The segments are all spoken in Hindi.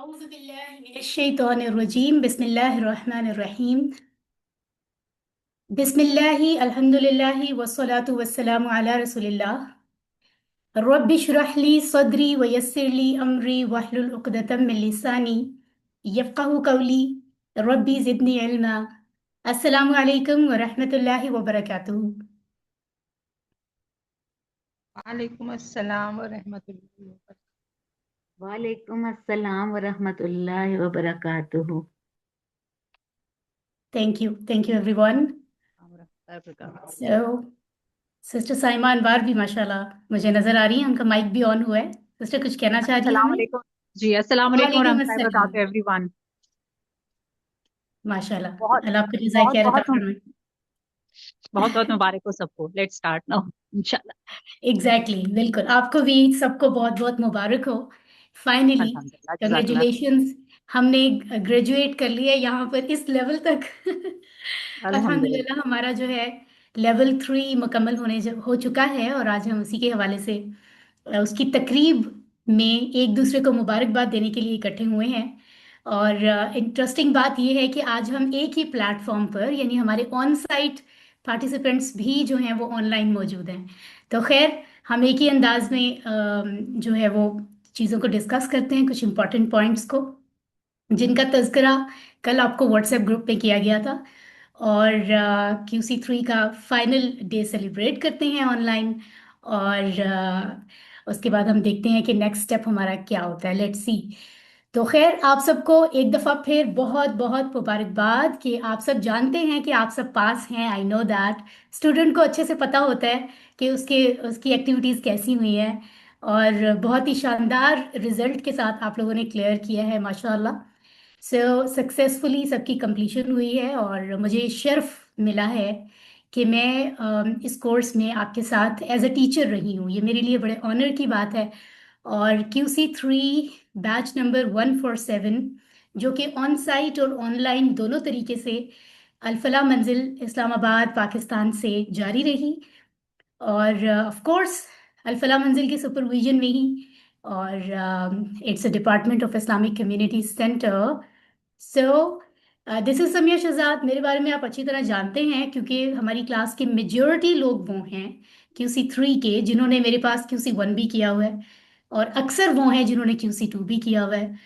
औज़ुबिल्लाहिमिनश्शैतानिर्रजीम बिस्मिल्लाहिर्रहमानिर्रहीम बिस्मिल्लाहि अल्हम्दुलिल्लाहि वस्सलातु वस्सलामु अला रसूलिल्लाह रब्बि इश्रह ली सदरी व यस्सिर ली अमरी वहलुल उक़दतम मिन लिसानी यफ़क़हू क़ौली रब्बी ज़िदनी इल्मा। अस्सलामु अलैकुम व रहमतुल्लाहि व बरकातुहू। वालेकुम अस्सलाम व रहमतुल्लाहि व बरकातुहू। वालेकुम अस्सलाम वरहमतुल्लाहि वबरकातुहू। Thank you everyone. So sister Saima Anwar भी माशाल्लाह मुझे नजर आ रही है, उनका माइक भी ऑन हुआ है। सिस्टर कुछ कहना चाह रही हैं अस्सलाम हमें? वालेकुम जी, अस्सलाम वालेकुम वालेकुम रहमतुल्लाहि व अस्सलाम। बरकातुहू एवरीवन। माशाल्लाह, बहुत अल्लाह आपको जज़ाए बहुत खैर अता बहुत फरमाए। बहुत बहुत मुबारक हो सबको। लेट्स स्टार्ट नाउ इंशाल्लाह। एग्जैक्टली बिल्कुल, आपको भी सबको बहुत बहुत मुबारक हो। फाइनली अल्हम्दुलिल्लाह, जज़ाकल्लाह खैर। कंग्रेचुलेशंस, हमने ग्रेजुएट कर लिया यहाँ पर इस लेवल तक। अल्हम्दुलिल्लाह। अल्हम्दुलिल्लाह हमारा जो है लेवल 3 मुकम्मल हो चुका है, और आज हम उसी के हवाले से उसकी तकरीब में एक दूसरे को मुबारकबाद देने के लिए इकट्ठे हुए हैं। और इंटरेस्टिंग बात यह है कि आज हम एक ही प्लेटफॉर्म पर, यानी हमारे ऑन साइट पार्टिसिपेंट्स भी जो हैं वो ऑनलाइन मौजूद हैं। तो खैर, हम एक ही अंदाज में जो है वो चीज़ों को डिस्कस करते हैं, कुछ इंपॉर्टेंट पॉइंट्स को जिनका तज़किरा कल आपको व्हाट्सएप ग्रुप पे किया गया था। और QC3 का फाइनल डे सेलिब्रेट करते हैं ऑनलाइन। और उसके बाद हम देखते हैं कि नेक्स्ट स्टेप हमारा क्या होता है, लेट्स सी। तो खैर, आप सबको एक दफ़ा फिर बहुत बहुत मुबारकबाद कि आप सब जानते हैं कि आप सब पास हैं। आई नो दैट स्टूडेंट को अच्छे से पता होता है कि उसके उसकी एक्टिविटीज़ कैसी हुई हैं, और बहुत ही शानदार रिजल्ट के साथ आप लोगों ने क्लियर किया है माशाल्लाह। सो सक्सेसफुली सबकी कंप्लीशन हुई है, और मुझे शर्फ मिला है कि मैं इस कोर्स में आपके साथ एज अ टीचर रही हूँ। ये मेरे लिए बड़े ऑनर की बात है। और QC3 बैच नंबर 147, जो कि ऑन साइट और ऑनलाइन दोनों तरीके से अल्फला मंजिल इस्लामाबाद पाकिस्तान से जारी रही। और ऑफ कोर्स अल्फला मंजिल की सुपरविजन में ही, और it's a department of Islamic community centre. So this is Samiya Shahzad. मेरे बारे में आप अच्छी तरह जानते हैं, क्योंकि हमारी क्लास के मेजॉरिटी लोग वो हैं QC3 के जिन्होंने मेरे पास QC1 भी किया हुआ है, और अक्सर वो हैं जिन्होंने QC2 भी किया हुआ है।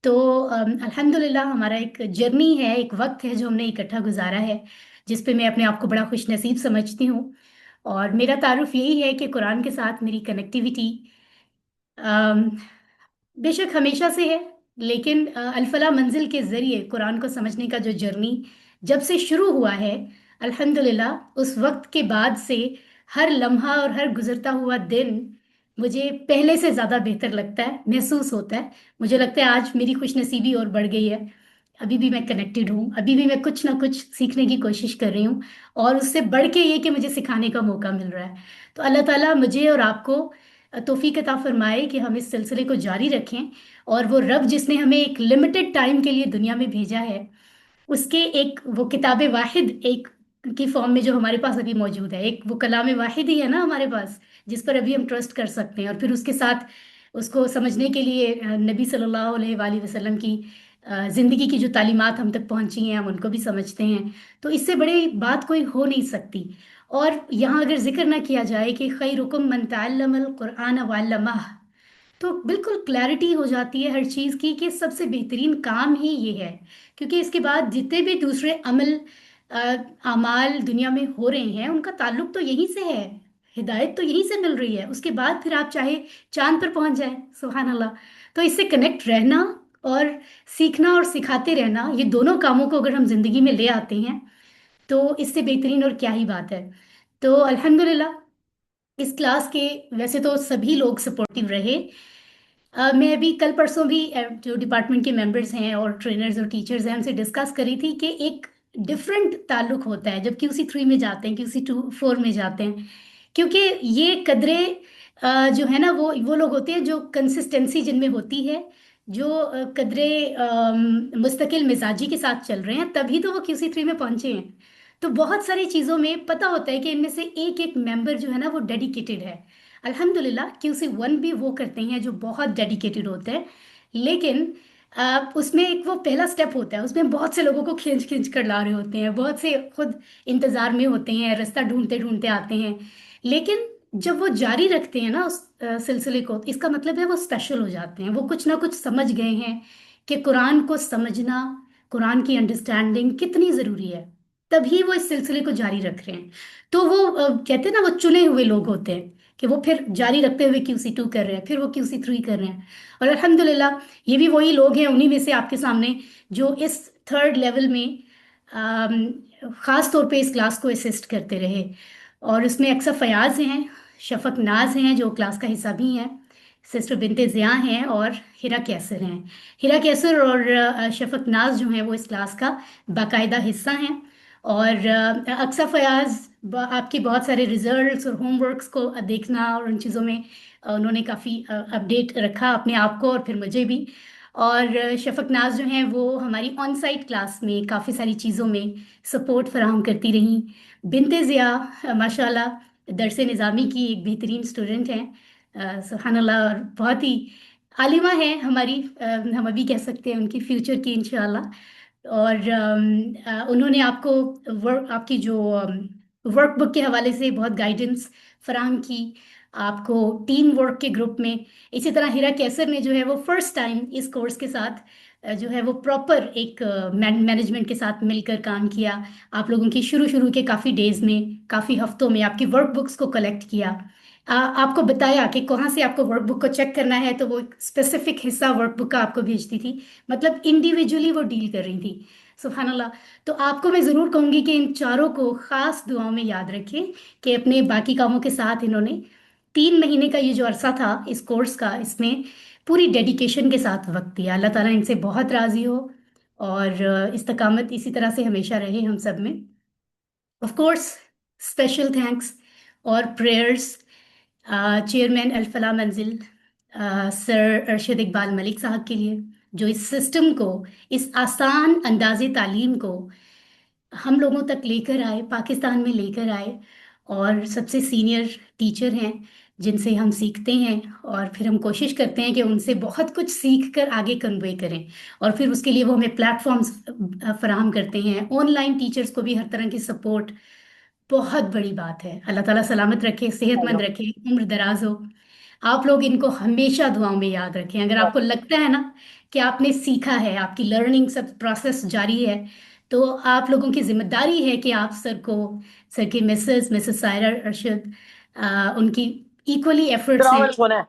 तो अल्हम्दुलिल्लाह हमारा एक जर्नी है, एक वक्त है जो हमने इकट्ठा गुजारा है, जिस पे मैं अपने आप को बड़ा खुश नसीब समझती हूँ। और मेरा तारुफ यही है कि कुरान के साथ मेरी कनेक्टिविटी बेशक हमेशा से है, लेकिन अल्फला मंजिल के जरिए कुरान को समझने का जो जर्नी जब से शुरू हुआ है, अल्हम्दुलिल्लाह उस वक्त के बाद से हर लम्हा और हर गुजरता हुआ दिन मुझे पहले से ज़्यादा बेहतर लगता है, महसूस होता है। मुझे लगता है आज मेरी खुशनसीबी और बढ़ गई है। अभी भी मैं कनेक्टेड हूँ, अभी भी मैं कुछ ना कुछ सीखने की कोशिश कर रही हूँ, और उससे बढ़ के ये कि मुझे सिखाने का मौका मिल रहा है। तो अल्लाह ताला मुझे और आपको तौफीक अता फरमाए कि हम इस सिलसिले को जारी रखें। और वो रब जिसने हमें एक लिमिटेड टाइम के लिए दुनिया में भेजा है, उसके एक वो किताब वाहिद एक की फॉर्म में जो हमारे पास अभी मौजूद है, एक वो कलाम वाहिद ही है ना हमारे पास, जिस पर अभी हम ट्रस्ट कर सकते हैं। और फिर उसके साथ उसको समझने के लिए नबी सल्लल्लाहु अलैहि वसल्लम की ज़िंदगी की जो तालीमात हम तक पहुंची हैं, हम उनको भी समझते हैं। तो इससे बड़ी बात कोई हो नहीं सकती। और यहाँ अगर जिक्र ना किया जाए कि खैरुकुम मन तअल्लमल कुरआन व अल्लमह, तो बिल्कुल क्लैरिटी हो जाती है हर चीज़ की कि सबसे बेहतरीन काम ही ये है। क्योंकि इसके बाद जितने भी दूसरे अमल अमाल दुनिया में हो रहे हैं, उनका ताल्लुक तो यहीं से है, हिदायत तो यहीं से मिल रही है। उसके बाद फिर आप चाहे चांद पर पहुंच जाए, सुभान अल्लाह। तो इससे कनेक्ट रहना और सीखना और सिखाते रहना, ये दोनों कामों को अगर हम जिंदगी में ले आते हैं, तो इससे बेहतरीन और क्या ही बात है। तो अल्हम्दुलिल्लाह इस क्लास के वैसे तो सभी लोग सपोर्टिव रहे। मैं अभी कल परसों भी जो डिपार्टमेंट के मेंबर्स हैं और ट्रेनर्स और टीचर्स हैं, उनसे डिस्कस करी थी कि एक डिफरेंट ताल्लुक होता है जब QC3 में जाते हैं, QC4 में जाते हैं। क्योंकि ये कदरे जो है ना, वो लोग होते हैं जो कंसिस्टेंसी जिनमें होती है, जो कदरे मुस्तकिल मिजाजी के साथ चल रहे हैं, तभी तो वो QC3 में पहुंचे हैं। तो बहुत सारी चीज़ों में पता होता है कि इनमें से एक एक मेंबर जो है ना वो डेडिकेटेड है। अल्हम्दुलिल्लाह QC1 भी वो करते हैं जो बहुत डेडिकेटेड होते हैं। लेकिन उसमें एक वो पहला स्टेप होता है, उसमें बहुत से लोगों को खींच खींच कर ला रहे होते हैं, बहुत से खुद इंतजार में होते हैं, रास्ता ढूंढते ढूंढते आते हैं। लेकिन जब वो जारी रखते हैं ना उस सिलसिले को, तो इसका मतलब है वो स्पेशल हो जाते हैं, वो कुछ ना कुछ समझ गए हैं कि कुरान को समझना, कुरान की अंडरस्टैंडिंग कितनी ज़रूरी है, तभी वो इस सिलसिले को जारी रख रहे हैं। तो वो कहते हैं ना, वो चुने हुए लोग होते हैं कि वो फिर जारी रखते हुए QC 2 कर रहे हैं, फिर वो QC 3 कर रहे हैं। और अल्हम्दुलिल्लाह ये भी वही लोग हैं, उन्हीं में से आपके सामने जो इस थर्ड लेवल में ख़ास तौर पे इस क्लास को असिस्ट करते रहे। और उसमें अक्सर फयाज हैं, शफक नाज हैं जो क्लास का हिस्सा भी हैं, सिस्टर बिनते ज़िया हैं, और हिरा कैसर हैं। हिरा कैसर और शफक नाज जो हैं वो इस क्लास का बाकायदा हिस्सा हैं। और अक्सर फयाज आपके बहुत सारे रिजल्ट्स और होमवर्क्स को देखना और उन चीज़ों में उन्होंने काफ़ी अपडेट रखा अपने आप को और फिर मुझे भी। और शफक नाज जो हैं वो हमारी ऑन साइट क्लास में काफ़ी सारी चीज़ों में सपोर्ट फराहम करती रहीं। बिनते ज़िया माशाल्लाह दरस निज़ामी की एक बेहतरीन स्टूडेंट हैं, सुब्हानल्लाह, और बहुत ही आलिमा है हमारी, हम अभी कह सकते हैं उनकी फ्यूचर की इंशाल्लाह। और उन्होंने आपको आपकी जो वर्कबुक के हवाले से बहुत गाइडेंस फराहम की आपको, टीम वर्क के ग्रुप में। इसी तरह हिरा कैसर ने जो है वो फर्स्ट टाइम इस कोर्स के साथ जो है वो प्रॉपर एक मैनेजमेंट के साथ मिलकर काम किया। आप लोगों की शुरू शुरू के काफ़ी डेज में, काफ़ी हफ्तों में आपकी वर्कबुक्स को कलेक्ट किया, आपको बताया कि कहाँ से आपको वर्कबुक को चेक करना है, तो वो एक स्पेसिफिक हिस्सा वर्कबुक का आपको भेजती थी, मतलब इंडिविजुअली वो डील कर रही थी। सुबहान अल्लाह। तो आपको मैं ज़रूर कहूँगी कि इन चारों को ख़ास दुआओं में याद रखें कि अपने बाकी कामों के साथ इन्होंने 3 महीने का ये जो अरसा था इस कोर्स का, इसमें पूरी डेडिकेशन के साथ वक्त दिया। अल्लाह ताला इनसे बहुत राज़ी हो और इस्तकामत इसी तरह से हमेशा रहे हम सब में। ऑफ कोर्स स्पेशल थैंक्स और प्रेयर्स चेयरमैन अल फलाह मंजिल सर अरशद इकबाल मलिक साहब के लिए, जो इस सिस्टम को, इस आसान अंदाज़े तालीम को हम लोगों तक लेकर आए, पाकिस्तान में लेकर आए। और सबसे सीनियर टीचर हैं जिनसे हम सीखते हैं और फिर हम कोशिश करते हैं कि उनसे बहुत कुछ सीख कर आगे कन्वे करें। और फिर उसके लिए वो हमें प्लेटफॉर्म्स फराहम करते हैं, ऑनलाइन टीचर्स को भी हर तरह की सपोर्ट। बहुत बड़ी बात है, अल्लाह ताला सलामत रखे, सेहतमंद रखे, उम्र दराज हो। आप लोग इनको हमेशा दुआओं में याद रखें। अगर आपको लगता है ना कि आपने सीखा है, आपकी लर्निंग सब प्रोसेस जारी है, तो आप लोगों की जिम्मेदारी है कि आप सर को, सर की मिसेस सायरा अरशद, उनकी इक्वली एफर्ट्स हैं,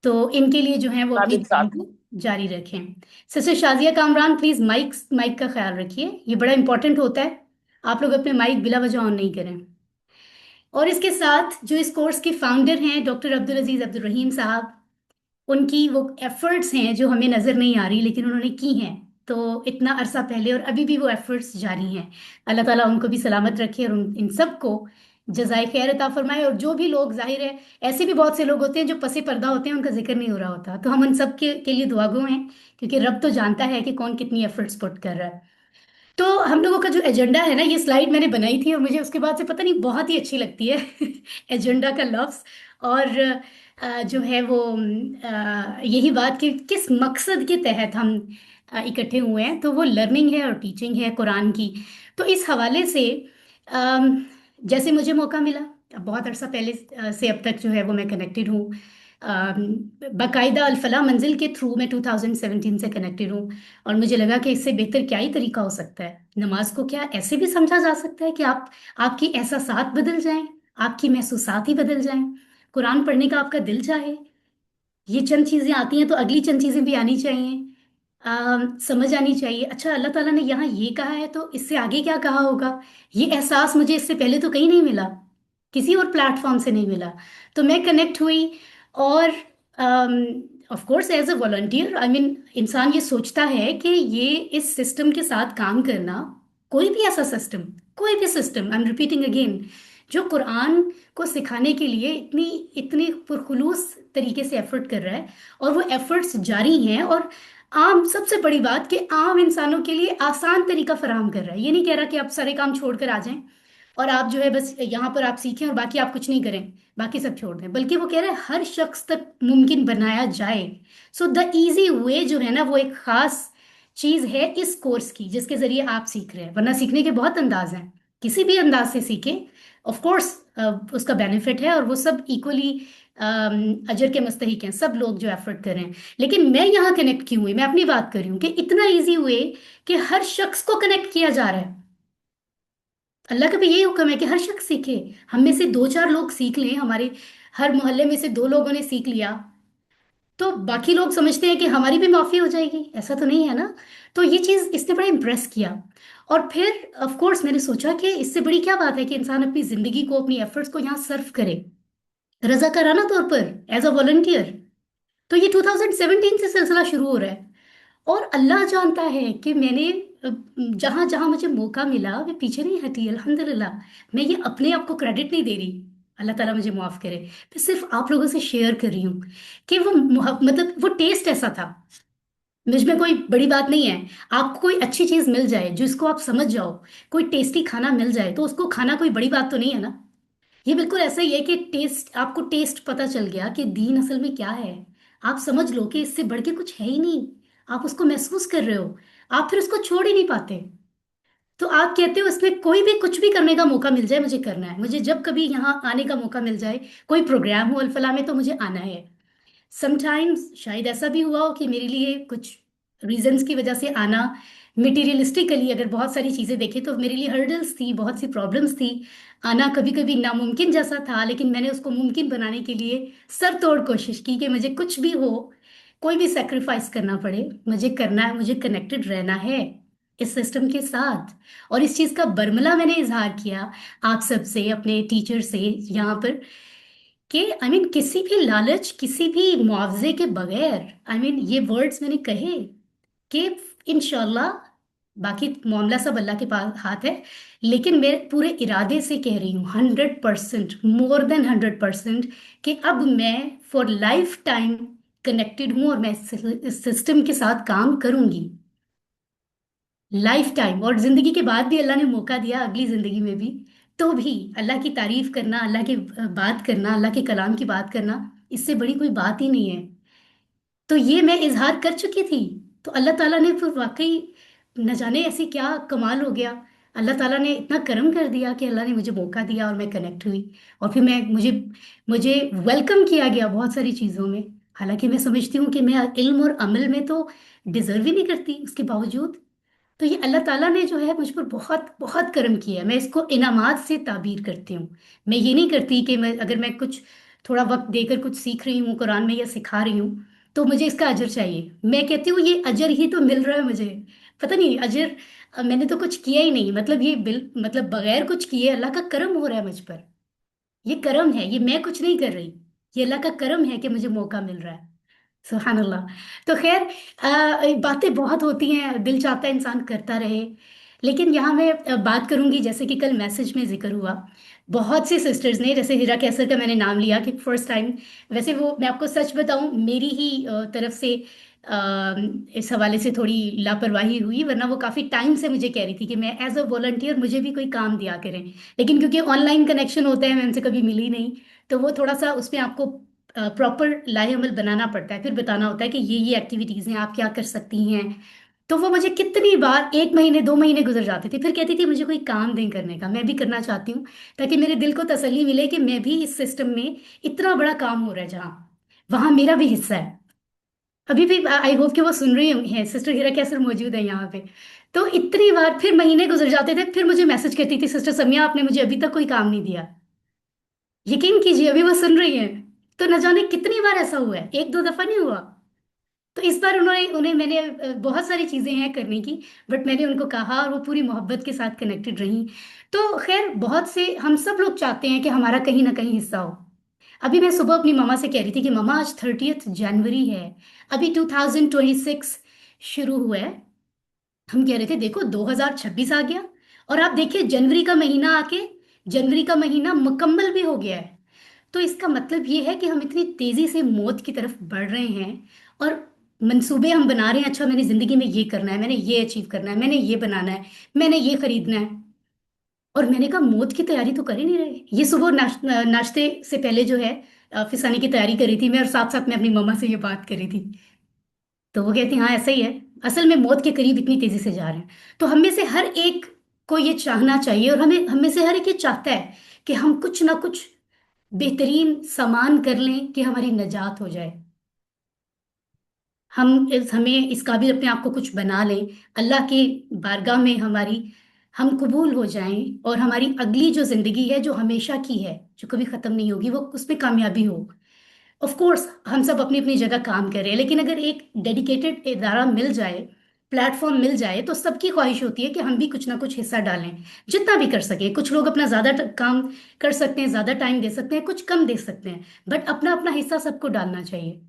तो इनके लिए जो है वो अपनी दुआओं को जारी रखें। Sister Shazia Kamran, please mic mic का ख्याल रखिए, ये बड़ा इंपॉर्टेंट होता है। आप लोग अपने माइक बिला वजह ऑन नहीं करें। और इसके साथ जो इस कोर्स के फाउंडर हैं डॉक्टर अब्दुल अजीज अब्दुल रहीम साहब, उनकी वो एफर्ट्स हैं जो हमें नज़र नहीं आ रही लेकिन उन्होंने की हैं, तो इतना अरसा पहले और अभी भी वो एफर्ट्स जारी हैं। अल्लाह ताला उनको भी सलामत रखे और इन सब को जज़ाए खैर अता फरमाए। और जो भी लोग, जाहिर है ऐसे भी बहुत से लोग होते हैं जो पसे पर्दा होते हैं, उनका जिक्र नहीं हो रहा होता, तो हम उन सब के लिए दुआगो हैं, क्योंकि रब तो जानता है कि कौन कितनी एफर्ट्स पुट कर रहा है। तो हम लोगों का जो एजेंडा है ना, ये स्लाइड मैंने बनाई थी और मुझे उसके बाद से पता नहीं बहुत ही अच्छी लगती है एजेंडा का लफ्ज़। और जो है वो यही बात कि किस मकसद के तहत हम इकट्ठे हुए हैं, तो वो लर्निंग है और टीचिंग है कुरान की। तो इस हवाले से जैसे मुझे मौका मिला, अब बहुत अरसा पहले से अब तक जो है वो मैं कनेक्टेड हूँ, बाकायदा अल फलाह मंजिल के थ्रू मैं 2017 से कनेक्टेड हूँ। और मुझे लगा कि इससे बेहतर क्या ही तरीका हो सकता है। नमाज को क्या ऐसे भी समझा जा सकता है कि आपकी एहसासात बदल जाएं, आपकी महसूसात ही बदल जाएं, कुरान पढ़ने का आपका दिल चाहे। ये चंद चीज़ें आती हैं तो अगली चंद चीज़ें भी आनी चाहिए, समझ आनी चाहिए। अच्छा, अल्लाह ताला ने यहाँ ये कहा है तो इससे आगे क्या कहा होगा, ये एहसास मुझे इससे पहले तो कहीं नहीं मिला, किसी और प्लेटफॉर्म से नहीं मिला। तो मैं कनेक्ट हुई और of course as a volunteer, I mean इंसान ये सोचता है कि ये इस सिस्टम के साथ काम करना, कोई भी ऐसा सिस्टम, कोई भी system, I am repeating again, जो कुरान को सिखाने के लिए इतनी इतनी पुरखुलूस तरीके से एफर्ट कर रहा है, और वो एफर्ट्स जारी हैं, और आम, सबसे बड़ी बात कि आम इंसानों के लिए आसान तरीका फराहम कर रहा है। ये नहीं कह रहा कि आप सारे काम छोड़कर आ जाएं और आप जो है बस यहाँ पर आप सीखें और बाकी आप कुछ नहीं करें, बाकी सब छोड़ दें, बल्कि वो कह रहे हैं हर शख्स तक मुमकिन बनाया जाए। सो द इजी वे जो है ना, वो एक खास चीज है इस कोर्स की जिसके जरिए आप सीख रहे हैं, वरना सीखने के बहुत अंदाज हैं, किसी भी अंदाज से सीखे, ऑफ कोर्स उसका बेनिफिट है, और वो सब इक्वली अजर के मुस्तहिक हैं, सब लोग जो एफर्ट कर रहे हैं। लेकिन मैं यहाँ कनेक्ट क्यों हुई, मैं अपनी बात कर रही हूँ कि इतना इजी हुए कि हर शख्स को कनेक्ट किया जा रहा है। अल्लाह का भी यही हुक्म है कि हर शख्स सीखे। हम में से दो चार लोग सीख लें, हमारे हर मोहल्ले में से दो लोगों ने सीख लिया, तो बाकी लोग समझते हैं कि हमारी भी माफी हो जाएगी, ऐसा तो नहीं है ना। तो ये चीज इसने बड़ा इम्प्रेस किया। और फिर ऑफ कोर्स मैंने सोचा कि इससे बड़ी क्या बात है कि इंसान अपनी जिंदगी को, अपनी एफर्ट्स को यहाँ सर्व करे, रजाकाराना तौर पर, एज अ वॉलंटियर। तो ये 2017 से सिलसिला शुरू हो रहा है। और अल्लाह जानता है कि मैंने जहां जहां मुझे मौका मिला मैं पीछे नहीं हटी, अल्हम्दुलिल्लाह। मैं ये अपने आप को क्रेडिट नहीं दे रही, अल्लाह ताला मुझे माफ करे, मैं सिर्फ आप लोगों से शेयर कर रही हूँ कि वो मतलब वो टेस्ट ऐसा था। मुझ में कोई बड़ी बात नहीं है। आपको कोई अच्छी चीज मिल जाए जिसको आप समझ जाओ, कोई टेस्टी खाना मिल जाए तो उसको खाना कोई बड़ी बात तो नहीं है ना। ये बिल्कुल ऐसा ही है कि टेस्ट, आपको टेस्ट पता चल गया कि दीन असल में क्या है, आप समझ लो कि इससे बढ़ के कुछ है ही नहीं, आप उसको महसूस कर रहे हो, आप फिर उसको छोड़ ही नहीं पाते। तो आप कहते हो इसमें कोई भी कुछ भी करने का मौका मिल जाए मुझे करना है, मुझे जब कभी यहाँ आने का मौका मिल जाए, कोई प्रोग्राम हो अल्फला में तो मुझे आना है। समटाइम्स शायद ऐसा भी हुआ हो कि मेरे लिए कुछ रीजंस की वजह से आना, मटेरियलिस्टिकली अगर बहुत सारी चीज़ें देखें तो मेरे लिए हर्डल्स थी, बहुत सी प्रॉब्लम्स थी, आना कभी कभी नामुमकिन जैसा था, लेकिन मैंने उसको मुमकिन बनाने के लिए सर तोड़ कोशिश की कि मुझे कुछ भी हो, कोई भी सेक्रीफाइस करना पड़े, मुझे करना है, मुझे कनेक्टेड रहना है इस सिस्टम के साथ। और इस चीज़ का बर्मला मैंने इजहार किया आप सबसे, अपने टीचर से यहाँ पर, कि आई मीन किसी भी लालच, किसी भी मुआवजे के बगैर, आई मीन ये वर्ड्स मैंने कहे कि इंशाल्लाह, बाकी मामला सब अल्लाह के पास हाथ है, लेकिन मैं पूरे इरादे से कह रही हूँ 100%, मोर देन 100%, कि अब मैं फॉर लाइफ टाइम कनेक्टेड हूँ और मैं इस सिस्टम के साथ काम करूंगी लाइफ टाइम। और जिंदगी के बाद भी अल्लाह ने मौका दिया, अगली जिंदगी में भी, तो भी अल्लाह की तारीफ करना, अल्लाह की बात करना, अल्लाह के कलाम की बात करना, इससे बड़ी कोई बात ही नहीं है। तो ये मैं इजहार कर चुकी थी। तो अल्लाह ताला ने फिर वाकई, न जाने ऐसी क्या कमाल हो गया, अल्लाह ताला ने इतना करम कर दिया कि अल्लाह ने मुझे मौका दिया और मैं कनेक्ट हुई। और फिर मैं मुझे मुझे वेलकम किया गया बहुत सारी चीज़ों में। हालांकि मैं समझती हूँ कि मैं इल्म और अमल में तो डिजर्व ही नहीं करती, उसके बावजूद तो ये अल्लाह ताला ने जो है मुझ पर बहुत बहुत करम किया है। मैं इसको इनामात से ताबीर करती हूँ। मैं ये नहीं करती कि मैं, अगर मैं कुछ थोड़ा वक्त देकर कुछ सीख रही हूँ कुरान में या सिखा रही हूँ तो मुझे इसका अजर चाहिए। मैं कहती हूँ ये अजर ही तो मिल रहा है मुझे, पता नहीं अजर, मैंने तो कुछ किया ही नहीं, मतलब ये बिल मतलब बगैर कुछ किए अल्लाह का करम हो रहा है मुझ पर। ये करम है, ये मैं कुछ नहीं कर रही, ये अल्लाह का करम है कि मुझे मौका मिल रहा है। सुभान अल्लाह। तो खैर, बातें बहुत होती हैं, दिल चाहता है इंसान करता रहे, लेकिन यहाँ मैं बात करूंगी, जैसे कि कल मैसेज में जिक्र हुआ, बहुत सी सिस्टर्स ने, जैसे हिरा कैसर का मैंने नाम लिया कि फर्स्ट टाइम, वैसे वो मैं आपको सच बताऊं मेरी ही तरफ से इस हवाले से थोड़ी लापरवाही हुई, वरना वो काफ़ी टाइम से मुझे कह रही थी कि मैं एज अ वॉलंटियर मुझे भी कोई काम दिया करें। लेकिन क्योंकि ऑनलाइन कनेक्शन होता है, मैं उनसे कभी मिली नहीं, तो वो थोड़ा सा उसमें आपको प्रॉपर लाहेअमल बनाना पड़ता है, फिर बताना होता है कि ये एक्टिविटीज़ हैं, आप क्या कर सकती हैं। तो वो मुझे कितनी बार, 1 महीने 2 महीने गुजर जाते थे, फिर कहती थी मुझे कोई काम दें करने का, मैं भी करना चाहती हूँ, ताकि मेरे दिल को तसल्ली मिले कि मैं भी इस सिस्टम में, इतना बड़ा काम हो रहा है जहाँ, वहाँ मेरा भी हिस्सा है। अभी भी आई होप कि वो सुन रही हैं, सिस्टर हीरा कैसर मौजूद है यहाँ पे। तो इतनी बार फिर महीने गुजर जाते थे, फिर मुझे मैसेज करती थी, सिस्टर समिया आपने मुझे अभी तक कोई काम नहीं दिया। यकीन कीजिए अभी वो सुन रही हैं। तो न जाने कितनी बार ऐसा हुआ है, एक दो दफा नहीं हुआ। तो इस बार उन्होंने उन्हें मैंने बहुत सारी चीजें हैं करने की, बट मैंने उनको कहा और वो पूरी मोहब्बत के साथ कनेक्टेड रही। तो खैर, बहुत से हम सब लोग चाहते हैं कि हमारा कहीं ना कहीं हिस्सा हो। अभी मैं सुबह अपनी मम्मा से कह रही थी कि मम्मा आज 30 जनवरी है, अभी 2026 शुरू हुआ है। हम कह रहे थे देखो 2026 आ गया, और आप देखिए जनवरी का महीना आके, जनवरी का महीना मुकम्मल भी हो गया है। तो इसका मतलब ये है कि हम इतनी तेजी से मौत की तरफ बढ़ रहे हैं, और मंसूबे हम बना रहे हैं, अच्छा मैंने जिंदगी में ये करना है, मैंने ये अचीव करना है, मैंने ये बनाना है, मैंने ये खरीदना है। और मैंने कहा मौत की तैयारी तो कर ही नहीं रहे। ये सुबह नाश्ते से पहले जो है फिसाने की तैयारी कर रही थी मैं, और साथ साथ में अपनी मम्मा से ये बात कर रही थी। तो वो कहती हाँ ऐसा ही है, असल में मौत के करीब इतनी तेजी से जा रहे हैं। तो हम में से हर एक को ये चाहना चाहिए, और हम में से हर एक ये चाहता है कि हम कुछ ना कुछ बेहतरीन सामान कर लें कि हमारी नजात हो जाए। हमें इस काबिल अपने आप को कुछ बना लें, अल्लाह की बारगाह में हम कबूल हो जाएं, और हमारी अगली जो जिंदगी है, जो हमेशा की है, जो कभी खत्म नहीं होगी, वो उसमें कामयाबी हो। ऑफ कोर्स हम सब अपनी अपनी जगह काम कर रहे हैं, लेकिन अगर एक डेडिकेटेड इदारा मिल जाए, प्लेटफॉर्म मिल जाए, तो सबकी ख्वाहिश होती है कि हम भी कुछ ना कुछ हिस्सा डालें, जितना भी कर सके। कुछ लोग अपना ज्यादा काम कर सकते हैं, ज्यादा टाइम दे सकते हैं, कुछ कम दे सकते हैं, बट अपना अपना हिस्सा सबको डालना चाहिए,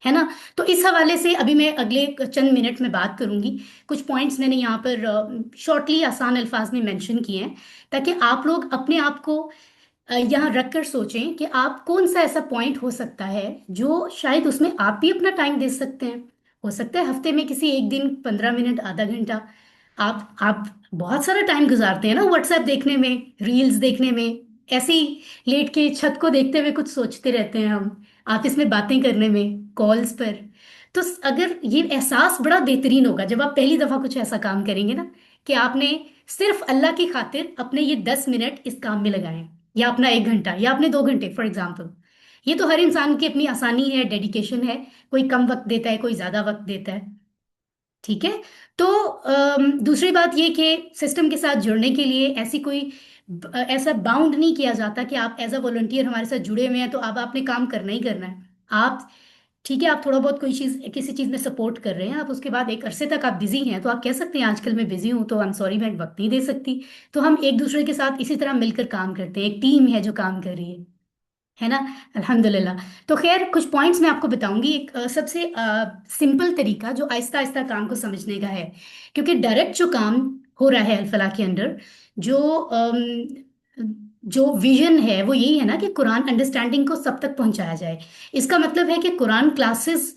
है ना। तो इस हवाले से अभी मैं अगले चंद मिनट में बात करूंगी। कुछ पॉइंट्स मैंने यहाँ पर शॉर्टली आसान अल्फाज में मेंशन किए हैं, ताकि आप लोग अपने आप को यहाँ रख कर सोचें कि आप कौन सा ऐसा पॉइंट हो सकता है जो शायद उसमें आप भी अपना टाइम दे सकते हैं। हो सकता है हफ्ते में किसी एक दिन 15 मिनट, आधा घंटा। आप बहुत सारा टाइम गुजारते हैं ना व्हाट्सएप देखने में, रील्स देखने में, ऐसे ही लेट के छत को देखते हुए कुछ सोचते रहते हैं हम, आपस में बातें करने में, कॉल्स पर। तो अगर ये एहसास बड़ा बेहतरीन होगा जब आप पहली दफा कुछ ऐसा काम करेंगे ना, कि आपने सिर्फ अल्लाह की खातिर अपने ये 10 मिनट इस काम में लगाए, या अपना 1 घंटा, या अपने 2 घंटे फॉर एग्जाम्पल। ये तो हर इंसान की अपनी आसानी है, डेडिकेशन है। कोई कम वक्त देता है, कोई ज्यादा वक्त देता है। ठीक है। तो दूसरी बात ये कि सिस्टम के साथ जुड़ने के लिए ऐसा बाउंड नहीं किया जाता कि आप एज अ वॉलंटियर हमारे साथ जुड़े हुए हैं तो अब आपने काम करना ही करना है। आप ठीक है, आप थोड़ा बहुत कोई चीज, किसी चीज में सपोर्ट कर रहे हैं, आप उसके बाद एक अरसे तक आप बिजी हैं, तो आप कह सकते हैं आजकल मैं बिजी हूं तो आई एम सॉरी, मैं वक्त नहीं दे सकती। तो हम एक दूसरे के साथ इसी तरह मिलकर काम करते हैं, एक टीम है जो काम कर रही है ना। अल्हम्दुलिल्लाह। तो खैर, कुछ पॉइंट्स मैं आपको बताऊंगी। एक सबसे सिंपल तरीका जो आहिस्ता आहिस्ता काम को समझने का है, क्योंकि डायरेक्ट जो काम हो रहा है अल्फला के अंडर, जो जो विजन है वो यही है ना कि कुरान अंडरस्टैंडिंग को सब तक पहुंचाया जाए। इसका मतलब है कि कुरान क्लासेस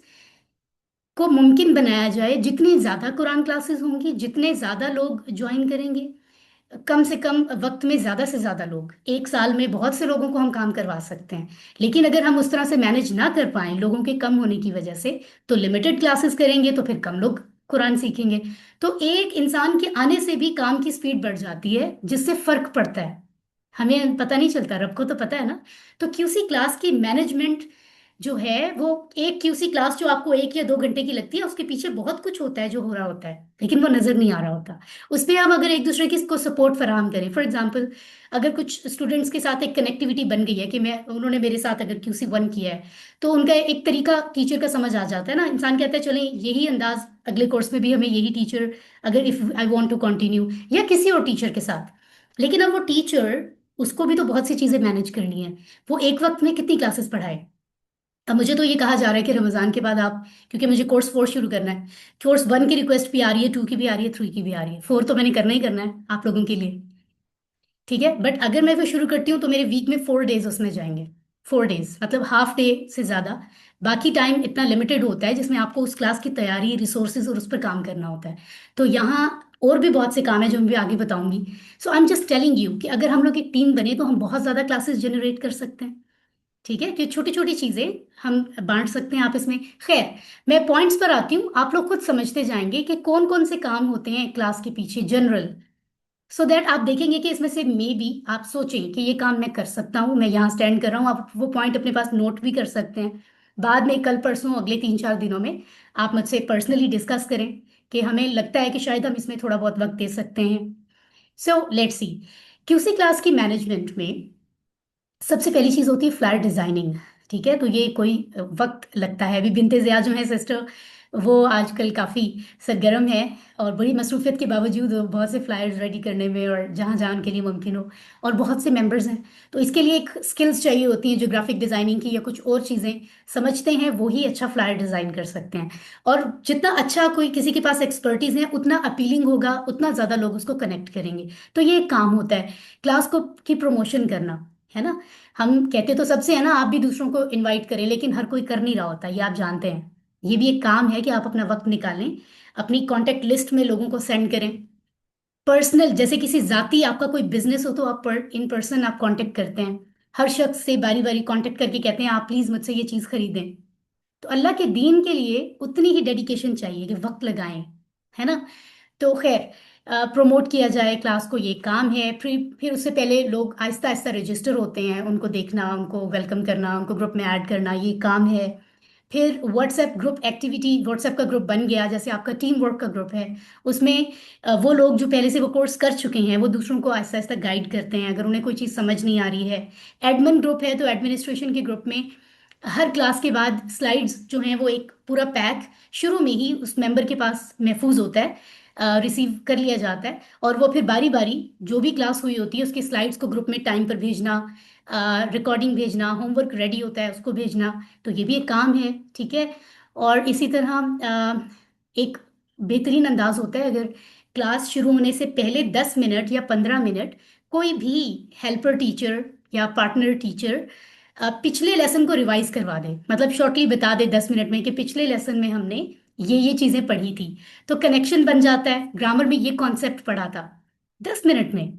को मुमकिन बनाया जाए। जितनी ज्यादा कुरान क्लासेस होंगी, जितने ज्यादा लोग ज्वाइन करेंगे, कम से कम वक्त में ज्यादा से ज्यादा लोग, एक साल में बहुत से लोगों को हम काम करवा सकते हैं। लेकिन अगर हम उस तरह से मैनेज ना कर पाए लोगों के कम होने की वजह से, तो लिमिटेड क्लासेस करेंगे तो फिर कम लोग कुरान सीखेंगे। तो एक इंसान के आने से भी काम की स्पीड बढ़ जाती है, जिससे फर्क पड़ता है। हमें पता नहीं चलता, रब को तो पता है ना। तो क्यूसी क्लास की मैनेजमेंट जो है, वो एक क्यूसी क्लास जो आपको 1 या 2 घंटे की लगती है, उसके पीछे बहुत कुछ होता है जो हो रहा होता है, लेकिन वो नजर नहीं आ रहा होता। उसपे हम अगर एक दूसरे की को सपोर्ट फराहम करें, फॉर एग्जांपल अगर कुछ स्टूडेंट्स के साथ एक कनेक्टिविटी बन गई है कि मैं उन्होंने मेरे साथ अगर QC1 किया है, तो उनका एक तरीका टीचर का समझ आ जाता है ना। इंसान कहता है चलें यही अंदाज अगले कोर्स में भी हमें यही टीचर, अगर if I want to continue, या किसी और टीचर के साथ। लेकिन अब वो टीचर, उसको भी तो बहुत सी चीजें मैनेज करनी है। वो एक वक्त में कितनी क्लासेस पढ़ाए। अब मुझे तो ये कहा जा रहा है कि रमजान के बाद आप, क्योंकि मुझे कोर्स 4 शुरू करना है, कोर्स 1 की रिक्वेस्ट भी आ रही है, 2 की भी आ रही है, 3 की भी आ रही है, 4 तो मैंने करना ही करना है आप लोगों के लिए। ठीक है, बट अगर मैं वो शुरू करती हूँ तो मेरे वीक में 4 डेज उसमें जाएंगे। 4 डेज मतलब हाफ डे से ज्यादा। बाकी टाइम इतना लिमिटेड होता है जिसमें आपको उस क्लास की तैयारी, रिसोर्सेज और उस पर काम करना होता है। तो यहाँ और भी बहुत से काम है जो मैं भी आगे बताऊंगी। So I am just telling you कि अगर हम लोग एक टीम बने तो हम बहुत ज्यादा क्लासेस जनरेट कर सकते हैं। ठीक है, कि छोटी छोटी चीजें हम बांट सकते हैं आपस में। खैर, मैं पॉइंट्स पर आती हूँ, आप लोग खुद समझते जाएंगे कि कौन कौन से काम होते हैं क्लास के पीछे जनरल। सो दैट आप देखेंगे कि इसमें से मे बी आप सोचें कि ये काम मैं कर सकता हूँ, मैं यहाँ स्टैंड कर रहा हूँ। आप वो पॉइंट अपने पास नोट भी कर सकते हैं। बाद में कल परसों अगले 3-4 दिनों में आप मुझसे पर्सनली डिस्कस करें कि हमें लगता है कि शायद हम इसमें थोड़ा बहुत वक्त दे सकते हैं। So let's see. QC class की मैनेजमेंट में सबसे पहली चीज होती है फ्लायर डिजाइनिंग। ठीक है, तो ये कोई वक्त लगता है। अभी बिनते ज़िया जो है सिस्टर, वो आजकल काफी सरगर्म है, और बड़ी मसरूफियत के बावजूद वो बहुत से फ्लायर्स रेडी करने में, और जहाँ जहाँ उनके लिए मुमकिन हो। और बहुत से मेंबर्स हैं, तो इसके लिए एक स्किल्स चाहिए होती हैं जो ग्राफिक डिजाइनिंग की या कुछ और चीजें समझते हैं, वो ही अच्छा फ्लायर डिजाइन कर सकते हैं। और जितना अच्छा कोई किसी के पास एक्सपर्टीज है, उतना अपीलिंग होगा, उतना ज्यादा लोग उसको कनेक्ट करेंगे। तो ये एक काम होता है क्लास को की प्रमोशन करना, है ना। हम कहते तो सबसे है ना, आप भी दूसरों को इनवाइट करें, लेकिन हर कोई कर नहीं रहा होता, ये आप जानते हैं। ये भी एक काम है कि आप अपना वक्त निकालें, अपनी कांटेक्ट लिस्ट में लोगों को सेंड करें। पर्सनल, जैसे किसी जाति आपका कोई बिजनेस हो तो आप इन पर्सन आप कांटेक्ट करते हैं, हर शख्स से बारी बारी कांटेक्ट करके कहते हैं आप प्लीज मुझसे ये चीज खरीदें। तो अल्लाह के दीन के लिए उतनी ही डेडिकेशन चाहिए कि वक्त लगाएं, है ना। तो खैर, प्रमोट किया जाए क्लास को, ये काम है। फिर उससे पहले लोग आहिस्ता आहिस्ता रजिस्टर होते हैं, उनको देखना, उनको वेलकम करना, उनको ग्रुप में ऐड करना, ये काम है। फिर व्हाट्सएप ग्रुप एक्टिविटी, व्हाट्सएप का ग्रुप बन गया, जैसे आपका टीम वर्क का ग्रुप है, उसमें वो लोग जो पहले से वो कोर्स कर चुके हैं वो दूसरों को आहिस्ता आहिस्ता गाइड करते हैं अगर उन्हें कोई चीज़ समझ नहीं आ रही है। एडमिन ग्रुप है, तो एडमिनिस्ट्रेशन के ग्रुप में हर क्लास के बाद स्लाइड्स जो हैं वो एक पूरा पैक शुरू में ही उस मेंबर के पास महफूज होता है, रिसीव कर लिया जाता है, और वो फिर बारी बारी जो भी क्लास हुई होती है उसकी स्लाइड्स को ग्रुप में टाइम पर भेजना, रिकॉर्डिंग भेजना, होमवर्क रेडी होता है उसको भेजना। तो ये भी एक काम है, ठीक है। और इसी तरह एक बेहतरीन अंदाज होता है, अगर क्लास शुरू होने से पहले 10 मिनट या 15 मिनट कोई भी हेल्पर टीचर या पार्टनर टीचर पिछले लेसन को रिवाइज करवा दे, मतलब शॉर्टली बता दे 10 मिनट में कि पिछले लेसन में हमने ये चीजें पढ़ी थी। तो कनेक्शन बन जाता है, ग्रामर में ये कॉन्सेप्ट पढ़ा था 10 मिनट में।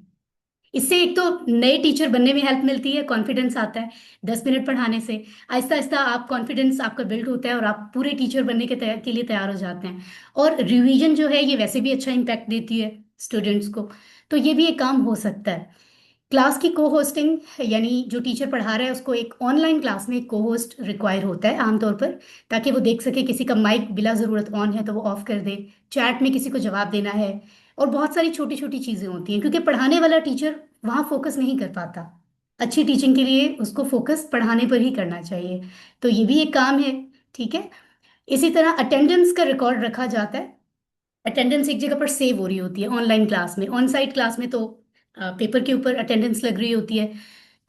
इससे एक तो नए टीचर बनने में हेल्प मिलती है, कॉन्फिडेंस आता है 10 मिनट पढ़ाने से। आहिस्ता आहिस्ता आप कॉन्फिडेंस आपका बिल्ड होता है और आप पूरे टीचर बनने के लिए तैयार हो जाते हैं। और रिवीजन जो है ये वैसे भी अच्छा इम्पैक्ट देती है स्टूडेंट्स को। तो ये भी एक काम हो सकता है। क्लास की को होस्टिंग, यानी जो टीचर पढ़ा रहा है उसको एक ऑनलाइन क्लास में एक को होस्ट रिक्वायर होता है आमतौर पर, ताकि वो देख सके किसी का माइक बिला ज़रूरत ऑन है तो वो ऑफ कर दे, चैट में किसी को जवाब देना है, और बहुत सारी छोटी छोटी चीज़ें होती हैं, क्योंकि पढ़ाने वाला टीचर वहाँ फोकस नहीं कर पाता। अच्छी टीचिंग के लिए उसको फोकस पढ़ाने पर ही करना चाहिए। तो ये भी एक काम है, ठीक है। इसी तरह अटेंडेंस का रिकॉर्ड रखा जाता है। अटेंडेंस एक जगह पर सेव हो रही होती है ऑनलाइन क्लास में। ऑन साइट क्लास में तो पेपर के ऊपर अटेंडेंस लग रही होती है।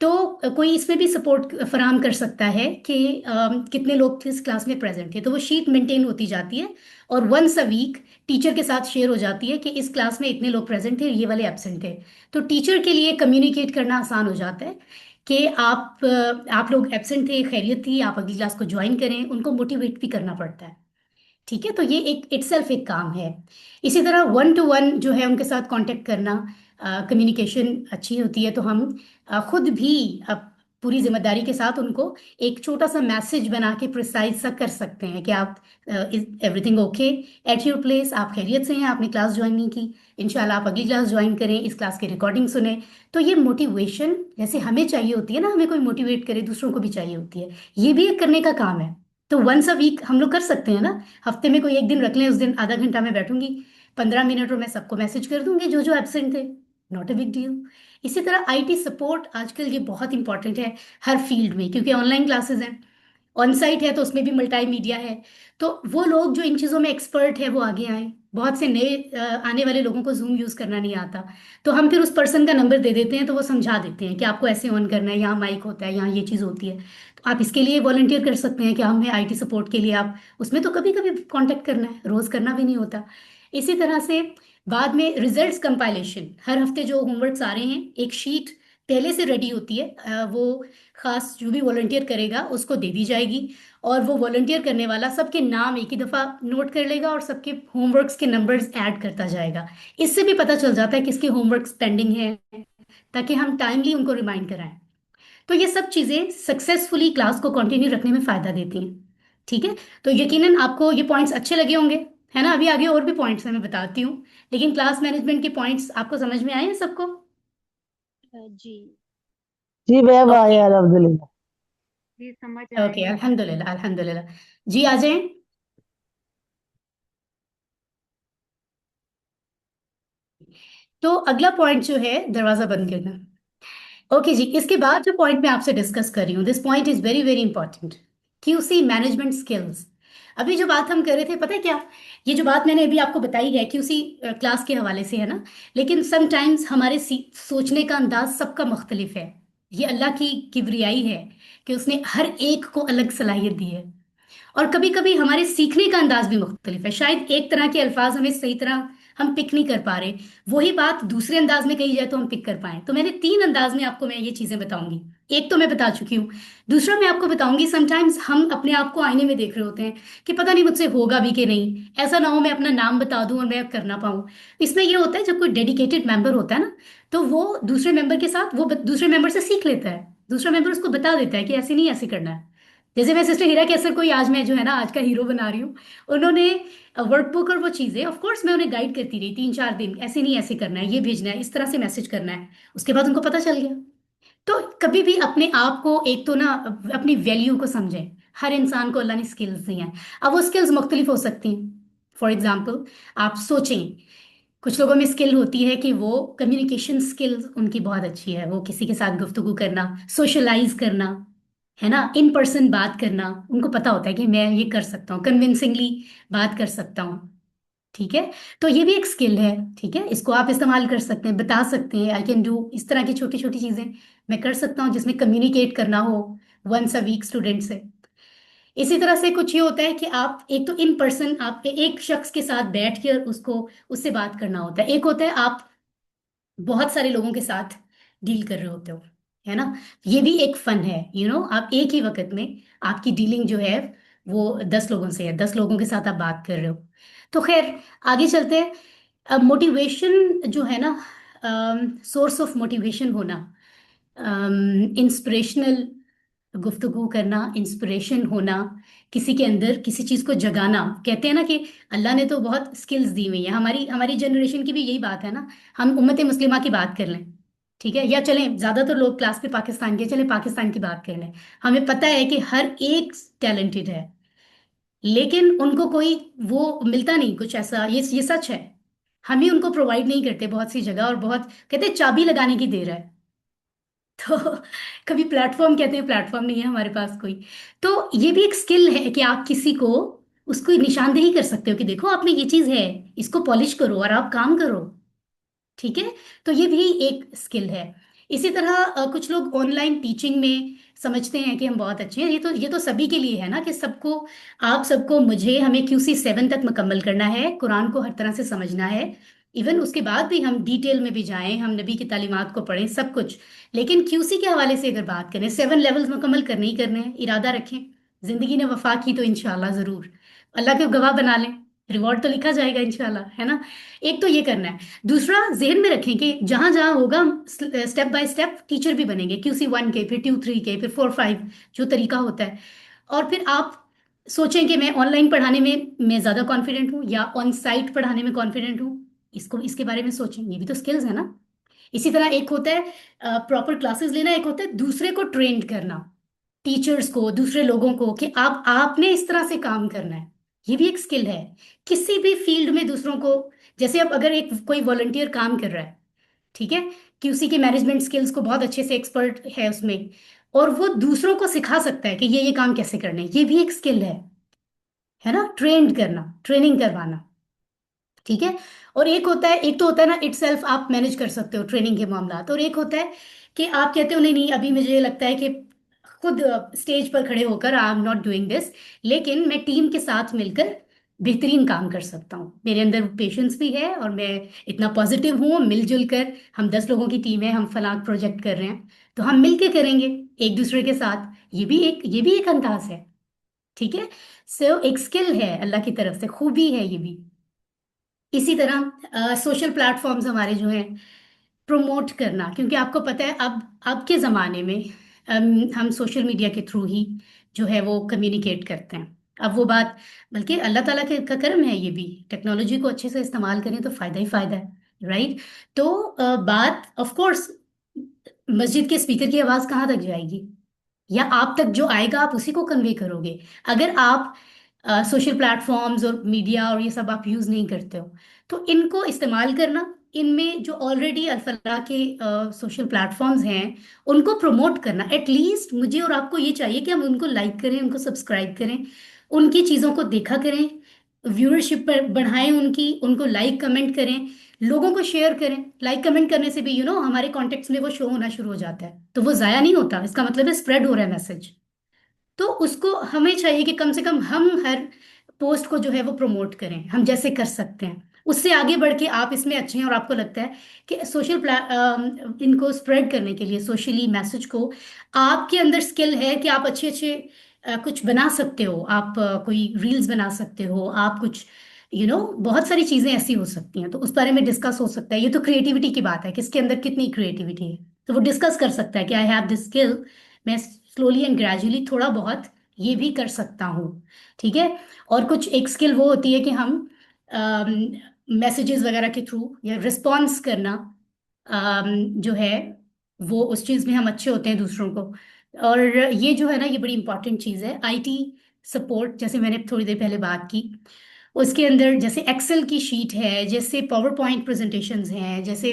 तो कोई इसमें भी सपोर्ट फराहम कर सकता है कि कितने लोग किस क्लास में प्रेजेंट थे, तो वो शीट मेंटेन होती जाती है और वंस अ वीक टीचर के साथ शेयर हो जाती है कि इस क्लास में इतने लोग प्रेजेंट थे, ये वाले एब्सेंट थे। तो टीचर के लिए कम्युनिकेट करना आसान हो जाता है कि आप लोग एब्सेंट थे, खैरियत थी, आप अगली क्लास को ज्वाइन करें। उनको मोटिवेट भी करना पड़ता है, ठीक है। तो ये एक इटसेल्फ एक काम है। इसी तरह 1 to 1 जो है उनके साथ कांटेक्ट करना, कम्युनिकेशन अच्छी होती है तो हम खुद भी पूरी जिम्मेदारी के साथ उनको एक छोटा सा मैसेज बना के प्रिसाइज सा कर सकते हैं कि आप everything okay at your place, आप खैरियत से हैं, आपने क्लास ज्वाइन नहीं की, इंशाल्लाह आप अगली क्लास ज्वाइन करें, इस क्लास की रिकॉर्डिंग सुने। तो ये मोटिवेशन जैसे हमें चाहिए होती है ना, हमें कोई मोटिवेट करे, दूसरों को भी चाहिए होती है, ये भी एक करने का काम है। तो वंस अ वीक हम लोग कर सकते हैं ना, हफ्ते में कोई एक दिन रख लें, उस दिन आधा घंटा मैं बैठूंगी, 15 मिनट, और मैं सबको मैसेज कर दूंगी जो जो एब्सेंट थे, नॉट अ बिग डील। इसी तरह आईटी सपोर्ट आजकल ये बहुत इंपॉर्टेंट है हर फील्ड में, क्योंकि ऑनलाइन क्लासेस हैं, ऑन साइट है तो उसमें भी मल्टी मीडिया है। तो वो लोग जो इन चीज़ों में एक्सपर्ट है वो आगे आए। बहुत से नए आने वाले लोगों को जूम यूज़ करना नहीं आता, तो हम फिर उस पर्सन का नंबर दे देते हैं, तो वो समझा देते हैं कि आपको ऐसे ऑन करना है, यहाँ माइक होता है, यहाँ ये चीज़ होती है। तो आप इसके लिए वॉलंटियर कर सकते हैं कि हमें आईटी सपोर्ट के लिए आप, उसमें तो कभी कभी कांटेक्ट करना है, रोज़ करना भी नहीं होता। इसी तरह से बाद में रिजल्ट्स कंपाइलेशन, हर हफ्ते जो होमवर्क्स आ रहे हैं एक शीट पहले से रेडी होती है, वो खास जो भी वॉलंटियर करेगा उसको दे दी जाएगी, और वो वॉलंटियर करने वाला सबके नाम एक ही दफ़ा नोट कर लेगा और सबके होमवर्क्स के नंबर्स ऐड करता जाएगा। इससे भी पता चल जाता है किसके होमवर्क्स पेंडिंग है, ताकि हम टाइमली उनको रिमाइंड कराएं। तो ये सब चीज़ें सक्सेसफुली क्लास को कंटिन्यू रखने में फ़ायदा देती हैं, ठीक है। तो यकीनन आपको ये पॉइंट्स अच्छे लगे होंगे, है ना। अभी आगे और भी पॉइंट्स हैं, मैं बताती हूँ, लेकिन क्लास मैनेजमेंट के पॉइंट्स आपको समझ में आए हैं सबको? जी। जी मैम ओके, आए अल्हम्दुलिल्लाह। जी समझ ओके, आए। अल्हम्दुलिल्लाह, अल्हम्दुलिल्लाह। जी आ जाएं। तो अगला पॉइंट जो है दरवाजा बंद करना। ओके जी, इसके बाद जो पॉइंट मैं आपसे डिस्कस कर रही हूँ, this point is very very important, QC management skills. अभी जो बात हम कर रहे थे, पता है क्या, ये जो बात मैंने अभी आपको बताई है क्यूसी क्लास के हवाले से, है ना। लेकिन समटाइम्स हमारे सोचने का अंदाज सबका मुख्तलिफ है। ये अल्लाह की किब्रियाई है कि उसने हर एक को अलग सलाहियत दी है। और कभी कभी हमारे सीखने का अंदाज भी मुख्तलिफ है, शायद एक तरह के अल्फाज हमें सही तरह हम पिक नहीं कर पा रहे, वही बात दूसरे अंदाज में कही जाए तो हम पिक कर पाए। तो मैंने 3 अंदाज में आपको मैं ये चीजें बताऊंगी। एक तो मैं बता चुकी हूँ, दूसरा मैं आपको बताऊंगी। समटाइम्स हम अपने आप को आईने में देख रहे होते हैं कि पता नहीं मुझसे होगा भी कि नहीं, ऐसा ना हो मैं अपना नाम बता दूं और मैं कर ना पाऊं। इसमें ये होता है जब कोई डेडिकेटेड मेंबर होता है ना, तो वो दूसरे मेंबर के साथ, वो दूसरे मेंबर से सीख लेता है, दूसरा मेंबर उसको बता देता है कि ऐसे नहीं ऐसे करना है। जैसे मैं सिस्टर हीरा कैसर को ही आज मैं जो है ना आज का हीरो बना रही हूँ। उन्होंने वर्कबुक और वो चीजें, ऑफ कोर्स मैं उन्हें गाइड करती रही 3-4 दिन, ऐसे नहीं ऐसे करना है, ये भेजना है, इस तरह से मैसेज करना है। उसके बाद उनको पता चल गया। तो कभी भी अपने आप को एक तो ना अपनी वैल्यू को समझें। हर इंसान को अल्लाह ने स्किल्स दी हैं। अब वो स्किल्स मुख्तलिफ हो सकती हैं। फॉर एग्जाम्पल, आप सोचें, कुछ लोगों में स्किल होती है कि वो कम्युनिकेशन स्किल्स उनकी बहुत अच्छी है, वो किसी के साथ गुफ्तगू करना, सोशलाइज करना, है ना, इन पर्सन बात करना, उनको पता होता है कि मैं ये कर सकता हूँ, कन्विंसिंगली बात कर सकता हूँ। ठीक है। तो ये भी एक स्किल है। ठीक है, इसको आप इस्तेमाल कर सकते हैं, बता सकते हैं आई कैन डू, इस तरह की छोटी छोटी चीजें मैं कर सकता हूँ जिसमें कम्युनिकेट करना हो वंस अ वीक स्टूडेंट से। इसी तरह से कुछ ये होता है कि आप एक तो इन पर्सन आप एक शख्स के साथ बैठ कर उसको उससे बात करना होता है, एक होता है आप बहुत सारे लोगों के साथ डील कर रहे होते हो, है ना। ये भी एक फन है, आप एक ही वक्त में आपकी डीलिंग जो है वो 10 लोगों से है, 10 लोगों के साथ आप बात कर रहे हो। तो खैर, आगे चलते हैं। अब मोटिवेशन जो है ना, सोर्स ऑफ मोटिवेशन होना, इंस्पिरेशनल गुफ्तगू करना, इंस्पिरेशन होना, किसी के अंदर किसी चीज को जगाना। कहते हैं ना कि अल्लाह ने तो बहुत स्किल्स दी हुई है। हमारी हमारी जनरेशन की भी यही बात है ना। हम उम्मत मुस्लिमा की बात कर लें, ठीक है, या चलें ज्यादातर लोग क्लास पे पाकिस्तान के, चलें पाकिस्तान की बात कर लें। हमें पता है कि हर एक टैलेंटेड है, लेकिन उनको कोई वो मिलता नहीं कुछ ऐसा, ये सच है। हम ही उनको प्रोवाइड नहीं करते बहुत सी जगह, और बहुत कहते हैं चाबी लगाने की देर है। तो कभी प्लेटफॉर्म, कहते हैं प्लेटफॉर्म नहीं है हमारे पास कोई। तो ये भी एक स्किल है कि आप किसी को उसको निशानदेही कर सकते हो कि देखो आप में ये चीज है, इसको पॉलिश करो और आप काम करो। ठीक है। तो ये भी एक स्किल है। इसी तरह कुछ लोग ऑनलाइन टीचिंग में समझते हैं कि हम बहुत अच्छे हैं। ये तो सभी के लिए है ना, कि सबको, आप सबको, मुझे, हमें QC 7 तक मुकम्मल करना है, कुरान को हर तरह से समझना है। इवन उसके बाद भी हम डिटेल में भी जाएं, हम नबी की तालीमात को पढ़ें, सब कुछ। लेकिन QC के हवाले से अगर बात करें, 7 लेवल्स मुकम्मल करने ही करने हैं, इरादा रखें। जिंदगी ने वफा की तो इंशाल्लाह जरूर अल्लाह के गवाह बना लें, रिवॉर्ड तो लिखा जाएगा इंशाल्लाह, है ना। एक तो ये करना है। दूसरा, जेहन में रखें कि जहां जहां होगा स्टेप बाय स्टेप टीचर भी बनेंगे, QC 1 के, फिर Q3 के, फिर 4-5, जो तरीका होता है। और फिर आप सोचें कि मैं ऑनलाइन पढ़ाने में मैं ज्यादा कॉन्फिडेंट हूँ या ऑन साइट पढ़ाने में कॉन्फिडेंट हूँ। इसको इसके बारे में सोचें, ये भी तो स्किल्स है ना। इसी तरह एक होता है प्रॉपर क्लासेस लेना, एक होता है दूसरे को ट्रेन करना, टीचर्स को, दूसरे लोगों को, कि आप आपने इस तरह से काम करना है। ये भी एक स्किल है। किसी भी फील्ड में दूसरों को, जैसे अब अगर एक कोई वॉलंटियर काम कर रहा है, ठीक है, QC के मैनेजमेंट स्किल्स को बहुत अच्छे से एक्सपर्ट है उसमें, और वो दूसरों को सिखा सकता है कि ये काम कैसे करना है, ये भी एक स्किल है ना, ट्रेंड करना, ट्रेनिंग करवाना। ठीक है। और एक होता है, एक तो होता है ना इट सेल्फ आप मैनेज कर सकते हो ट्रेनिंग के मामला, और एक होता है कि आप कहते हो नहीं नहीं अभी मुझे लगता है कि खुद स्टेज पर खड़े होकर I am not doing this, लेकिन मैं टीम के साथ मिलकर बेहतरीन काम कर सकता हूँ, मेरे अंदर पेशेंस भी है और मैं इतना पॉजिटिव हूँ, मिलजुल कर, हम 10 लोगों की टीम है, हम फलां प्रोजेक्ट कर रहे हैं, तो हम मिलके करेंगे एक दूसरे के साथ। ये भी एक अंदाज है। ठीक है। सो एक स्किल है अल्लाह की तरफ से, खूबी है ये भी। इसी तरह सोशल प्लेटफॉर्म्स हमारे जो हैं, प्रमोट करना, क्योंकि आपको पता है अब के ज़माने में हम सोशल मीडिया के थ्रू ही जो है वो कम्युनिकेट करते हैं। अब वो बात, बल्कि अल्लाह ताला के का करम है, ये भी टेक्नोलॉजी को अच्छे से इस्तेमाल करें तो फ़ायदा ही फ़ायदा है, राइट। तो बात ऑफ कोर्स, मस्जिद के स्पीकर की आवाज़ कहाँ तक जाएगी, या आप तक जो आएगा आप उसी को कन्वे करोगे। अगर आप सोशल प्लेटफॉर्म्स और मीडिया और ये सब आप यूज़ नहीं करते हो, तो इनको इस्तेमाल करना, इनमें जो ऑलरेडी अल्फला के सोशल प्लेटफॉर्म्स हैं उनको प्रमोट करना। एटलीस्ट मुझे और आपको ये चाहिए कि हम उनको लाइक करें, उनको सब्सक्राइब करें, उनकी चीज़ों को देखा करें, व्यूअरशिप पर बढ़ाएं उनकी, उनको लाइक कमेंट करें, लोगों को शेयर करें। लाइक कमेंट करने से भी हमारे कॉन्टेक्ट्स में वो शो होना शुरू हो जाता है, तो वो ज़ाया नहीं होता, इसका मतलब है स्प्रेड हो रहा है मैसेज। तो उसको हमें चाहिए कि कम से कम हम हर पोस्ट को जो है वो प्रमोट करें, हम जैसे कर सकते हैं। उससे आगे बढ़ के आप इसमें अच्छे हैं और आपको लगता है कि इनको स्प्रेड करने के लिए सोशली मैसेज को, आपके अंदर स्किल है कि आप अच्छे अच्छे कुछ बना सकते हो, आप कोई रील्स बना सकते हो, आप कुछ बहुत सारी चीजें ऐसी हो सकती हैं, तो उस बारे में डिस्कस हो सकता है। ये तो क्रिएटिविटी की बात है, किसके अंदर कितनी क्रिएटिविटी है, तो वो डिस्कस कर सकता है कि आई हैव दिस स्किल। मैं स्लोली एंड ग्रेजुअली थोड़ा बहुत ये भी कर सकता हूँ। ठीक है। और कुछ एक स्किल वो होती है कि हम मैसेजेस वगैरह के थ्रू या रिस्पॉन्स करना, जो है वो उस चीज़ में हम अच्छे होते हैं दूसरों को। और ये जो है ना, ये बड़ी इंपॉर्टेंट चीज़ है। आईटी सपोर्ट, जैसे मैंने थोड़ी देर पहले बात की, उसके अंदर जैसे एक्सेल की शीट है, जैसे पावर पॉइंट प्रेजेंटेशंस हैं, जैसे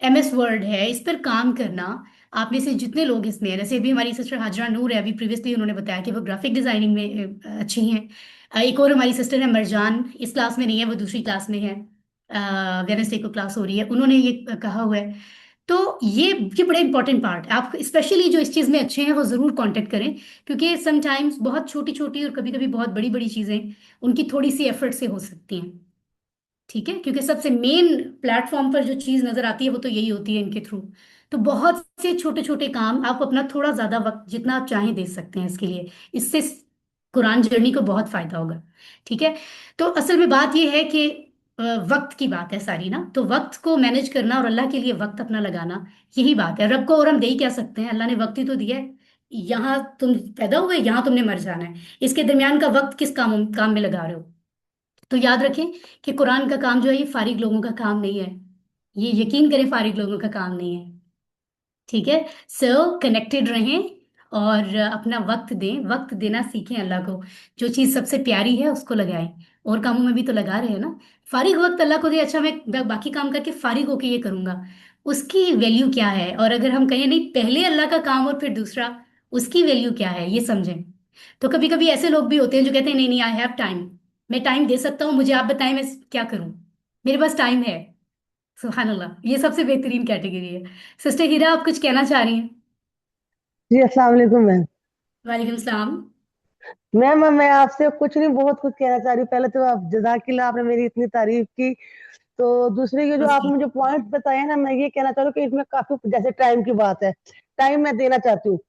एमएस वर्ड है, इस पर काम करना। आप में से जितने लोग इसमें हैं, जैसे अभी हमारी सिस्टर हाजरा नूर है, अभी प्रीवियसली उन्होंने बताया कि वो ग्राफिक डिजाइनिंग में अच्छी हैं। एक और हमारी सिस्टर है मरजान, इस क्लास में नहीं है, वो दूसरी क्लास में है, वेनेसडे को क्लास हो रही है, उन्होंने ये कहा हुआ है। तो ये बड़ा इंपॉर्टेंट पार्ट है। आप स्पेशली जो इस चीज़ में अच्छे हैं वो ज़रूर कांटेक्ट करें, क्योंकि समटाइम्स बहुत छोटी छोटी और कभी कभी बहुत बड़ी बड़ी चीज़ें उनकी थोड़ी सी एफर्ट से हो सकती हैं। ठीक है, क्योंकि सबसे मेन प्लेटफॉर्म पर जो चीज़ नज़र आती है वो तो यही होती है इनके थ्रू। तो बहुत से छोटे छोटे काम आप अपना थोड़ा ज़्यादा वक्त जितना आप चाहें दे सकते हैं इसके लिए। इससे कुरान जर्नी को बहुत फायदा होगा। ठीक है। तो असल में बात यह है कि वक्त की बात है सारी ना, तो वक्त को मैनेज करना और अल्लाह के लिए वक्त अपना लगाना, यही बात है। रब को और हम दे ही क्या सकते हैं, अल्लाह ने वक्त ही तो दिया है। यहाँ तुम पैदा हुए, यहाँ तुमने मर जाना है, इसके दरमियान का वक्त किस काम काम में लगा रहे हो। तो याद रखें कि कुरान का काम जो है ये फारिग लोगों का काम नहीं है। ये यकीन करें, फारिग लोगों का काम नहीं है। ठीक है। सो कनेक्टेड रहें और अपना वक्त दें, वक्त देना सीखें अल्लाह को। जो चीज़ सबसे प्यारी है उसको लगाएं। और कामों में भी तो लगा रहे हैं ना। फारिग वक्त अल्लाह को दे, अच्छा मैं बाकी काम करके फारिग होके ये करूंगा, उसकी वैल्यू क्या है। और अगर हम कहें नहीं, पहले अल्लाह का काम और फिर दूसरा, उसकी वैल्यू क्या है, ये समझें। तो कभी कभी ऐसे लोग भी होते हैं जो कहते हैं नहीं नहीं, आई हैव टाइम, मैं टाइम दे सकता हूँ, मुझे आप बताएं मैं क्या करूं, मेरे पास टाइम है। सुभान अल्लाह, ये सबसे बेहतरीन कैटेगरी है। सिस्टर हीरा, आप कुछ कहना चाह रही हैं? जी अस्सलाम वालेकुम मैम। वालेकुम सलाम। मैम मैं आपसे कुछ नहीं, बहुत कुछ कहना चाह रही हूँ। पहले तो आप जज़ाकिल्लाह, आपने मेरी इतनी तारीफ की। तो दूसरी के जो बस आपने मुझे पॉइंट बताए ना, मैं ये कहना चाह रही हूँ कि इसमें काफी, जैसे टाइम की बात है, टाइम मैं देना चाहती हूँ,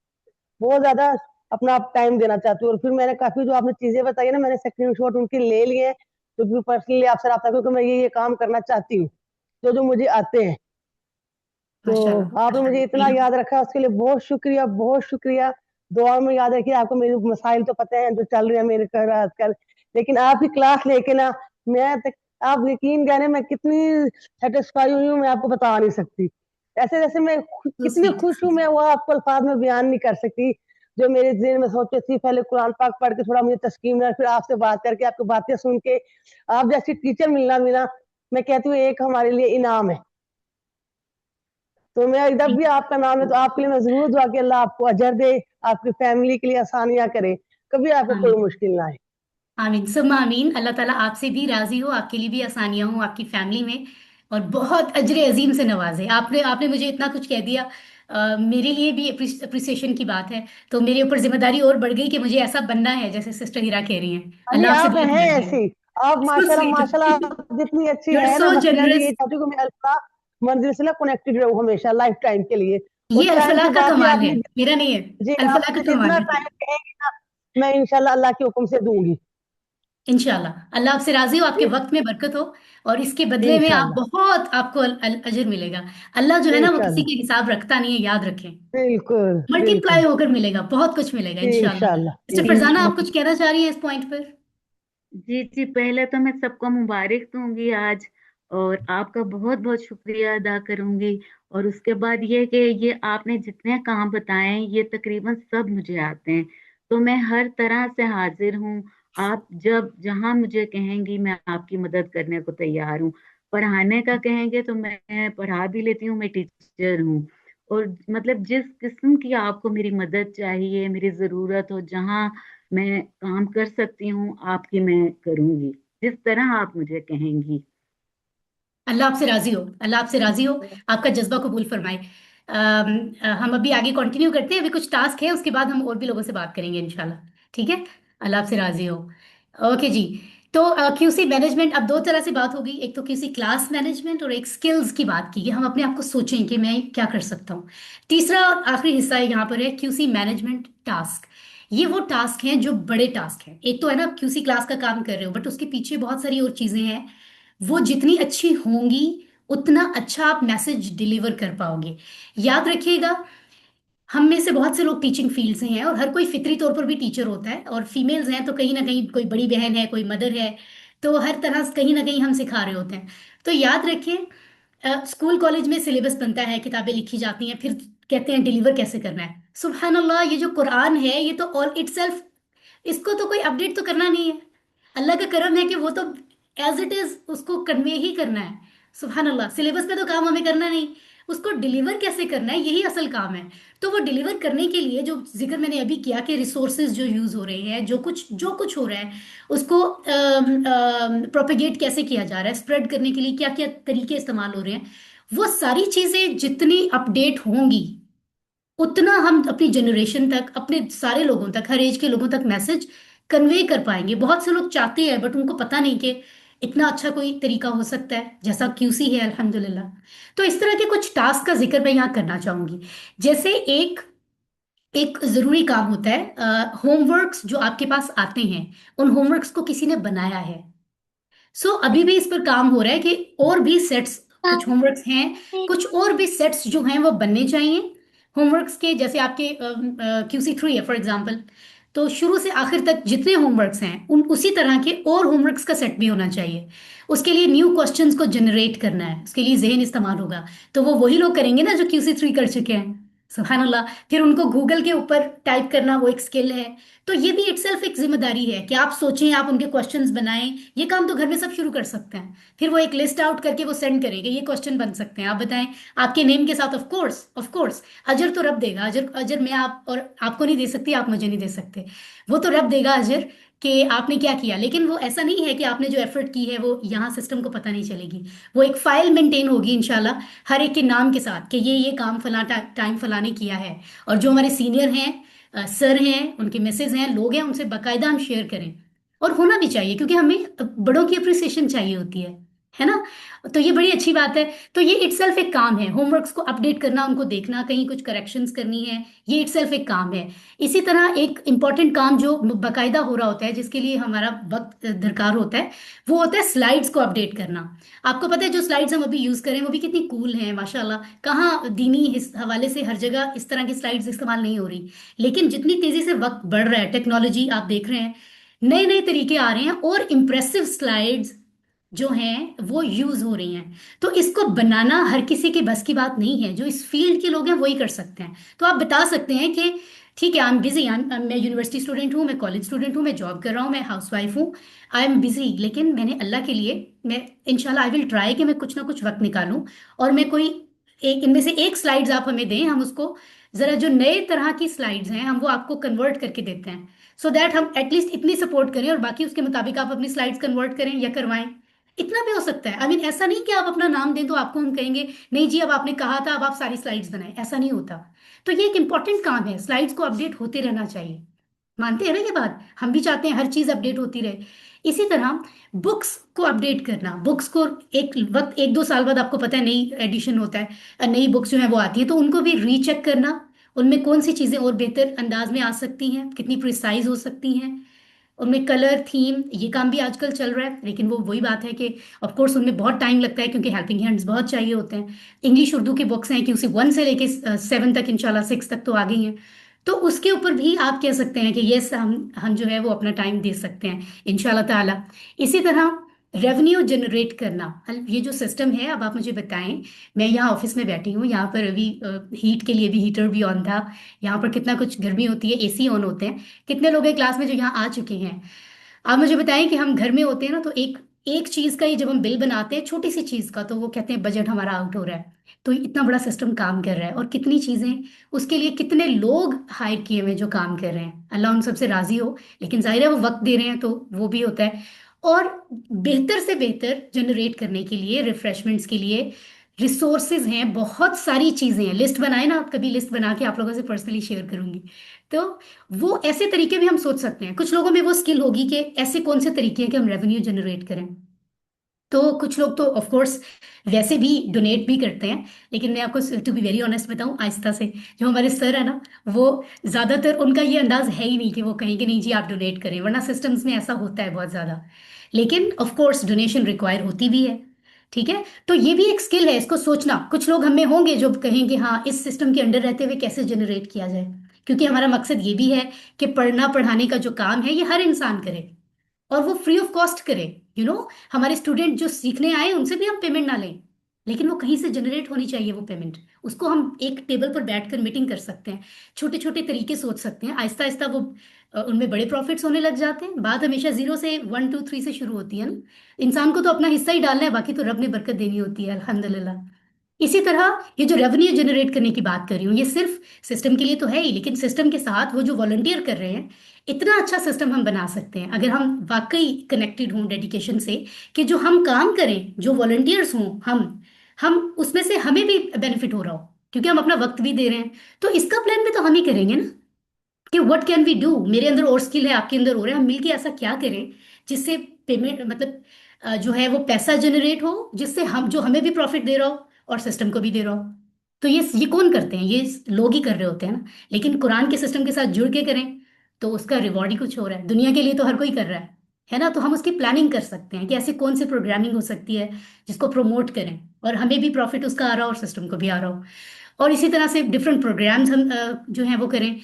बहुत ज्यादा अपना टाइम देना चाहती हूँ। और फिर मैंने काफी जो आपने चीजें बताई है ना, मैंने स्क्रीनशॉट उनके ले लिए हैं। तो फिर पर्सनली आपसे रब्ता क्योंकि मैं ये काम करना चाहती हूँ, जो जो मुझे आते हैं। तो माशाल्लाह आपने मुझे इतना माशाल्लाह। याद रखा, उसके लिए बहुत शुक्रिया, बहुत शुक्रिया। दुआ में याद रखिए। आपको मेरे मसाइल तो पता है जो चल रहे हैं मेरे घर आजकल, लेकिन आपकी क्लास लेके ना, मैं तक, आप यकीन जाने मैं कितनी सेटिस्फाई हुई हूँ, मैं आपको बता नहीं सकती। ऐसे जैसे मैं सो कितनी स्वीट। खुश हूँ, मैं वो आपको अल्फाज में बयान नहीं कर सकती। जो मेरे दिल में सोचे थी, पहले कुरान पाक पढ़ के थोड़ा मुझे तस्कीन मिला, फिर आपसे बात करके आपकी बातें सुन के, आप जैसी टीचर मिलना मिला, मैं कहती हूँ एक हमारे लिए इनाम है। तो मैं जब भी आपका नाम है तो आपके लिए मैं जरूर दुआ कि अल्लाह आपको अजर दे, आपकी फैमिली के लिए आसानियां करे, कभी आपको कोई आमीन मुश्किल ना आए। आमीन सुम्मा आमीन। अल्लाह ताला आपसे भी राजी हो, आपके लिए भी आसानियां हो आपकी फैमिली में, और बहुत अजर अजीम से नवाजे। आपने आपने मुझे इतना कुछ कह दिया, मेरे लिए भी अप्रिसिएशन की बात है। तो मेरे ऊपर जिम्मेदारी और बढ़ गई कि मुझे ऐसा बनना है जैसे सिस्टर हीरा कह रही हैं। हाँ जी, अल्लाह आपसे आप दुआ हैं कराती ऐसी। है। आप सो माशाल्लाह स्वीट। माशाल्लाह, आप जितनी अच्छी यू आर है ना, सो बस मैं भी जनरस। यही चाहती हूँ कि मैं अल्लाह मंजिल से ना कनेक्टेड रहूँ हमेशा लाइफ टाइम के लिए। और ये टाइम की अल्फलाह का बात भी कमाल है, आपने, मेरा नहीं है। जी आप अल्फलाह का मुझे कमाल जितना है। टाइम कहेंगे ना, मैं इंशाल्लाह अल्लाह के हुक्म से दूंगी। इंशाल्लाह अल्लाह आपसे राजी हो, आपके वक्त में बरकत हो, और इसके बदले में आप इंशाल्लाह बहुत, आपको अजर मिलेगा। अल्लाह जो है ना, वो किसी इंशाल्लाह, के हिसाब रखता नहीं है, याद रखें। बिल्कुल मल्टीप्लाई बिल्कुल, होकर मिलेगा, बहुत कुछ मिलेगा इंशाल्लाह। इंशाल्लाह मिस्टर फरजाना, इंशाल्लाह। आप कुछ कहना चाह रही हैं इस पॉइंट पर? जी जी, पहले तो मैं सबको मुबारक दूंगी आज, और आपका बहुत बहुत शुक्रिया अदा करूंगी। और उसके बाद ये कि ये आपने जितने काम बताए हैं, ये तकरीबन सब मुझे आते हैं। तो मैं हर तरह से हाजिर हूँ। आप जब जहाँ मुझे कहेंगी, मैं आपकी मदद करने को तैयार हूँ। पढ़ाने का कहेंगे तो मैं पढ़ा भी लेती हूँ, मैं टीचर हूँ। और मतलब जिस किस्म की आपको मेरी मदद चाहिए, मेरी जरूरत हो, जहाँ मैं काम कर सकती हूँ आपकी, मैं करूंगी जिस तरह आप मुझे कहेंगी। अल्लाह आपसे राजी हो, अल्लाह आपसे राजी हो, आपका जज्बा कबूल फरमाए। हम अभी आगे कंटिन्यू करते हैं, अभी कुछ टास्क है, उसके बाद हम और भी लोगों से बात करेंगे इंशाल्लाह। ठीक है। अल्लाह आपसे राजी हो। ओके जी। तो क्यूसी मैनेजमेंट, अब दो तरह से बात होगी, एक तो क्यूसी क्लास मैनेजमेंट और एक स्किल्स की बात की कि हम अपने आप को सोचें कि मैं क्या कर सकता हूँ। तीसरा और आखिरी हिस्सा यहाँ पर है क्यूसी मैनेजमेंट टास्क। ये वो टास्क हैं जो बड़े टास्क हैं। एक तो है ना, क्यूसी क्लास का काम कर रहे हो, बट उसके पीछे बहुत सारी और चीजें हैं। वो जितनी अच्छी होंगी, उतना अच्छा आप मैसेज डिलीवर कर पाओगे। याद रखिएगा, हम में से बहुत से लोग टीचिंग फील्ड से हैं और हर कोई फितरी तौर पर भी टीचर होता है, और फीमेल्स हैं तो कहीं ना कहीं कोई बड़ी बहन है, कोई मदर है, तो हर तरह से कहीं ना कहीं हम सिखा रहे होते हैं। तो याद रखिए, स्कूल कॉलेज में सिलेबस बनता है, किताबें लिखी जाती हैं, फिर कहते हैं डिलीवर कैसे करना है। सुबहान अल्लाह, ये जो कुरान है ये तो ऑल इटसेल्फ, इसको तो कोई अपडेट तो करना नहीं है। अल्लाह का करम है कि वो तो एज इट इज उसको कन्वे ही करना है। सुबहान अल्लाह, सिलेबस पे तो काम हमें करना नहीं, उसको डिलीवर कैसे करना है यही असल काम है। तो वो डिलीवर करने के लिए जो जिक्र मैंने अभी किया कि रिसोर्सेज जो यूज हो रहे हैं, जो कुछ हो रहा है, उसको प्रोपेगेट कैसे किया जा रहा है, स्प्रेड करने के लिए क्या क्या तरीके इस्तेमाल हो रहे हैं, वो सारी चीजें जितनी अपडेट होंगी उतना हम अपनी जनरेशन तक, अपने सारे लोगों तक, हर एज के लोगों तक मैसेज कन्वे कर पाएंगे। बहुत से लोग चाहते हैं बट उनको पता नहीं कि इतना अच्छा कोई तरीका हो सकता है जैसा क्यूसी है, अल्हम्दुलिल्लाह। तो इस तरह के कुछ टास्क का जिक्र मैं यहाँ करना चाहूंगी। जैसे एक एक जरूरी काम होता है, होमवर्क्स जो आपके पास आते हैं, उन होमवर्क्स को किसी ने बनाया है। सो अभी भी इस पर काम हो रहा है कि और भी सेट्स, कुछ होमवर्क्स हैं, कुछ और भी सेट्स जो हैं वो बनने चाहिए होमवर्क्स के। जैसे आपके QC3 है फॉर एग्जांपल, तो शुरू से आखिर तक जितने होमवर्क्स हैं उन उसी तरह के और होमवर्क्स का सेट भी होना चाहिए। उसके लिए न्यू क्वेश्चंस को जनरेट करना है, उसके लिए जहन इस्तेमाल होगा, तो वो वही लोग करेंगे ना जो QC3 कर चुके हैं। सुभान अल्लाह, फिर उनको गूगल के ऊपर टाइप करना वो एक स्किल है। तो ये भी इटसेल्फ एक जिम्मेदारी है कि आप सोचें, आप उनके क्वेश्चंस बनाएं। ये काम तो घर में सब शुरू कर सकते हैं, फिर वो एक लिस्ट आउट करके वो सेंड करेंगे, ये क्वेश्चन बन सकते हैं, आप बताएं आपके नेम के साथ। ऑफ कोर्स अजर तो रब देगा, अजर अजर मैं आप और आपको नहीं दे सकती, आप मुझे नहीं दे सकते, वो तो रब देगा अजर कि आपने क्या किया। लेकिन वो ऐसा नहीं है कि आपने जो एफर्ट की है वो यहाँ सिस्टम को पता नहीं चलेगी। वो एक फाइल मेंटेन होगी इंशाल्लाह, हर एक के नाम के साथ कि ये काम फला टाइम फलाने किया है। और जो हमारे सीनियर हैं, सर हैं, उनके मैसेज हैं, लोग हैं, उनसे बाकायदा हम शेयर करें। और होना भी चाहिए क्योंकि हमें बड़ों की अप्रिसिएशन चाहिए होती है ना। तो ये बड़ी अच्छी बात है। तो ये इटसेल्फ एक काम है, होमवर्क्स को अपडेट करना, उनको देखना, कहीं कुछ करेक्शंस करनी है, ये इटसेल्फ एक काम है। इसी तरह एक इम्पॉर्टेंट काम जो बाकायदा हो रहा होता है, जिसके लिए हमारा वक्त दरकार होता है, वो होता है स्लाइड्स को अपडेट करना। आपको पता है जो स्लाइड्स हम अभी यूज करें वो भी कितनी कूल हैं माशाल्लाह। कहाँ दीनी हवाले से हर जगह इस तरह की स्लाइड्स इस्तेमाल नहीं हो रही, लेकिन जितनी तेजी से वक्त बढ़ रहा है, टेक्नोलॉजी आप देख रहे हैं, नए नए तरीके आ रहे हैं और इम्प्रेसिव स्लाइड्स जो हैं वो यूज हो रही हैं। तो इसको बनाना हर किसी के बस की बात नहीं है, जो इस फील्ड के लोग हैं वही कर सकते हैं। तो आप बता सकते हैं कि ठीक है, आई एम बिजी, मैं यूनिवर्सिटी स्टूडेंट हूँ, मैं कॉलेज स्टूडेंट हूँ, मैं जॉब कर रहा हूँ, मैं हाउसवाइफ हूँ, आई एम बिजी, लेकिन मैंने अल्लाह के लिए, मैं इंशाल्लाह आई विल ट्राई कि मैं कुछ ना कुछ वक्त निकालूं, और मैं कोई एक इनमें से एक स्लाइड्स आप हमें दें, हम उसको जरा जो नए तरह की स्लाइड्स हैं हम वो आपको कन्वर्ट करके देते हैं, सो दैट हम एटलीस्ट इतनी सपोर्ट करें और बाकी उसके मुताबिक आप अपनी स्लाइड्स कन्वर्ट करें या करवाएं। इतना भी हो सकता है। आई मीन ऐसा नहीं कि आप अपना नाम दें तो आपको हम कहेंगे नहीं जी अब आपने कहा था अब आप सारी स्लाइड्स बनाएं, ऐसा नहीं होता। तो ये एक इंपॉर्टेंट काम है, स्लाइड्स को अपडेट होते रहना चाहिए। मानते हैं ना ये बात, हम भी चाहते हैं हर चीज अपडेट होती रहे। इसी तरह बुक्स को अपडेट करना, बुक्स को एक वक्त 1-2 साल बाद आपको पता है नई एडिशन होता है, नई बुक्स जो है वो आती है, तो उनको भी रीचेक करना, उनमें कौन सी चीजें और बेहतर अंदाज में आ सकती हैं, कितनी प्रिसाइज हो सकती हैं, उनमें कलर थीम, ये काम भी आजकल चल रहा है। लेकिन वो वही बात है कि ऑफ कोर्स उनमें बहुत टाइम लगता है क्योंकि हेल्पिंग हैंड्स बहुत चाहिए होते हैं। इंग्लिश उर्दू की बुक्स हैं कि उसे 1 से लेके 7 तक, इंशाल्लाह 6 तक तो आ गई हैं। तो उसके ऊपर भी आप कह सकते हैं कि यस हम जो है वो अपना टाइम दे सकते हैं इंशाल्लाह ताला। इसी तरह रेवेन्यू जनरेट करना, ये जो सिस्टम है, अब आप मुझे बताएं, मैं यहाँ ऑफिस में बैठी हूँ, यहाँ पर अभी हीट के लिए भी हीटर भी ऑन था, यहाँ पर कितना कुछ गर्मी होती है, AC ऑन होते हैं। कितने लोग हैं क्लास में जो यहाँ आ चुके हैं? आप मुझे बताएं कि हम घर में होते हैं ना, तो एक एक चीज का ही जब हम बिल बनाते हैं, छोटी सी चीज का, तो वो कहते हैं बजट हमारा आउट हो रहा है। तो इतना बड़ा सिस्टम काम कर रहा है और कितनी चीजें, उसके लिए कितने लोग हायर किए हुए हैं जो काम कर रहे हैं, अल्लाह उन सबसे राजी हो। लेकिन जाहिर है वो वक्त दे रहे हैं तो वो भी होता है। और बेहतर से बेहतर जनरेट करने के लिए, रिफ्रेशमेंट्स के लिए रिसोर्सेज हैं, बहुत सारी चीजें हैं। लिस्ट बनाए ना, आप कभी लिस्ट बना के आप लोगों से पर्सनली शेयर करूंगी। तो वो ऐसे तरीके भी हम सोच सकते हैं। कुछ लोगों में वो स्किल होगी कि ऐसे कौन से तरीके हैं कि हम रेवेन्यू जनरेट करें। तो कुछ लोग तो ऑफ कोर्स वैसे भी डोनेट भी करते हैं, लेकिन मैं आपको टू बी वेरी ऑनेस्ट बताऊं आहिस्ता से, जो हमारे सर है ना, वो ज्यादातर उनका ये अंदाज है ही नहीं कि वो कहेंगे नहीं जी आप डोनेट करें, वरना सिस्टम्स में ऐसा होता है बहुत ज्यादा। लेकिन ऑफ कोर्स डोनेशन रिक्वायर होती भी है। ठीक है, तो ये भी एक स्किल है, इसको सोचना। कुछ लोग हमें होंगे जो कहेंगे हाँ इस सिस्टम के अंडर रहते हुए कैसे जनरेट किया जाए, क्योंकि हमारा मकसद ये भी है कि पढ़ना पढ़ाने का जो काम है ये हर इंसान करे और वो फ्री ऑफ कॉस्ट करे। हमारे स्टूडेंट जो सीखने आए उनसे भी हम पेमेंट ना लें, लेकिन वो कहीं से जनरेट होनी चाहिए वो पेमेंट। उसको हम एक टेबल पर बैठकर मीटिंग कर सकते हैं, छोटे छोटे तरीके सोच सकते हैं, आहिस्ता आहिस्ता वो उनमें बड़े प्रॉफिट्स होने लग जाते हैं। बात हमेशा 0 से 1 2 3 से शुरू होती है ना। इंसान को तो अपना हिस्सा ही डालना है, बाकी तो रब ने बरकत देनी होती है, अल्हम्दुलिल्लाह। इसी तरह ये जो रेवेन्यू जनरेट करने की बात कर रही हूँ, ये सिर्फ सिस्टम के लिए तो है ही, लेकिन सिस्टम के साथ वो जो वॉलंटियर कर रहे हैं, इतना अच्छा सिस्टम हम बना सकते हैं अगर हम वाकई कनेक्टेड हों डेडिकेशन से, कि जो हम काम करें, जो वॉलंटियर्स हों, हम उसमें से हमें भी बेनिफिट हो रहा हो, क्योंकि हम अपना वक्त भी दे रहे हैं। तो इसका प्लान भी तो हम ही करेंगे ना, कि व्हाट कैन वी डू, मेरे अंदर और स्किल है, आपके अंदर और है, हम मिलके ऐसा क्या करें जिससे पेमेंट मतलब जो है वो पैसा जनरेट हो, जिससे हम जो हमें भी प्रॉफिट दे रहा हो और सिस्टम को भी दे रहा हो। तो ये कौन करते हैं? ये लोग ही कर रहे होते हैं ना। लेकिन कुरान के सिस्टम के साथ जुड़ के करें तो उसका रिवॉर्ड ही कुछ हो रहा है। दुनिया के लिए तो हर कोई कर रहा है ना। तो हम उसकी प्लानिंग कर सकते हैं कि ऐसे कौन सी प्रोग्रामिंग हो सकती है जिसको प्रमोट करें और हमें भी प्रॉफिट उसका आ रहा हो और सिस्टम को भी आ रहा हो। और इसी तरह से डिफरेंट प्रोग्राम्स हम जो हैं वो करें।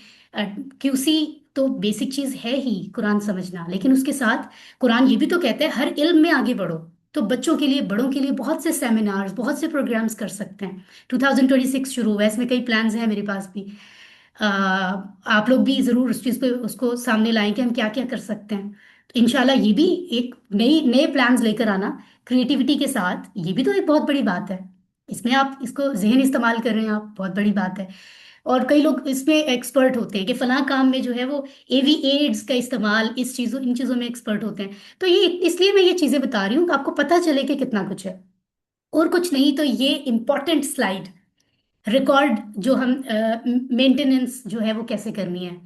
क्यूसी तो बेसिक चीज है ही कुरान समझना, लेकिन उसके साथ कुरान ये भी तो कहता है हर इल्म में आगे बढ़ो। तो बच्चों के लिए, बड़ों के लिए बहुत से सेमिनार्स, बहुत से प्रोग्राम्स कर सकते हैं। 2026 शुरू हुआ है, इसमें कई प्लान्स हैं मेरे पास भी। आप लोग भी जरूर उस चीज पे उसको सामने लाएं कि हम क्या क्या कर सकते हैं। तो इंशाल्लाह ये भी एक नई नए प्लान्स लेकर आना क्रिएटिविटी के साथ, ये भी तो एक बहुत बड़ी बात है। इसमें आप इसको जहन इस्तेमाल कर रहे हैं आप, बहुत बड़ी बात है। और कई लोग इसमें एक्सपर्ट होते हैं कि फलां काम में जो है वो एवी एड्स का इस्तेमाल, इस चीज़ों इन चीज़ों में एक्सपर्ट होते हैं। तो ये इसलिए मैं ये चीज़ें बता रही हूँ कि आपको पता चले कि कितना कुछ है। और कुछ नहीं तो ये इम्पोर्टेंट स्लाइड, रिकॉर्ड जो हम मेंटेनेंस जो है वो कैसे करनी है,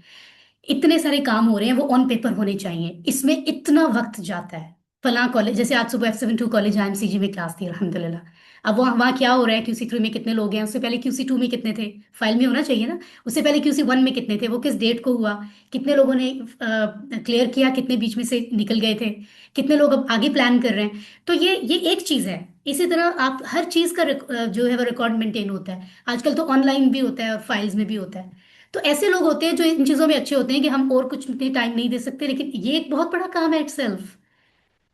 इतने सारे काम हो रहे हैं वो ऑन पेपर होने चाहिए। इसमें इतना वक्त जाता है। फलां कॉलेज, जैसे आज सुबह F72 कॉलेज IMCG में क्लास थी अल्हम्दुलिल्लाह। अब वहाँ क्या हो रहा है, QC3 में कितने लोग हैं, उससे पहले QC2 में कितने थे, फाइल में होना चाहिए ना। उससे पहले QC1 में कितने थे, वो किस डेट को हुआ, कितने लोगों ने क्लियर किया, कितने बीच में से निकल गए थे, कितने लोग अब आगे प्लान कर रहे हैं। तो ये एक चीज़ है। इसी तरह आप हर चीज़ का जो है वो रिकॉर्ड मेंटेन होता है। आजकल तो ऑनलाइन भी होता है और फाइल्स में भी होता है। तो ऐसे लोग होते हैं जो इन चीज़ों में अच्छे होते हैं कि हम और कुछ टाइम नहीं दे सकते, लेकिन ये एक बहुत बड़ा काम है इटसेल्फ,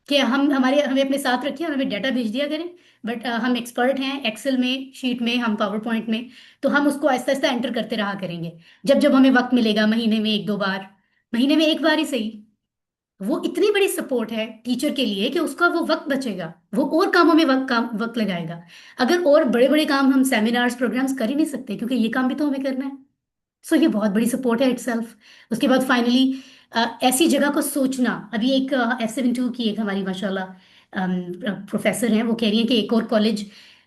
कि हमें अपने साथ रखिए और हमें डाटा भेज दिया करें। बट हम एक्सपर्ट हैं एक्सेल में, शीट में, हम पावर पॉइंट में, तो हम उसको आहिस्ता आहिस्ता एंटर करते रहा करेंगे। जब जब हमें वक्त मिलेगा, महीने में 1 2 बार, महीने में 1 बार ही सही, वो इतनी बड़ी सपोर्ट है टीचर के लिए कि उसका वो वक्त बचेगा, वो और कामों में वक्त लगाएगा। अगर और बड़े बड़े काम हम सेमिनार्स प्रोग्राम्स कर ही नहीं सकते, क्योंकि ये काम भी तो हमें करना है। सो ये बहुत बड़ी सपोर्ट है इटसेल्फ। उसके बाद फाइनली ऐसी जगह को सोचना। अभी एक F72 की एक हमारी माशाल्लाह प्रोफेसर हैं, वो कह रही हैं कि एक और कॉलेज,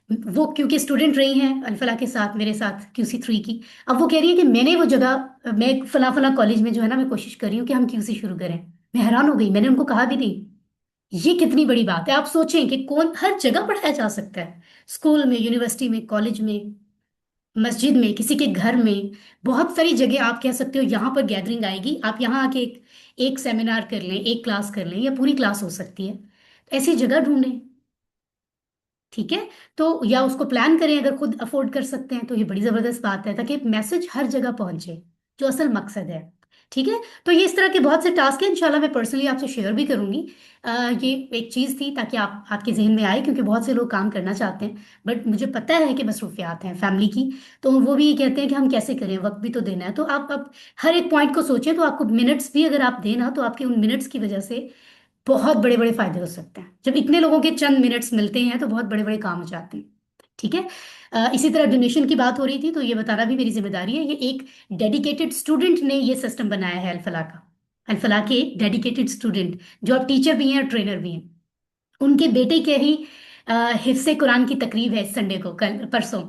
वो क्योंकि स्टूडेंट रही हैं अल्फला के साथ, मेरे साथ QC3 की। अब वो कह रही है कि मैंने वो जगह, मैं फला फला कॉलेज में जो है ना, मैं कोशिश कर रही हूँ कि हम QC शुरू करें। मैं हैरान हो गई, मैंने उनको कहा भी नहीं। ये कितनी बड़ी बात है। आप सोचें कि कौन हर जगह पढ़ाया जा सकता है, स्कूल में, यूनिवर्सिटी में, कॉलेज में, मस्जिद में, किसी के घर में, बहुत सारी जगह आप कह सकते हो यहाँ पर गैदरिंग आएगी, आप यहाँ आके एक सेमिनार कर लें, एक क्लास कर लें, या पूरी क्लास हो सकती है। ऐसी जगह ढूंढें, ठीक है। तो या उसको प्लान करें, अगर खुद अफोर्ड कर सकते हैं तो ये बड़ी जबरदस्त बात है, ताकि मैसेज हर जगह पहुंचे, जो असल मकसद है। ठीक है। तो ये इस तरह के बहुत से टास्क हैं, इंशाल्लाह मैं पर्सनली आपसे शेयर भी करूंगी। ये एक चीज़ थी ताकि आपके जहन में आए, क्योंकि बहुत से लोग काम करना चाहते हैं, बट मुझे पता है कि मसरूफियात हैं फैमिली की। तो वो भी कहते हैं कि हम कैसे करें, वक्त भी तो देना है। तो आप हर एक पॉइंट को सोचें, तो आपको मिनट्स भी अगर आप देना, तो आपके उन मिनट्स की वजह से बहुत बड़े बड़े फायदे हो सकते हैं। जब इतने लोगों के चंद मिनट्स मिलते हैं तो बहुत बड़े बड़े काम हो जाते हैं। ठीक है। इसी तरह डोनेशन की बात हो रही थी, तो ये बताना भी मेरी जिम्मेदारी है। ये एक डेडिकेटेड स्टूडेंट ने ये सिस्टम बनाया है अल्फला का। अल्फला के एक डेडिकेटेड स्टूडेंट, जो अब टीचर भी हैं और ट्रेनर भी हैं, उनके बेटे के ही हिफ्ज़े कुरान की तकरीब है इस संडे को, कल परसों।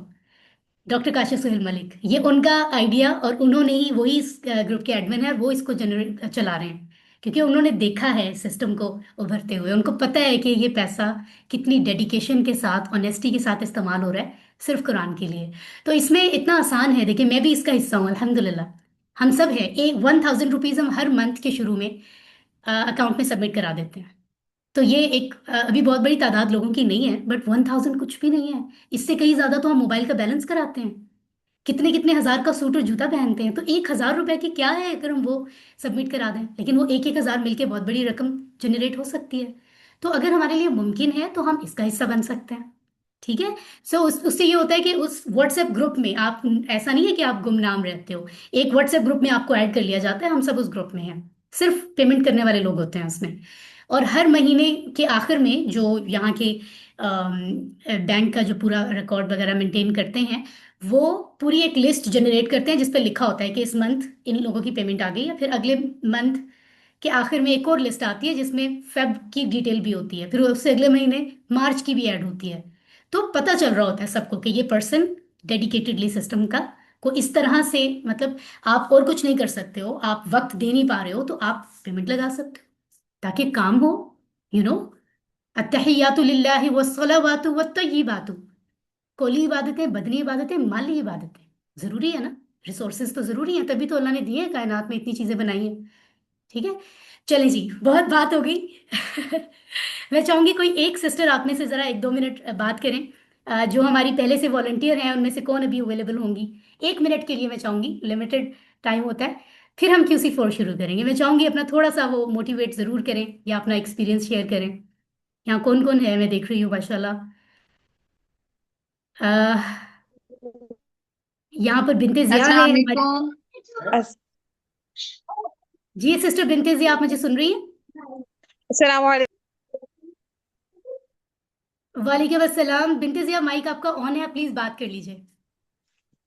डॉक्टर काशिफ सुहेल मलिक, ये उनका आइडिया, और उन्होंने ही, वही इस ग्रुप के एडमिन है, वो इसको जनरेट चला रहे हैं, क्योंकि उन्होंने देखा है सिस्टम को उभरते हुए। उनको पता है कि ये पैसा कितनी डेडिकेशन के साथ, ऑनेस्टी के साथ इस्तेमाल हो रहा है सिर्फ कुरान के लिए। तो इसमें इतना आसान है। देखिए, मैं भी इसका हिस्सा हूँ अल्हम्दुलिल्लाह। हम सब हैं। 1000 रुपीज़ हम हर मंथ के शुरू में अकाउंट में सबमिट करा देते हैं। तो ये एक अभी बहुत बड़ी तादाद लोगों की नहीं है, बट 1000 कुछ भी नहीं है। इससे कहीं ज्यादा तो हम मोबाइल का बैलेंस कराते हैं, कितने कितने हजार का सूट और जूता पहनते हैं। तो 1000 रुपए की क्या है अगर हम वो सबमिट करा दें, लेकिन वो एक एक हजार मिलके बहुत बड़ी रकम जनरेट हो सकती है। तो अगर हमारे लिए मुमकिन है तो हम इसका हिस्सा बन सकते हैं। ठीक है। सो उससे ये होता है कि उस व्हाट्सएप ग्रुप में आप, ऐसा नहीं है कि आप गुमनाम रहते हो, एक व्हाट्सएप ग्रुप में आपको ऐड कर लिया जाता है, हम सब उस ग्रुप में हैं, सिर्फ पेमेंट करने वाले लोग होते हैं उसमें। और हर महीने के आखिर में जो यहाँ के बैंक का जो पूरा रिकॉर्ड वगैरह मेंटेन करते हैं, वो पूरी एक लिस्ट जनरेट करते हैं जिस पर लिखा होता है कि इस मंथ इन लोगों की पेमेंट आ गई है। फिर अगले मंथ के आखिर में एक और लिस्ट आती है जिसमें फेब की डिटेल भी होती है, फिर उससे अगले महीने मार्च की भी ऐड होती है। तो पता चल रहा होता है सबको कि ये पर्सन डेडिकेटेडली सिस्टम का को इस तरह से, मतलब आप और कुछ नहीं कर सकते हो, आप वक्त दे नहीं पा रहे हो तो आप पेमेंट लगा सकते हो ताकि काम हो। यू नो, अत्तहियातु लिल्लाहि वस्सलावातु वत्तय्यिबातु, कौली इबादतें, बदनी इबादतें, माली इबादतें, जरूरी है ना। रिसोर्सेज तो जरूरी है, तभी तो अल्लाह ने दिए हैं, कायनात में इतनी चीजें बनाई हैं। ठीक है। चलें जी, बहुत बात हो गई। मैं चाहूंगी कोई एक सिस्टर आप में से जरा 1-2 मिनट बात करें। जो हमारी पहले से वॉलंटियर हैं उनमें से कौन अभी अवेलेबल होंगी? 1 मिनट के लिए मैं चाहूंगी, लिमिटेड टाइम होता है। फिर हम QC4 शुरू करेंगे। मैं चाहूंगी अपना थोड़ा सा वो मोटिवेट जरूर करें या अपना एक्सपीरियंस शेयर करें। यहाँ कौन कौन है, मैं देख रही हूँ माशाल्लाह। यहाँ पर बिनते जिया अस्सलाम है हमारी। वालेकुम। अस- जी सिस्टर बिनते जिया, आप मुझे सुन रही हैं? अस्सलाम वालेकुम। वालेकुम अस्सलाम। बिनते जिया, माइक आपका ऑन है, आप प्लीज बात कर लीजिए।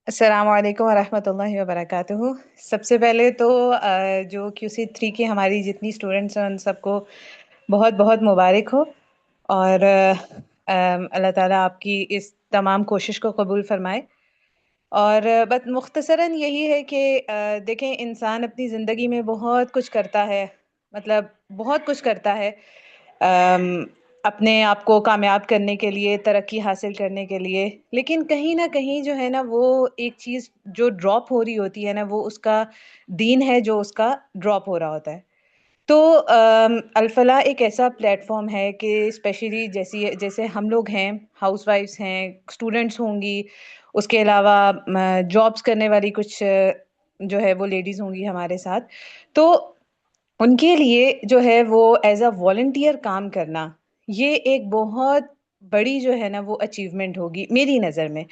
अस्सलाम वालेकुम वरहमतुल्लाहि वबरकातुहू। सबसे पहले तो जो QC3 की हमारी जितनी स्टूडेंट्स हैं उन सबको बहुत बहुत मुबारक हो। और अल्लाह ताला आपकी इस तमाम कोशिश को कबूल फरमाए। और बस मुख्तसरन यही है कि देखें, इंसान अपनी ज़िंदगी में बहुत कुछ करता है, मतलब बहुत कुछ करता है अपने आप को कामयाब करने के लिए, तरक्की हासिल करने के लिए। लेकिन कहीं न कहीं जो है ना, वो एक चीज़ जो ड्रॉप हो रही होती है ना, वो उसका दीन है जो उसका ड्रॉप हो रहा होता है। तो अल-फलाह एक ऐसा प्लेटफ़ॉर्म है कि स्पेशली जैसे जैसे हम लोग हैं, हाउसवाइफ्स हैं, स्टूडेंट्स होंगी, उसके अलावा जॉब्स करने वाली कुछ जो है वो लेडीज़ होंगी हमारे साथ। तो उनके लिए जो है वो एज़ अ वॉलंटियर काम करना, ये एक बहुत बड़ी जो है ना वो अचीवमेंट होगी मेरी नज़र में।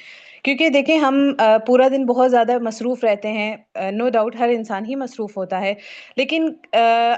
क्योंकि देखें, हम पूरा दिन बहुत ज़्यादा मसरूफ़ रहते हैं, नो डाउट हर इंसान ही मसरूफ़ होता है। लेकिन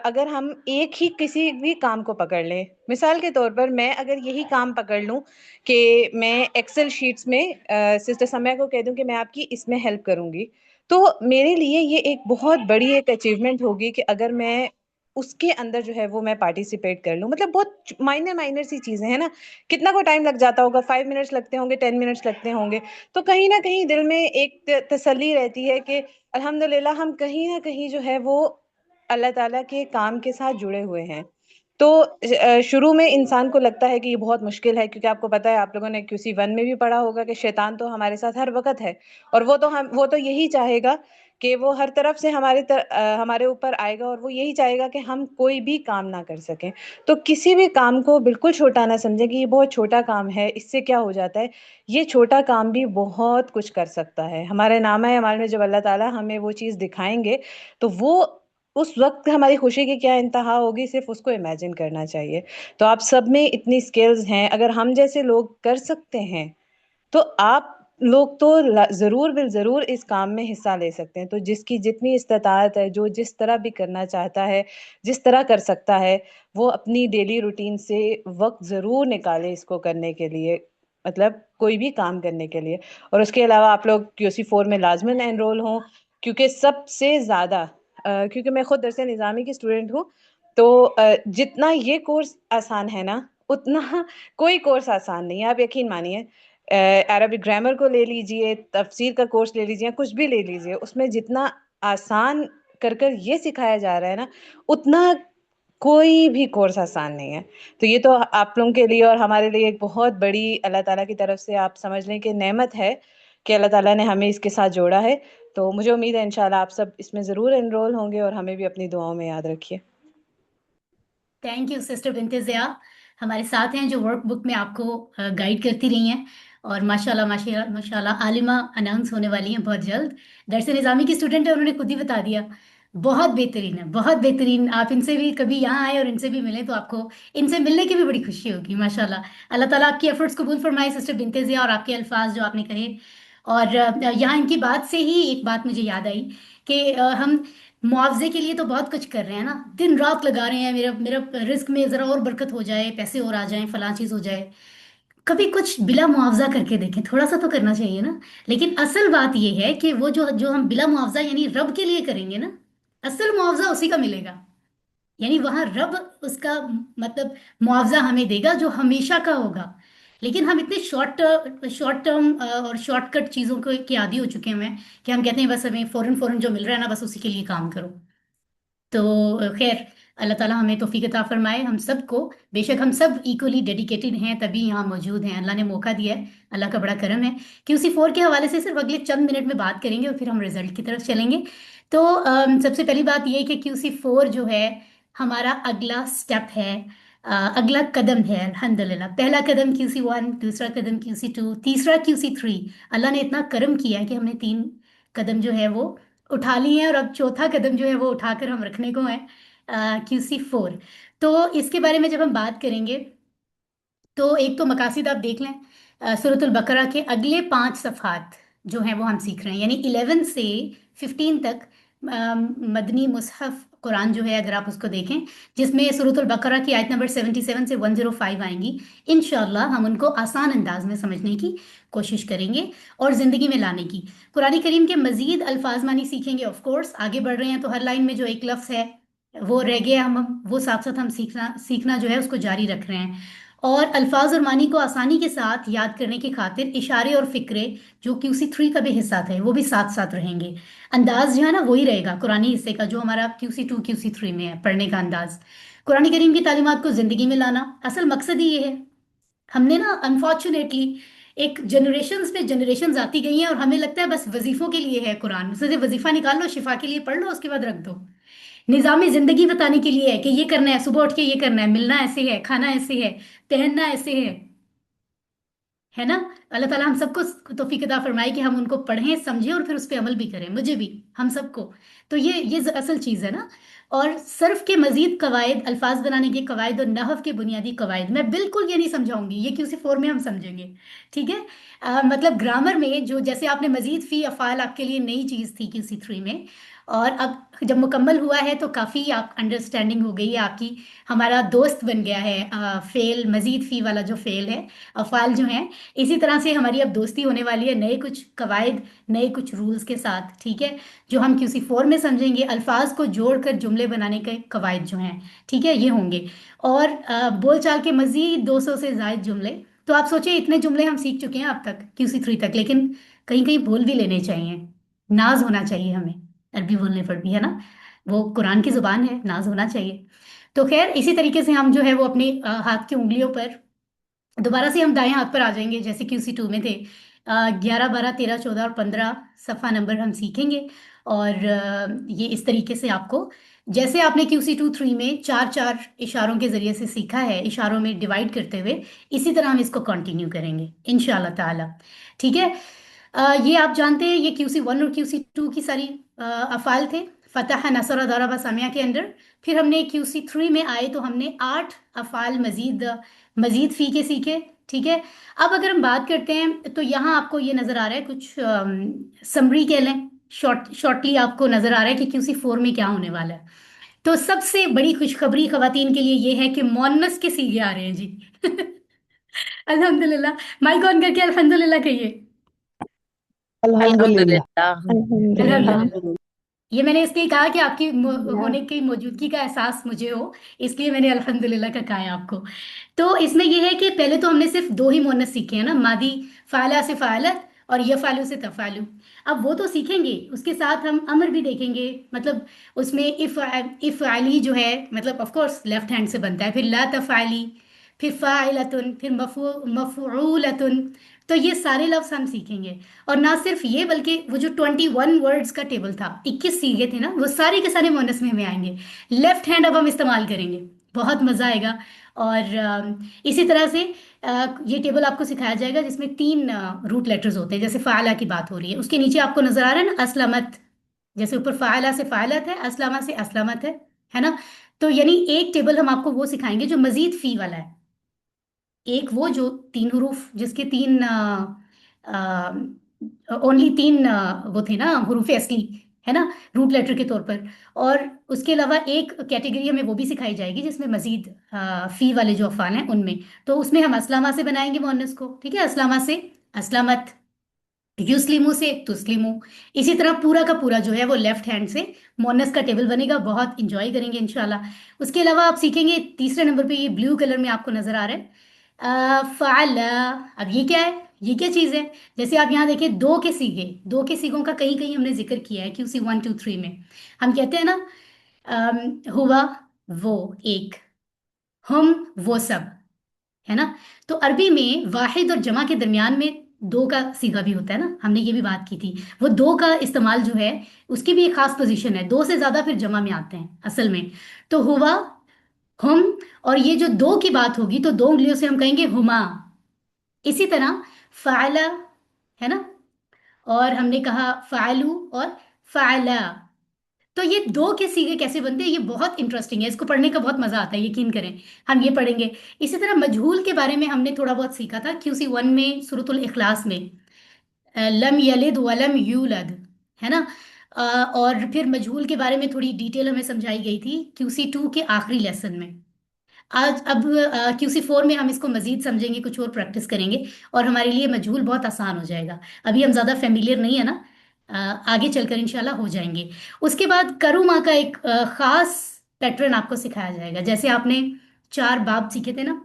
अगर हम एक ही किसी भी काम को पकड़ लें, मिसाल के तौर पर मैं अगर यही काम पकड़ लूँ कि मैं एक्सेल शीट्स में सिस्टर सम्या को कह दूँ कि मैं आपकी इसमें हेल्प करूँगी, तो मेरे लिए ये एक बहुत बड़ी एक अचीवमेंट होगी कि अगर मैं उसके अंदर जो है वो मैं पार्टिसिपेट कर लूँ। मतलब बहुत माइनर माइनर सी चीज़ें हैं ना, कितना को टाइम लग जाता होगा, 5 मिनट्स लगते होंगे, 10 मिनट्स लगते होंगे। तो कहीं न कहीं दिल में एक तसल्ली रहती है कि अल्हम्दुलिल्लाह हम कहीं न कहीं जो है वो अल्लाह ताला के काम के साथ जुड़े हुए हैं। तो शुरू में इंसान को लगता है कि ये बहुत मुश्किल है, क्योंकि आपको पता है, आप लोगों ने QC1 में भी पढ़ा होगा कि शैतान तो हमारे साथ हर वक़्त है, और वो तो यही चाहेगा कि वो हर तरफ से हमारे ऊपर आएगा, और वो यही चाहेगा कि हम कोई भी काम ना कर सकें। तो किसी भी काम को बिल्कुल छोटा ना समझें कि ये बहुत छोटा काम है, इससे क्या हो जाता है। ये छोटा काम भी बहुत कुछ कर सकता है। हमारे नामा-ए-अमाल में जब अल्लाह ताला हमें वो चीज़ दिखाएँगे, तो वो उस वक़्त हमारी खुशी की क्या इंतहा होगी, सिर्फ़ उसको इमेजिन करना चाहिए। तो आप सब में इतनी स्किल्स हैं, अगर हम जैसे लोग कर सकते हैं, तो आप लोग तो ज़रूर बिल ज़रूर इस काम में हिस्सा ले सकते हैं। तो जिसकी जितनी इस्तिताअत है, जो जिस तरह भी करना चाहता है, जिस तरह कर सकता है, वो अपनी डेली रूटीन से वक़्त ज़रूर निकाले इसको करने के लिए, मतलब कोई भी काम करने के लिए। और उसके अलावा आप लोग QC4 में लाज़िमन एनरोल हों, क्योंकि सबसे ज़्यादा क्योंकि मैं खुद दरस निज़ामी की स्टूडेंट हूँ, तो जितना ये कोर्स आसान है ना, उतना कोई कोर्स आसान नहीं है, आप यकीन मानिए। अरबिक ग्रामर को ले लीजिए, तफ़सीर का कोर्स ले लीजिए, कुछ भी ले लीजिए, उसमें जितना आसान कर ये सिखाया जा रहा है ना, उतना कोई भी कोर्स आसान नहीं है। तो ये तो आप लोगों के लिए और हमारे लिए एक बहुत बड़ी अल्लाह ताला की तरफ से आप समझ लें कि नेमत है कि अल्लाह ताला ने हमें इसके साथ जोड़ा है। तो मुझे उम्मीद है इंशाल्लाह आप सब इसमें ज़रूर एनरोल होंगे और हमें भी अपनी दुआओं में याद रखिए। थैंक यू सिस्टर बिनते ज़िया, हमारे साथ हैं जो वर्कबुक में आपको गाइड करती रही हैं। और माशाल्लाह माशाल्लाह माशाल्लाह आलिमा अनाउंस होने वाली हैं बहुत जल्द। दरस निज़ामी की स्टूडेंट है, उन्होंने खुद ही बता दिया। बहुत बेहतरीन है, बहुत बेहतरीन। आप इनसे भी कभी यहाँ आए और इनसे भी मिलें तो आपको इनसे मिलने की भी बड़ी खुशी होगी माशाल्लाह। अल्लाह ताला आपकी एफर्ट्स कबूल फरमाए सिस्टर बिनते ज़िया, और आपके अल्फाज जो आपने कहे। और यहाँ इनकी बात से ही एक बात मुझे याद आई कि हम मुआवजे के लिए तो बहुत कुछ कर रहे हैं ना, दिन रात लगा रहे हैं, मेरा मेरा रिस्क में जरा और बरकत हो जाए, पैसे और आ जाएं, फलां चीज हो जाए। कभी कुछ बिला मुआवजा करके देखें, थोड़ा सा तो करना चाहिए ना। लेकिन असल बात यह है कि वो जो जो हम बिला मुआवजा यानी रब के लिए करेंगे ना, असल मुआवजा उसी का मिलेगा। यानी वहां रब उसका मतलब मुआवजा हमें देगा जो हमेशा का होगा। लेकिन हम इतने शॉर्ट टर्म और शॉर्टकट चीजों को के आदी हो चुके हैं कि हम कहते हैं बस हमें फौरन फौरन जो मिल रहा है ना, बस उसी के लिए काम करो। तो खैर, अल्लाह ताला हमें तौफीक अता फरमाए हम सबको। बेशक हम सब इक्वली डेडिकेटेड हैं तभी यहाँ मौजूद हैं, अल्लाह ने मौका दिया है, अल्लाह का बड़ा करम है। QC4 के हवाले से सिर्फ अगले चंद मिनट में बात करेंगे और फिर हम रिजल्ट की तरफ चलेंगे। तो सबसे पहली बात यह है कि QC4 जो है हमारा अगला स्टेप है, अगला कदम है। अल्हम्दुलिल्लाह, पहला कदम QC1, दूसरा कदम QC2, तीसरा QC3। अल्लाह ने इतना करम किया है कि हमने 3 कदम जो है वो उठा लिए हैं, और अब चौथा कदम जो है वो उठाकर हम रखने को है QC4। तो इसके बारे में जब हम बात करेंगे तो एक तो मकासिद आप देख लें, सूरतुल बकरा के अगले 5 सफ़ात जो हैं वो हम सीख रहे हैं, यानी 11 से 15 तक मदनी मुसहफ कुरान जो है अगर आप उसको देखें, जिसमें सूरतुल बकरा की आयत नंबर 77 से 105 आएंगी। इंशाल्लाह हम उनको आसान अंदाज में समझने की कोशिश करेंगे और ज़िंदगी में लाने की। कुरान करीम के मज़ीद अल्फाज मानी सीखेंगे। ऑफ कोर्स आगे बढ़ रहे हैं तो हर लाइन में जो एक लफ्ज़ है वो रह गया, हम वो साथ साथ हम सीखना सीखना जो है उसको जारी रख रहे हैं। और अल्फाज और मानी को आसानी के साथ याद करने की खातिर इशारे और फिक्रे जो QC3 का भी हिस्सा थे वो भी साथ साथ रहेंगे। अंदाज जो है ना वही रहेगा कुरानी हिस्से का जो हमारा QC2 QC3 में है पढ़ने का अंदाज। कुरानी करीम की तालीमात को जिंदगी में लाना असल मकसद ही ये है। हमने ना अनफॉर्चुनेटली एक जनरेशन्स पे जनरेशन्स आती गई हैं और हमें लगता है बस वजीफों के लिए है कुरान, उससे वजीफा निकाल लो, शिफा के लिए पढ़ लो, उसके बाद रख दो। निज़ाम जिंदगी बताने के लिए है कि ये करना है, सुबह उठ के ये करना है, मिलना ऐसे है, खाना ऐसे है, पहनना ऐसे है ना। अल्लाह ताला हम सबको तौफीक अता फरमाए कि हम उनको पढ़ें, समझें और फिर उस पर अमल भी करें, मुझे भी, हम सबको। तो ये असल चीज़ है ना। और सर्फ के मजीद कवायद, अल्फाज बनाने के कवायद और नहव के बुनियादी कवायद मैं बिल्कुल ये नहीं समझाऊंगी, ये QC4 में हम समझेंगे, ठीक है। मतलब ग्रामर में जो जैसे आपने मजीद फी अफ़ाल आपके लिए नई चीज़ थी QC3 में, और अब जब मुकम्मल हुआ है तो काफ़ी आप अंडरस्टैंडिंग हो गई है आपकी, हमारा दोस्त बन गया है फेल, मजीद फी वाला जो फेल है, अफ़ाल जो हैं। इसी तरह से हमारी अब दोस्ती होने वाली है नए कुछ कवायद, नए कुछ रूल्स के साथ, ठीक है, जो हम QC4 में समझेंगे। अल्फाज को जोड़कर जुमले बनाने के कवायद जो हैं, ठीक है, ये होंगे। और बोलचाल के मजीद 200 से ज़ायद जुमले। तो आप सोचिए इतने जुमले हम सीख चुके हैं अब तक QC3 तक, लेकिन कहीं कहीं बोल भी लेने चाहिए, नाज होना चाहिए हमें अरबी बोलने पर भी, है ना। वो कुरान की जुबान है, नाज होना चाहिए। तो खैर इसी तरीके से हम जो है वो अपने हाथ की उंगलियों पर दोबारा से हम दाएं हाथ पर आ जाएंगे जैसे QC2 में थे। 11, 12, 13, 14 और 15 सफ़ा नंबर हम सीखेंगे। और ये इस तरीके से आपको, जैसे आपने QC2 3 में 4 4 इशारों के ज़रिए से सीखा है, इशारों में डिवाइड करते हुए, इसी तरह हम इसको कंटिन्यू करेंगे इंशाल्लाह ताला, ठीक है। ये आप जानते हैं ये QC1 और QC2 की सारी अफ़ाल थे, फतह, नसर, दरब, समिया के अंदर। फिर हमने QC3 में आए तो हमने 8 अफ़ाल मजीद फी के सीखे, ठीक है। अब अगर हम बात करते हैं तो यहाँ आपको ये नज़र आ रहा है कुछ समरी कह लें, शॉर्टली आपको नज़र आ रहा है कि QC4 में क्या होने वाला है। तो सबसे बड़ी खुशखबरी खवातीन के लिए ये है कि मोनस के सीखे आ रहे हैं जी अल्हम्दुलिल्लाह, माइक ऑन करके अल्हम्दुलिल्लाह कहिए। अल्हम्दुलिल्लाह। अल्हम्दुलिल्लाह। ये मैंने इसलिए कहा कि आपकी होने की मौजूदगी का एहसास मुझे हो, इसलिए मैंने अल्हम्दुलिल्लाह का कहा है आपको। तो इसमें यह है कि पहले तो हमने सिर्फ 2 ही मुअन्नस सीखे हैं ना, मादी फ़ाला से फ़ालत और यफ़ालु से तफ़ालु। अब वो तो सीखेंगे, उसके साथ हम अमर भी देखेंगे, मतलब उसमें इफ़आली जो है, मतलब ऑफ कोर्स लेफ्ट हैंड से बनता है, फिर ला तफ़ाली, फिर फ़ाइलतुन, फिर मफ़ऊलतुन। तो ये सारे लफ्ज़ हम सीखेंगे। और ना सिर्फ ये बल्कि वो जो 21 वर्ड्स का टेबल था, 21 सीखे थे ना, वो सारे के सारे मुअन्नस में हमें आएंगे। लेफ्ट हैंड अब हम इस्तेमाल करेंगे, बहुत मज़ा आएगा। और इसी तरह से ये टेबल आपको सिखाया जाएगा जिसमें 3 रूट लेटर्स होते हैं। जैसे फ़ाला की बात हो रही है, उसके नीचे आपको नजर आ रहा है ना असलमत, जैसे ऊपर फ़ाला से फ़ालत है, असलमा से असलमत है ना। तो यानी एक टेबल हम आपको वो सिखाएंगे जो मजीद फी वाला है। एक वो जो 3 हरूफ जिसके 3 ओनली 3 वो थे ना हरूफ असली, है ना, रूट लेटर के तौर पर। और उसके अलावा एक कैटेगरी हमें वो भी सिखाई जाएगी जिसमें मजीद फी वाले जो अफ़ाल हैं उनमें। तो उसमें हम असलामा से बनाएंगे मोनस को, ठीक है, असलामा से असलामत, युस्लिमू से तुस्लिमू। इसी तरह पूरा का पूरा जो है वो लेफ्ट हैंड से मोनस का टेबल बनेगा। बहुत इंजॉय करेंगे इंशाल्लाह। उसके अलावा आप सीखेंगे तीसरे नंबर पे, ये ब्लू कलर में आपको नजर आ रहा है फ़अला। अब ये क्या है, ये क्या चीज़ है? जैसे आप यहाँ देखिए, दो के सीगे, दो के सीगों का कहीं कहीं हमने जिक्र किया है QC 1 2 3 में। हम कहते हैं ना हुआ वो एक, हम वो सब, है ना। तो अरबी में वाहिद और जमा के दरमियान में दो का सीगा भी होता है ना, हमने ये भी बात की थी। वो दो का इस्तेमाल जो है उसकी भी एक खास पोजीशन है, दो से ज्यादा फिर जमा में आते हैं असल में। तो हुआ, हम, और ये जो दो की बात होगी तो दो उंगलियों से हम कहेंगे हुमा। इसी तरह फ़अला, है ना, और हमने कहा फ़अलू और फ़अला। तो ये दो के सीगे कैसे बनते हैं, ये बहुत इंटरेस्टिंग है, इसको पढ़ने का बहुत मजा आता है, यकीन करें। हम ये पढ़ेंगे। इसी तरह मजहूल के बारे में हमने थोड़ा बहुत सीखा था QC 1 में सूरतुल इखलास में, लम यलिद वलम यूलद, है ना। और फिर मजहूल के बारे में थोड़ी डिटेल हमें समझाई गई थी QC 2 के आखिरी लेसन में। आज अब QC 4 में हम इसको मजीद समझेंगे, कुछ और प्रैक्टिस करेंगे और हमारे लिए मजहूल बहुत आसान हो जाएगा। अभी हम ज़्यादा फेमिलियर नहीं है ना, आगे चलकर इंशाल्लाह हो जाएंगे। उसके बाद करुमा का एक खास पैटर्न आपको सिखाया जाएगा। जैसे आपने 4 बाब सीखे थे ना,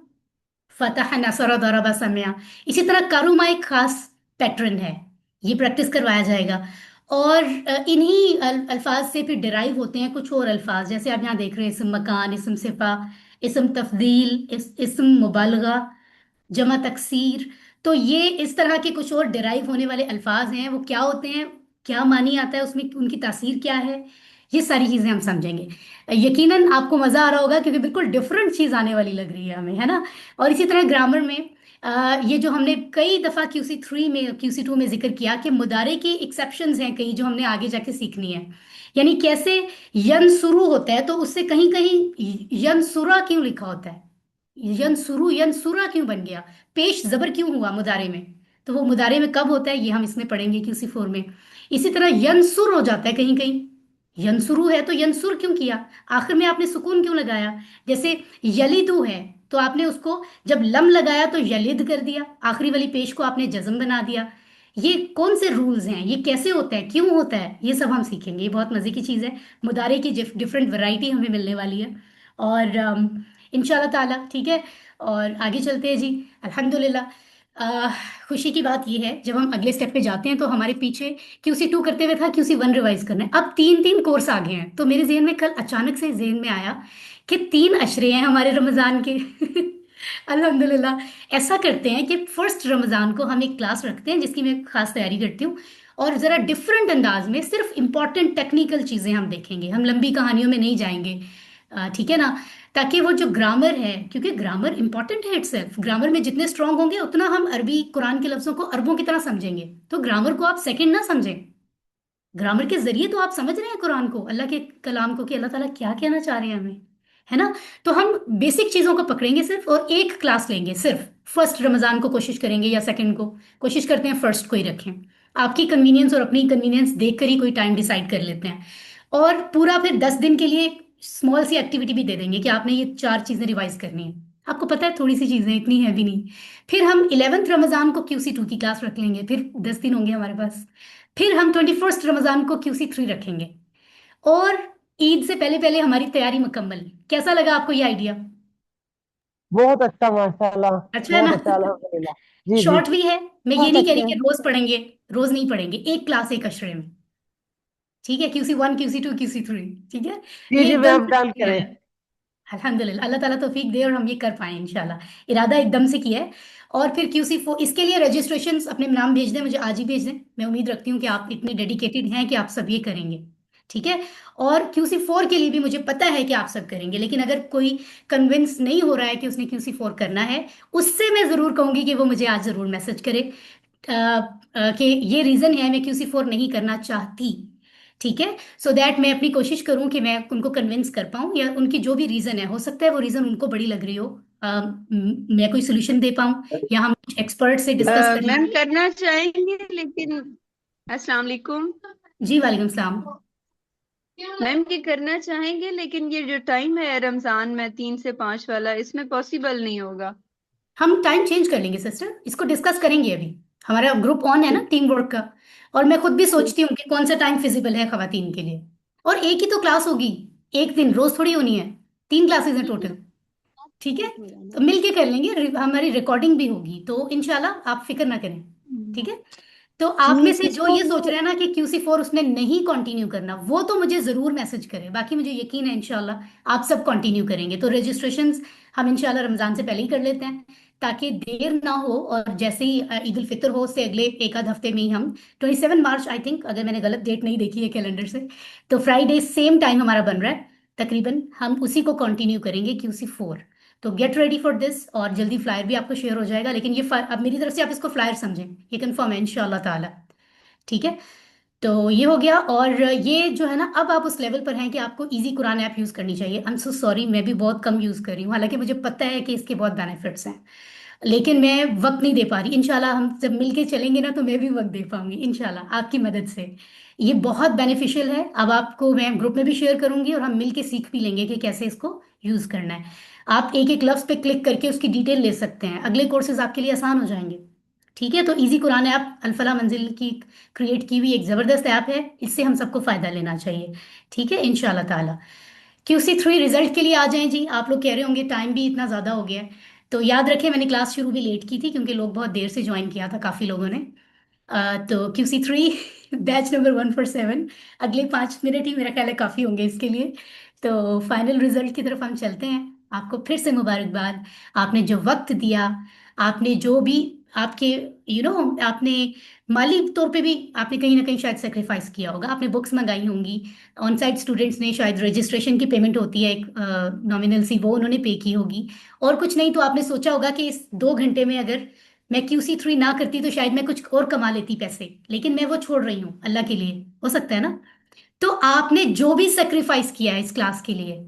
फतह, नसर, दरबा, समया, इसी तरह करुमा एक खास पैटर्न है, ये प्रैक्टिस करवाया जाएगा। और इन्हीं अल्फाज से फिर डिराइव होते हैं कुछ और अल्फाज, जैसे आप यहाँ देख रहे हैं इसम मकान, इसम सिफा, इसम तफदील, इसम मुबालगा, जमा तकसीर। तो ये इस तरह के कुछ और डिराइव होने वाले अल्फाज हैं, वो क्या होते हैं, क्या मानी आता है उसमें, उनकी तासीर क्या है, ये सारी चीज़ें हम समझेंगे। यकीनन आपको मज़ा आ रहा होगा क्योंकि बिल्कुल डिफरेंट चीज़ आने वाली लग रही है हमें, है ना। और इसी तरह ग्रामर में ये जो हमने कई दफ़ा QC 3 में QC 2 में जिक्र किया कि मुदारे की एक्सेप्शंस हैं कई जो हमने आगे जाके सीखनी है। यानी कैसे यन शुरू होता है तो उससे कहीं कहीं यनसुरा क्यों लिखा होता है, यनसुरु यनसुरा क्यों बन गया, पेश जबर क्यों हुआ मुदारे में, तो वो मुदारे में कब होता है ये हम इसमें पढ़ेंगे QC 4 में। इसी तरह यनसुर हो जाता है कहीं कहीं, यनसुरु है तो यनसुर क्यों किया, आखिर में आपने सुकून क्यों लगाया। जैसे यलिदु है तो आपने उसको जब लम लगाया तो यलिद कर दिया, आखिरी वाली पेश को आपने जज्म बना दिया। ये कौन से रूल्स हैं, ये कैसे होता है, क्यों होता है, ये सब हम सीखेंगे। ये बहुत मजे की चीज़ है, मुदारे की डिफरेंट वैरायटी हमें मिलने वाली है। और इंशाल्लाह ताला, ठीक है। और आगे चलते हैं जी। अल्हम्दुलिल्लाह, खुशी की बात यह है जब हम अगले स्टेप पे जाते हैं तो हमारे पीछे QC 2 करते हुए था QC 1 रिवाइज करना है, अब 3 कोर्स आ गए हैं। तो मेरे जहन में कल अचानक से जहन में आया कि 3 अशरे हैं हमारे रमज़ान के अल्हम्दुलिल्लाह। ऐसा करते हैं कि फर्स्ट रमज़ान को हम एक क्लास रखते हैं जिसकी मैं खास तैयारी करती हूँ, और ज़रा डिफरेंट अंदाज में सिर्फ इंपॉर्टेंट टेक्निकल चीज़ें हम देखेंगे, हम लंबी कहानियों में नहीं जाएंगे, ठीक है ना। ताकि वो जो ग्रामर है, क्योंकि ग्रामर इंपॉर्टेंट है इटसेल्फ, ग्रामर में जितने स्ट्रांग होंगे उतना हम अरबी कुरान के लफ्जों को अरबों की तरह समझेंगे। तो ग्रामर को आप सेकंड ना समझें, ग्रामर के जरिए तो आप समझ रहे हैं कुरान को, अल्लाह के कलाम को, कि अल्लाह ताला क्या कहना चाह रहे हैं हमें, है ना। तो हम बेसिक चीज़ों को पकड़ेंगे सिर्फ, और एक क्लास लेंगे सिर्फ फर्स्ट रमज़ान को, कोशिश करेंगे, या सेकंड को, कोशिश करते हैं फर्स्ट को ही रखें। आपकी कन्वीनियंस और अपनी कन्वीनियंस देख कर ही कोई टाइम डिसाइड कर लेते हैं। और पूरा फिर 10 दिन के लिए स्मॉल सी एक्टिविटी भी दे देंगे कि आपने ये 4 चीज़ें रिवाइज करनी है। आपको पता है थोड़ी सी चीज़ें, इतनी है भी नहीं। फिर हम 11th रमज़ान को QC 2 की क्लास रख लेंगे, फिर 10 दिन होंगे हमारे पास। फिर हम 21st रमज़ान को QC 3 रखेंगे, और ईद से पहले पहले हमारी तैयारी मुकम्मल। कैसा लगा आपको ये आइडिया? बहुत अच्छा, माशाल्लाह। अच्छा है बहुत ना अच्छा, अल्हम्दुलिल्लाह। जी जी, शॉर्ट भी है, मैं ये बहुत नहीं कह अच्छे रही कि हैं। रोज पढ़ेंगे, रोज नहीं पढ़ेंगे, एक क्लास एक अशरे में, ठीक है। QC 1 QC 2 QC 3, ठीक है। जी ये जी, मैं एकदम अब से डन नहीं करें। आया है। अल्हम्दुलिल्लाह, अल्लाह ताला तौफीक दे और हम ये कर पाए इंशाल्लाह। इरादा एकदम से किया है। और फिर QC 4 इसके लिए रजिस्ट्रेशंस अपने नाम भेज दें, मुझे आज ही भेज दें। मैं उम्मीद रखती हूँ कि आप इतने डेडिकेटेड हैं कि आप सब ये करेंगे, ठीक है। और QC4 के लिए भी मुझे पता है कि आप सब करेंगे, लेकिन अगर कोई कन्विंस नहीं हो रहा है कि उसने QC4 करना है, उससे मैं जरूर कहूंगी कि वो मुझे आज जरूर मैसेज करे कि ये रीजन है मैं QC4 नहीं करना चाहती। ठीक है, सो दैट मैं अपनी कोशिश करूं कि मैं उनको कन्विंस कर पाऊं, या उनकी जो भी रीजन है, हो सकता है वो रीजन उनको बड़ी लग रही हो, मैं कोई सोल्यूशन दे पाऊं, या हम एक्सपर्ट से डिस्कस कर मैम लें। करना चाहेंगे लेकिन अस्सलाम वालेकुम जी वालेकुम सलाम। मैम, ये करना चाहेंगे लेकिन ये जो टाइम है रमजान में 3 से 5 वाला, इसमें पॉसिबल नहीं होगा। हम टाइम चेंज कर लेंगे सिस्टर, इसको डिस्कस करेंगे अभी। हमारा ग्रुप ऑन है ना टीम वर्क का, और मैं खुद भी सोचती हूँ कि कौन सा टाइम फिजिबल है खवातीन के लिए। और एक ही तो क्लास होगी, एक दिन, रोज थोड़ी होनी है, 3 क्लासेस हैं टोटल। ठीक है, तो मिल के कर लेंगे, हमारी रिकॉर्डिंग भी होगी, तो इंशाल्लाह आप फिक्र ना करें। ठीक है, तो आप में से जो ये सोच रहे हैं ना कि QC4 उसने नहीं कंटिन्यू करना, वो तो मुझे जरूर मैसेज करें। बाकी मुझे यकीन है इंशाल्लाह आप सब कंटिन्यू करेंगे। तो रजिस्ट्रेशंस हम इंशाल्लाह रमजान से पहले ही कर लेते हैं, ताकि देर ना हो, और जैसे ही ईद उल फितर हो, उससे अगले एक आध हफ्ते में ही हम 27 मार्च आई थिंक, अगर मैंने गलत डेट नहीं देखी है कैलेंडर से, तो फ्राइडे सेम टाइम हमारा बन रहा है तकरीबन, हम उसी को कंटिन्यू करेंगे QC4। तो गेट रेडी फॉर दिस, और जल्दी फ्लायर भी आपको शेयर हो जाएगा, लेकिन ये अब मेरी तरफ से आप इसको फ्लायर समझें, ये कंफर्म है इंशाल्लाह ताला। ठीक है, तो ये हो गया। और ये जो है ना, अब आप उस लेवल पर हैं कि आपको इजी कुरान ऐप यूज करनी चाहिए। आई एम सो सॉरी, मैं भी बहुत कम यूज कर रही हूँ, हालांकि मुझे पता है कि इसके बहुत बेनिफिट्स हैं, लेकिन मैं वक्त नहीं दे पा रही। इंशाल्लाह हम जब मिलके चलेंगे ना, तो मैं भी वक्त दे पाऊंगी इंशाल्लाह आपकी मदद से। ये बहुत बेनिफिशियल है। अब आपको मैं ग्रुप में भी शेयर करूंगी, और हम मिलके सीख भी लेंगे कि कैसे इसको यूज करना है। आप एक एक लफ्ज पे क्लिक करके उसकी डिटेल ले सकते हैं, अगले कोर्सेज आपके लिए आसान हो जाएंगे। ठीक है, तो इजी कुरान ऐप अल फलाह मंजिल की क्रिएट की हुई एक जबरदस्त ऐप है, इससे हम सबको फायदा लेना चाहिए। ठीक है इंशाल्लाह ताला। QC3 रिजल्ट के लिए आ जाएं जी। आप लोग कह रहे होंगे टाइम भी इतना ज़्यादा हो गया है, तो याद रखें मैंने क्लास शुरू भी लेट की थी, क्योंकि लोग बहुत देर से ज्वाइन किया था काफ़ी लोगों ने। तो QC3 बैच नंबर 147, अगले 5 मिनट ही मेरा ख्याल है काफ़ी होंगे इसके लिए। तो फाइनल रिजल्ट की तरफ हम चलते हैं। आपको फिर से मुबारकबाद, आपने जो वक्त दिया, आपने जो भी आपके आपने माली तौर पे भी आपने कहीं ना कहीं शायद सेक्रीफाइस किया होगा, आपने बुक्स मंगाई होंगी, ऑन साइट स्टूडेंट्स ने शायद रजिस्ट्रेशन की पेमेंट होती है एक नॉमिनल सी, वो उन्होंने पे की होगी, और कुछ नहीं तो आपने सोचा होगा कि इस 2 घंटे में अगर मैं QC3 ना करती तो शायद मैं कुछ और कमा लेती पैसे, लेकिन मैं वो छोड़ रही हूँ अल्लाह के लिए, हो सकता है ना। तो आपने जो भी सेक्रीफाइस किया है इस क्लास के लिए,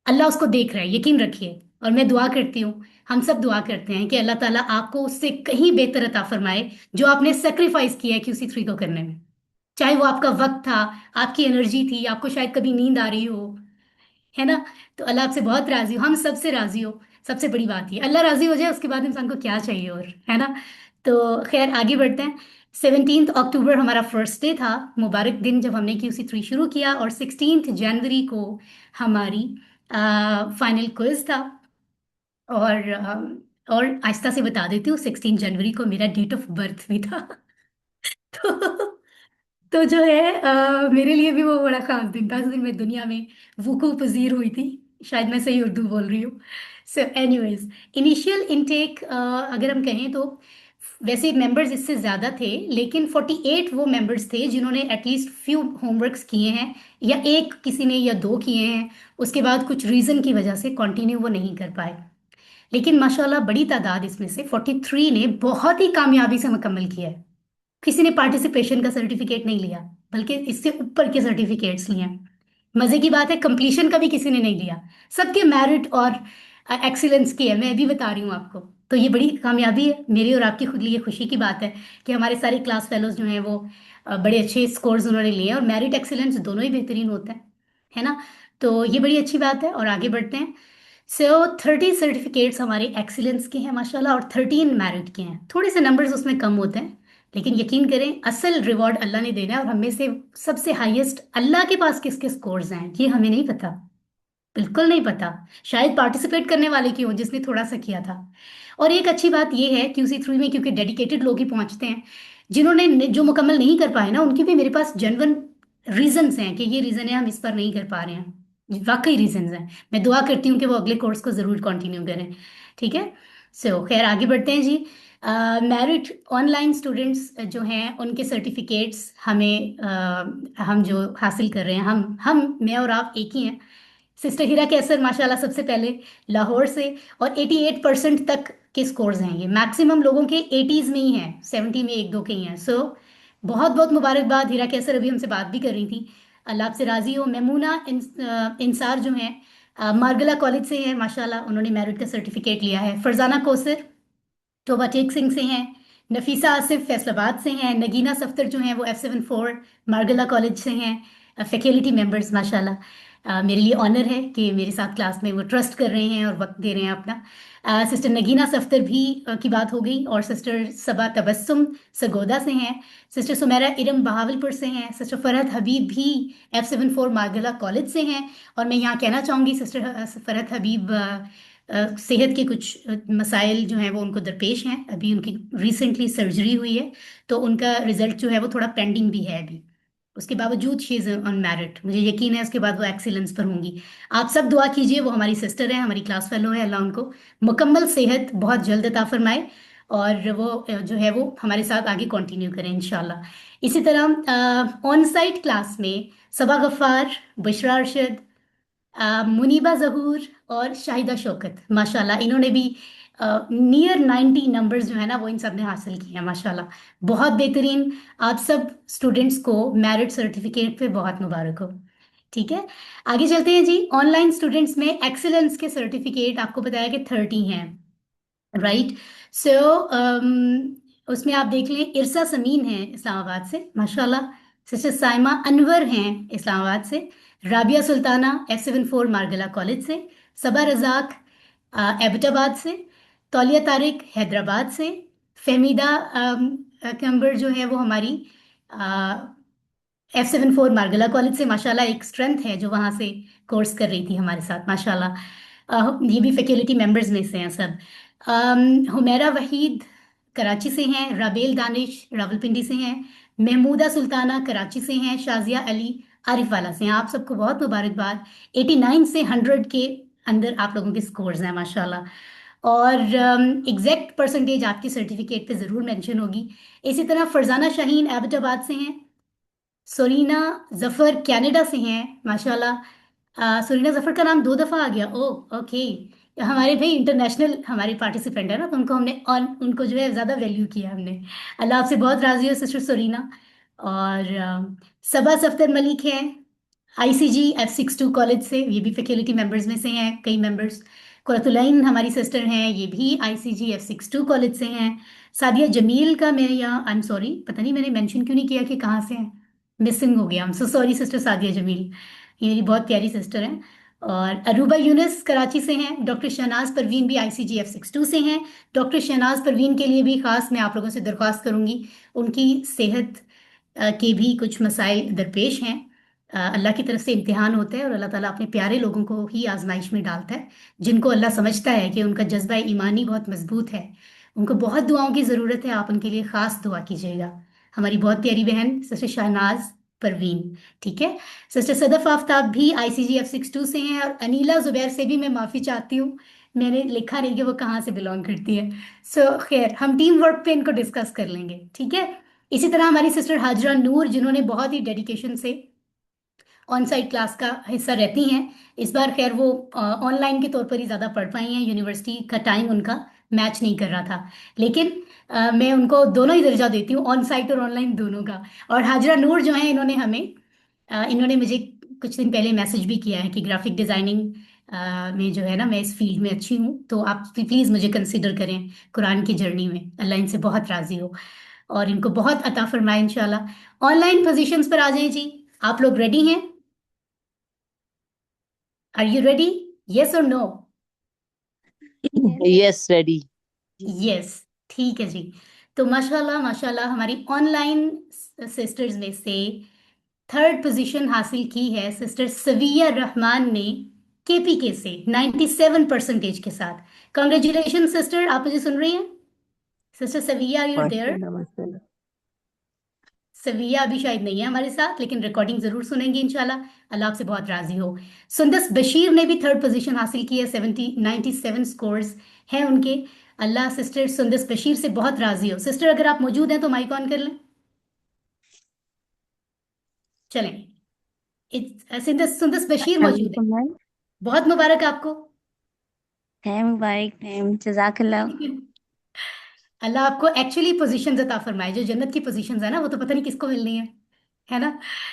अल्लाह उसको देख रहा है, यकीन रखिए। और मैं दुआ करती हूँ, हम सब दुआ करते हैं कि अल्लाह ताला आपको उससे कहीं बेहतर अता फरमाए जो आपने सेक्रीफाइस किया है QC3 को करने में। चाहे वो आपका वक्त था, आपकी एनर्जी थी, आपको शायद कभी नींद आ रही हो, है ना। तो अल्लाह आपसे बहुत राजी हो, हम सबसे राजी हो। सबसे बड़ी बात ये, अल्लाह राजी हो जाए उसके बाद इंसान को क्या चाहिए और, है ना। तो खैर आगे बढ़ते हैं। 17 अक्टूबर हमारा फर्स्ट डे था, मुबारक दिन, जब हमने QC3 शुरू किया, और 16 जनवरी को हमारी फाइनल क्विज था। और आहिस्ता से बता देती हूँ, 16 जनवरी को मेरा डेट ऑफ बर्थ भी था। तो तो जो है मेरे लिए भी वो बड़ा खास दिन था, उस दिन मैं दुनिया में वकूफ पजीर हुई थी। शायद मैं सही उर्दू बोल रही हूँ। सो एनीवेज, इनिशियल इनटेक अगर हम कहें तो वैसे मेंबर्स इससे ज़्यादा थे, लेकिन 48 वो मेंबर्स थे जिन्होंने एटलीस्ट फ्यू होमवर्क्स किए हैं, या एक किसी ने या दो किए हैं, उसके बाद कुछ रीज़न की वजह से कंटिन्यू वो नहीं कर पाए। लेकिन माशाल्लाह बड़ी तादाद इसमें से 43 ने बहुत ही कामयाबी से मुकम्मल किया है। किसी ने पार्टिसिपेशन का सर्टिफिकेट नहीं लिया, बल्कि इससे ऊपर के सर्टिफिकेट्स लिए हैं। मजे की बात है, कंप्लीशन का भी किसी ने नहीं लिया। सबके मेरिट और एक्सीलेंस की है, मैं भी बता रही हूँ आपको। तो ये बड़ी कामयाबी है, मेरी और आपकी खुद लिए खुशी की बात है कि हमारे सारे क्लास फेलोज जो हैं वो बड़े अच्छे स्कोर्स उन्होंने लिए हैं, और मेरिट एक्सीलेंस दोनों ही बेहतरीन होते हैं, है ना। तो ये बड़ी अच्छी बात है, और आगे बढ़ते हैं। सो 30 सर्टिफिकेट्स हमारे एक्सीलेंस के हैं माशाल्लाह, और 13 मेरिट के हैं। थोड़े से नंबर्स उसमें कम होते हैं, लेकिन यकीन करें असल रिवॉर्ड अल्लाह ने देना है, और हमें से सबसे हाईएस्ट अल्लाह के पास किसके स्कोर्स हैं ये हमें नहीं पता, बिल्कुल नहीं पता। शायद पार्टिसिपेट करने वाले की हो जिसने थोड़ा सा किया था। और एक अच्छी बात ये है QC3 में, क्योंकि डेडिकेटेड लोग ही पहुंचते हैं, जिन्होंने जो मुकम्मल नहीं कर पाए ना, उनकी भी मेरे पास जेन्युइन रीजंस हैं कि ये रीजन है हम इस पर नहीं कर पा रहे हैं, वाकई रीजंस हैं। मैं दुआ करती हूँ कि वो अगले कोर्स को जरूर कंटिन्यू करें। ठीक है। सो खैर आगे बढ़ते हैं जी। मेरिट ऑनलाइन स्टूडेंट्स जो हैं उनके सर्टिफिकेट्स हम जो हासिल कर रहे हैं, हम मैं और आप एक ही हैं। सिस्टर हिरा कैसर माशाल्लाह सबसे पहले लाहौर से, और 88% तक के स्कोर्स हैं। ये मैक्सिमम लोगों के 80s में ही हैं, 70 में एक दो के ही हैं। सो बहुत बहुत मुबारकबाद। हिरा कैसर अभी हमसे बात भी कर रही थी, अल्लाह आपसे राजी हो। मेमूना इंसार जो हैं मारगला कॉलेज से हैं माशाल्लाह, उन्होंने मेरिट का सर्टिफिकेट लिया है। फरजाना कोसर तोबा टेक सिंह से हैं। नफीसा आसिफ फैसलाबाद से हैं। नगीना सफ्तर जो हैं वो F74 मारगला कॉलेज से हैं। फैकल्टी मेंबर्स माशाल्लाह। मेरे लिए ऑनर है कि मेरे साथ क्लास में वो ट्रस्ट कर रहे हैं और वक्त दे रहे हैं अपना। सिस्टर नगीना सफ्तर भी की बात हो गई, और सिस्टर सबा तबस्सुम सगोदा से हैं। सिस्टर सुमेरा इरम बहावलपुर से हैं। सिस्टर फरहत हबीब भी F74 मारगला कॉलेज से हैं। और मैं यहाँ कहना चाहूँगी सिस्टर फरहत हबीब सेहत के कुछ मसाइल जो हैं वो उनको दरपेश हैं। अभी उनकी रिसेंटली सर्जरी हुई है, तो उनका रिजल्ट जो है वो थोड़ा पेंडिंग भी है अभी। उसके बावजूद शी इज़ ऑन मेरिट, मुझे यकीन है उसके बाद वो एक्सीलेंस पर होंगी। आप सब दुआ कीजिए, वो हमारी सिस्टर है, हमारी क्लास फेलो है, अल्लाह उनको मुकम्मल सेहत बहुत जल्द अता फरमाए, और वो जो है वो हमारे साथ आगे कंटिन्यू करें इंशाल्लाह। इसी तरह ऑन साइट क्लास में सबा गफ्फार, बुशरा अरशद, मुनीबा जहूर और शाहिदा शौकत माशाल्लाह, इन्होंने भी नियर 90 नंबर्स जो है ना वो इन सब ने हासिल किए हैं माशाल्लाह। बहुत बेहतरीन। आप सब स्टूडेंट्स को मेरिट सर्टिफिकेट पे बहुत मुबारक हो। ठीक है, आगे चलते हैं जी। ऑनलाइन स्टूडेंट्स में एक्सीलेंस के सर्टिफिकेट आपको बताया कि 30 हैं, राइट। सो उसमें आप देख लें, इरसा समीन है इस्लामाबाद से माशाल्लाह। सिस्टर साइमा अनवर हैं इस्लामाबाद से। राबिया सुल्ताना F74 मारगला कॉलेज से। सबा रजाक एबटाबाद से। तौलिया तारिक हैदराबाद से। फहमीदा कंबर जो है वो हमारी F74 मारगला कॉलेज से माशाल्लाह, एक स्ट्रेंथ है जो वहाँ से कोर्स कर रही थी हमारे साथ माशाल्लाह। ये भी फैकल्टी मेंबर्स में से हैं सब। हुमैरा वहीद कराची से हैं। राबेल दानिश रावलपिंडी से हैं। महमूदा सुल्ताना कराची से हैं। शाजिया अली आरिफ वाला से हैं। आप सबको बहुत मुबारकबाद। 89 से 100 के अंदर आप लोगों के स्कोर्स हैं माशाल्लाह, और एग्जैक्ट परसेंटेज आपकी सर्टिफिकेट पे ज़रूर मेंशन होगी। इसी तरह फरजाना शाहीन एबटाबाद से हैं। सोरीना जफर कनाडा से हैं माशाल्लाह। सोरीना जफर का नाम 2 दफ़ा आ गया, ओ ओके। हमारे भाई इंटरनेशनल हमारे पार्टिसिपेंट है ना, तो उनको हमने और उनको जो है ज़्यादा वैल्यू किया हमने। अल्लाह आपसे बहुत राजी हो सिस्टर सोरीना। और सबा सफ्तर मलिक हैं ICG F62 कॉलेज से, ये भी फैकल्टी मेंबर्स में से हैं कई मेंबर्स। कुरतुलैन हमारी सिस्टर हैं, ये भी ICG F62 कॉलेज से हैं। सादिया जमील का मैं यहाँ आई एम सॉरी, पता नहीं मैंने मेंशन क्यों नहीं किया कि कहाँ से हैं, मिसिंग हो गया। हम so sorry sister Sadia Jameel, ये मेरी बहुत प्यारी सिस्टर हैं। और अरूबा यूनिस कराची से हैं। डॉक्टर शहनाज परवीन भी ICG F62 से हैं। डॉक्टर शहनाज परवीन के लिए भी खास मैं आप लोगों से दरख्वास्त करूंगी, उनकी सेहत के भी कुछ मसाइल दरपेश हैं। अल्लाह की तरफ से इम्तिहान होता है, और अल्लाह ताला अपने प्यारे लोगों को ही आजमाइश में डालता है, जिनको अल्लाह समझता है कि उनका जज्बा ईमानी बहुत मजबूत है। उनको बहुत दुआओं की ज़रूरत है, आप उनके लिए ख़ास दुआ कीजिएगा। हमारी बहुत प्यारी बहन सिस्टर शहनाज परवीन, ठीक है। सिस्टर सदफ आफ्ताब भी ICG F62 से हैं। और अनीला जुबैर से भी मैं माफ़ी चाहती हूँ, मैंने लिखा नहीं कि वो कहाँ से बिलोंग करती है। सो खैर हम टीम वर्क पे इनको डिस्कस कर लेंगे, ठीक है। इसी तरह हमारी सिस्टर हाजरा नूर, जिन्होंने बहुत ही डेडिकेशन से ऑन साइट क्लास का हिस्सा रहती हैं। इस बार खैर वो ऑनलाइन के तौर पर ही ज़्यादा पढ़ पाई हैं, यूनिवर्सिटी का टाइम उनका मैच नहीं कर रहा था, लेकिन मैं उनको दोनों ही दर्जा देती हूँ, ऑन साइट और ऑनलाइन दोनों का। और हाजरा नूर जो है इन्होंने मुझे कुछ दिन पहले मैसेज भी किया है कि ग्राफिक डिज़ाइनिंग में जो है ना मैं इस फील्ड में अच्छी हूँ, तो आप प्लीज़ मुझे कंसिडर करें कुरान की जर्नी में। अल्लाह इनसे बहुत राज़ी हो और इनको बहुत अता फरमाए इंशाल्लाह। ऑनलाइन पोजीशंस पर आ जाएं जी। आप लोग रेडी हैं? Are you ready? यस और नो? Yes ready. यस, ठीक है जी। तो माशाल्लाह माशाल्लाह हमारी ऑनलाइन सिस्टर्स में से 3rd पोजीशन हासिल की है सिस्टर सविया रहमान ने KPK से 97 परसेंटेज के साथ। कॉन्ग्रेचुलेशन सिस्टर, आप मुझे सुन रही हैं? Sister Savia, are you there? नमस्ते। सविया अभी शायद नहीं है हमारे साथ, लेकिन रिकॉर्डिंग जरूर सुनेंगे इंशाल्लाह। अल्लाह आपसे बहुत राजी हो। सुंदस बशीर ने भी 3rd पोजीशन हासिल की है, 97 स्कोर्स हैं उनके। अल्लाह सिस्टर सुंदस बशीर से बहुत राजी हो। सिस्टर अगर आप मौजूद हैं तो माइक ऑन कर लें। चलें, सुंदस सुंदस बशीर मौजूद है। अलहमदुलिल्लाह मैम। बहुत मुबारक आपको। है मुबारक मैम, जजाकल्लाह। अल्लाह आपको एक्चुअली पोजीशन अता फरमाए, जो जन्नत की पोजीशंस है ना, वो तो पता नहीं किसको मिलनी है ना।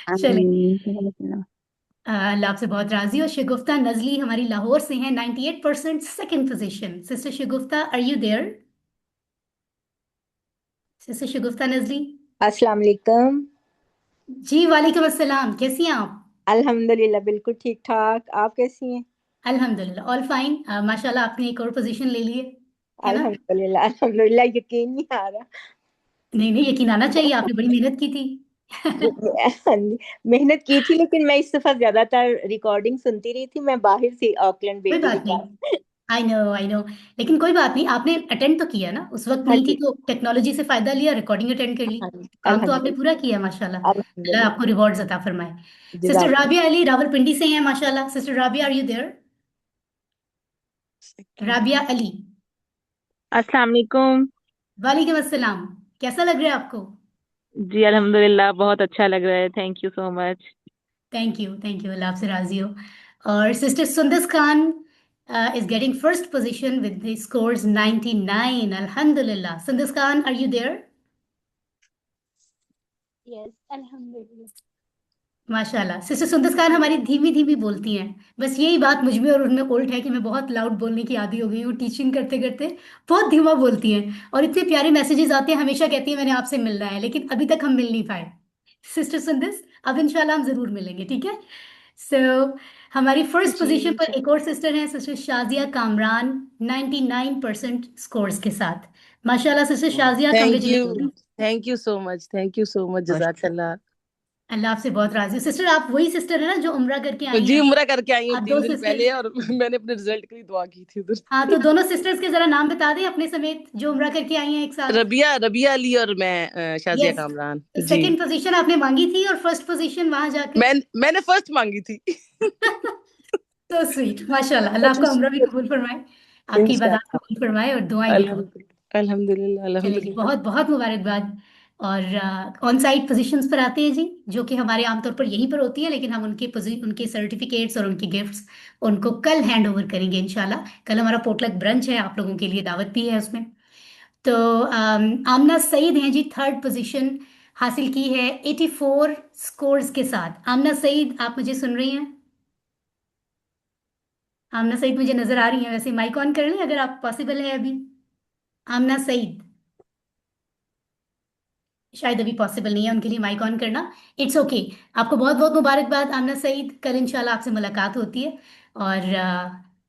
चलें, आमीन जजाकल्लाह। अल्लाह आपसे बहुत राजी हो। शगुफ्ता नजली हमारी लाहौर से हैं, 98% second position. Sister Shagufta, are you there? Sister Shagufta Nazli. अस्सलाम वालेकुम। जी वालेकुम अस्सलाम, कैसी हैं आप? अल्हम्दुलिल्लाह बिल्कुल ठीक ठाक। आप कैसी हैं? अल्हम्दुलिल्लाह ऑल फाइन। माशाल्लाह आपने एक और पोजीशन ले ली है ना। अल्हम्दुलिल्लाह अल्हम्दुलिल्लाह, यकीन नहीं आ रहा। नहीं नहीं, यकीन आना चाहिए, आपने बड़ी मेहनत की थी। मेहनत की थी, लेकिन मैं इस दफा ज्यादातर रिकॉर्डिंग सुनती रही थी। मैं बाहर से ऑकलैंड कोई बेबी के बात नहीं, पास। आई नो, लेकिन कोई बात नहीं, आपने अटेंड तो किया ना, उस वक्त हाँ नहीं थी जी। तो टेक्नोलॉजी से फायदा लिया, रिकॉर्डिंग अटेंड कर ली। हाँ जी, काम तो आपने अल्हम्दुलिल्लाह पूरा किया माशाल्लाह। अल्लाह अल्हम्दुलिल्लाह। आपको रिवॉर्ड्स अता फरमाए। सिस्टर जज़ाक। राबिया अली रावलपिंडी से हैं माशाल्लाह। Sister Rabia, are you there? Rabia Ali. अस्सलाम वालेकुम। वालेकुम अस्सलाम। कैसा लग रहा है आपको? जी अल्हम्दुलिल्लाह, बहुत अच्छा लग रहा है। Thank you so much. Thank you, Allah आपसे राजी हो। और sister Sundas Khan is getting first position with the scores 99। अल्हम्दुलिल्लाह। Sundas Khan, are you there? Yes अल्हम्दुलिल्लाह। माशाल्लाह। सिस्टर सुंदस खान हमारी धीमी धीमी बोलती हैं। बस यही बात मुझ में और उनमें उल्ट है कि मैं बहुत लाउड बोलने की आदी हो गई हूँ, टीचिंग करते करते बहुत धीमा बोलती हैं, और इतने प्यारे मैसेजेस आते हैं, हमेशा कहती हैं मैंने आपसे मिलना है, लेकिन अभी तक हम मिल नहीं पाए। सिस्टर सुंदस, अब इंशाल्लाह हम जरूर मिलेंगे, ठीक है। सो हमारी फर्स्ट पोजीशन जी पर एक और सिस्टर हैं, सिस्टर शाजिया कामरान, 99% स्कोर्स के साथ। माशाल्लाह sister Shazia, congratulation. Thank you so much, thank you so much, जज़ाकल्लाह। अल्लाह आपसे बहुत राजी हो। सिस्टर आप वही सिस्टर है ना जो उम्रा करके आई जी हैं? उम्रा करके आई हूँ आप 3 दो दिन सिस्टर्स। पहले, और मैंने अपने रिजल्ट के लिए दुआ की थी उधर। हाँ, तो दोनों सिस्टर्स के जरा नाम बता दें अपने समेत, जो उम्रा करके आई हैं एक साथ। रबिया रबिया अली और मैं शाजिया यस, कामरान तो जी। सेकंड पोजीशन आपने मांगी थी और फर्स्ट पोजीशन वहां जाके। मैंने फर्स्ट मांगी थी। तो स्वीट, माशाल्लाह। अल्लाह आपका उम्रा भी कबूल फरमाए, आपकी इबादत इंशाल्लाह। कबूल फरमाए और दुआएं भी कबूल। अल्हम्दुलिल्लाह अल्हम्दुलिल्लाह चलिए, अल्हम्दुलिल्लाह। बहुत बहुत मुबारकबाद। और ऑन साइट पोजीशंस पर आते हैं जी, जो कि हमारे आमतौर पर यहीं पर होती है, लेकिन हम उनके सर्टिफिकेट्स और उनके गिफ्ट्स उनको कल हैंड ओवर करेंगे इंशाल्लाह। कल हमारा पोटलक ब्रंच है, आप लोगों के लिए दावत भी है उसमें। तो आमना सईद हैं जी, थर्ड पोजीशन हासिल की है 84 स्कोर्स के साथ। आमना सईद, आप मुझे सुन रही हैं? आमना सईद मुझे नजर आ रही हैं, वैसे माइक ऑन कर लें अगर आप पॉसिबल है अभी। आमना सईद, शायद अभी पॉसिबल नहीं है उनके लिए माइक ऑन करना। It's okay. आपको बहुत बहुत मुबारकबाद आमना सईद, कल इंशाल्लाह आपसे मुलाकात होती है। और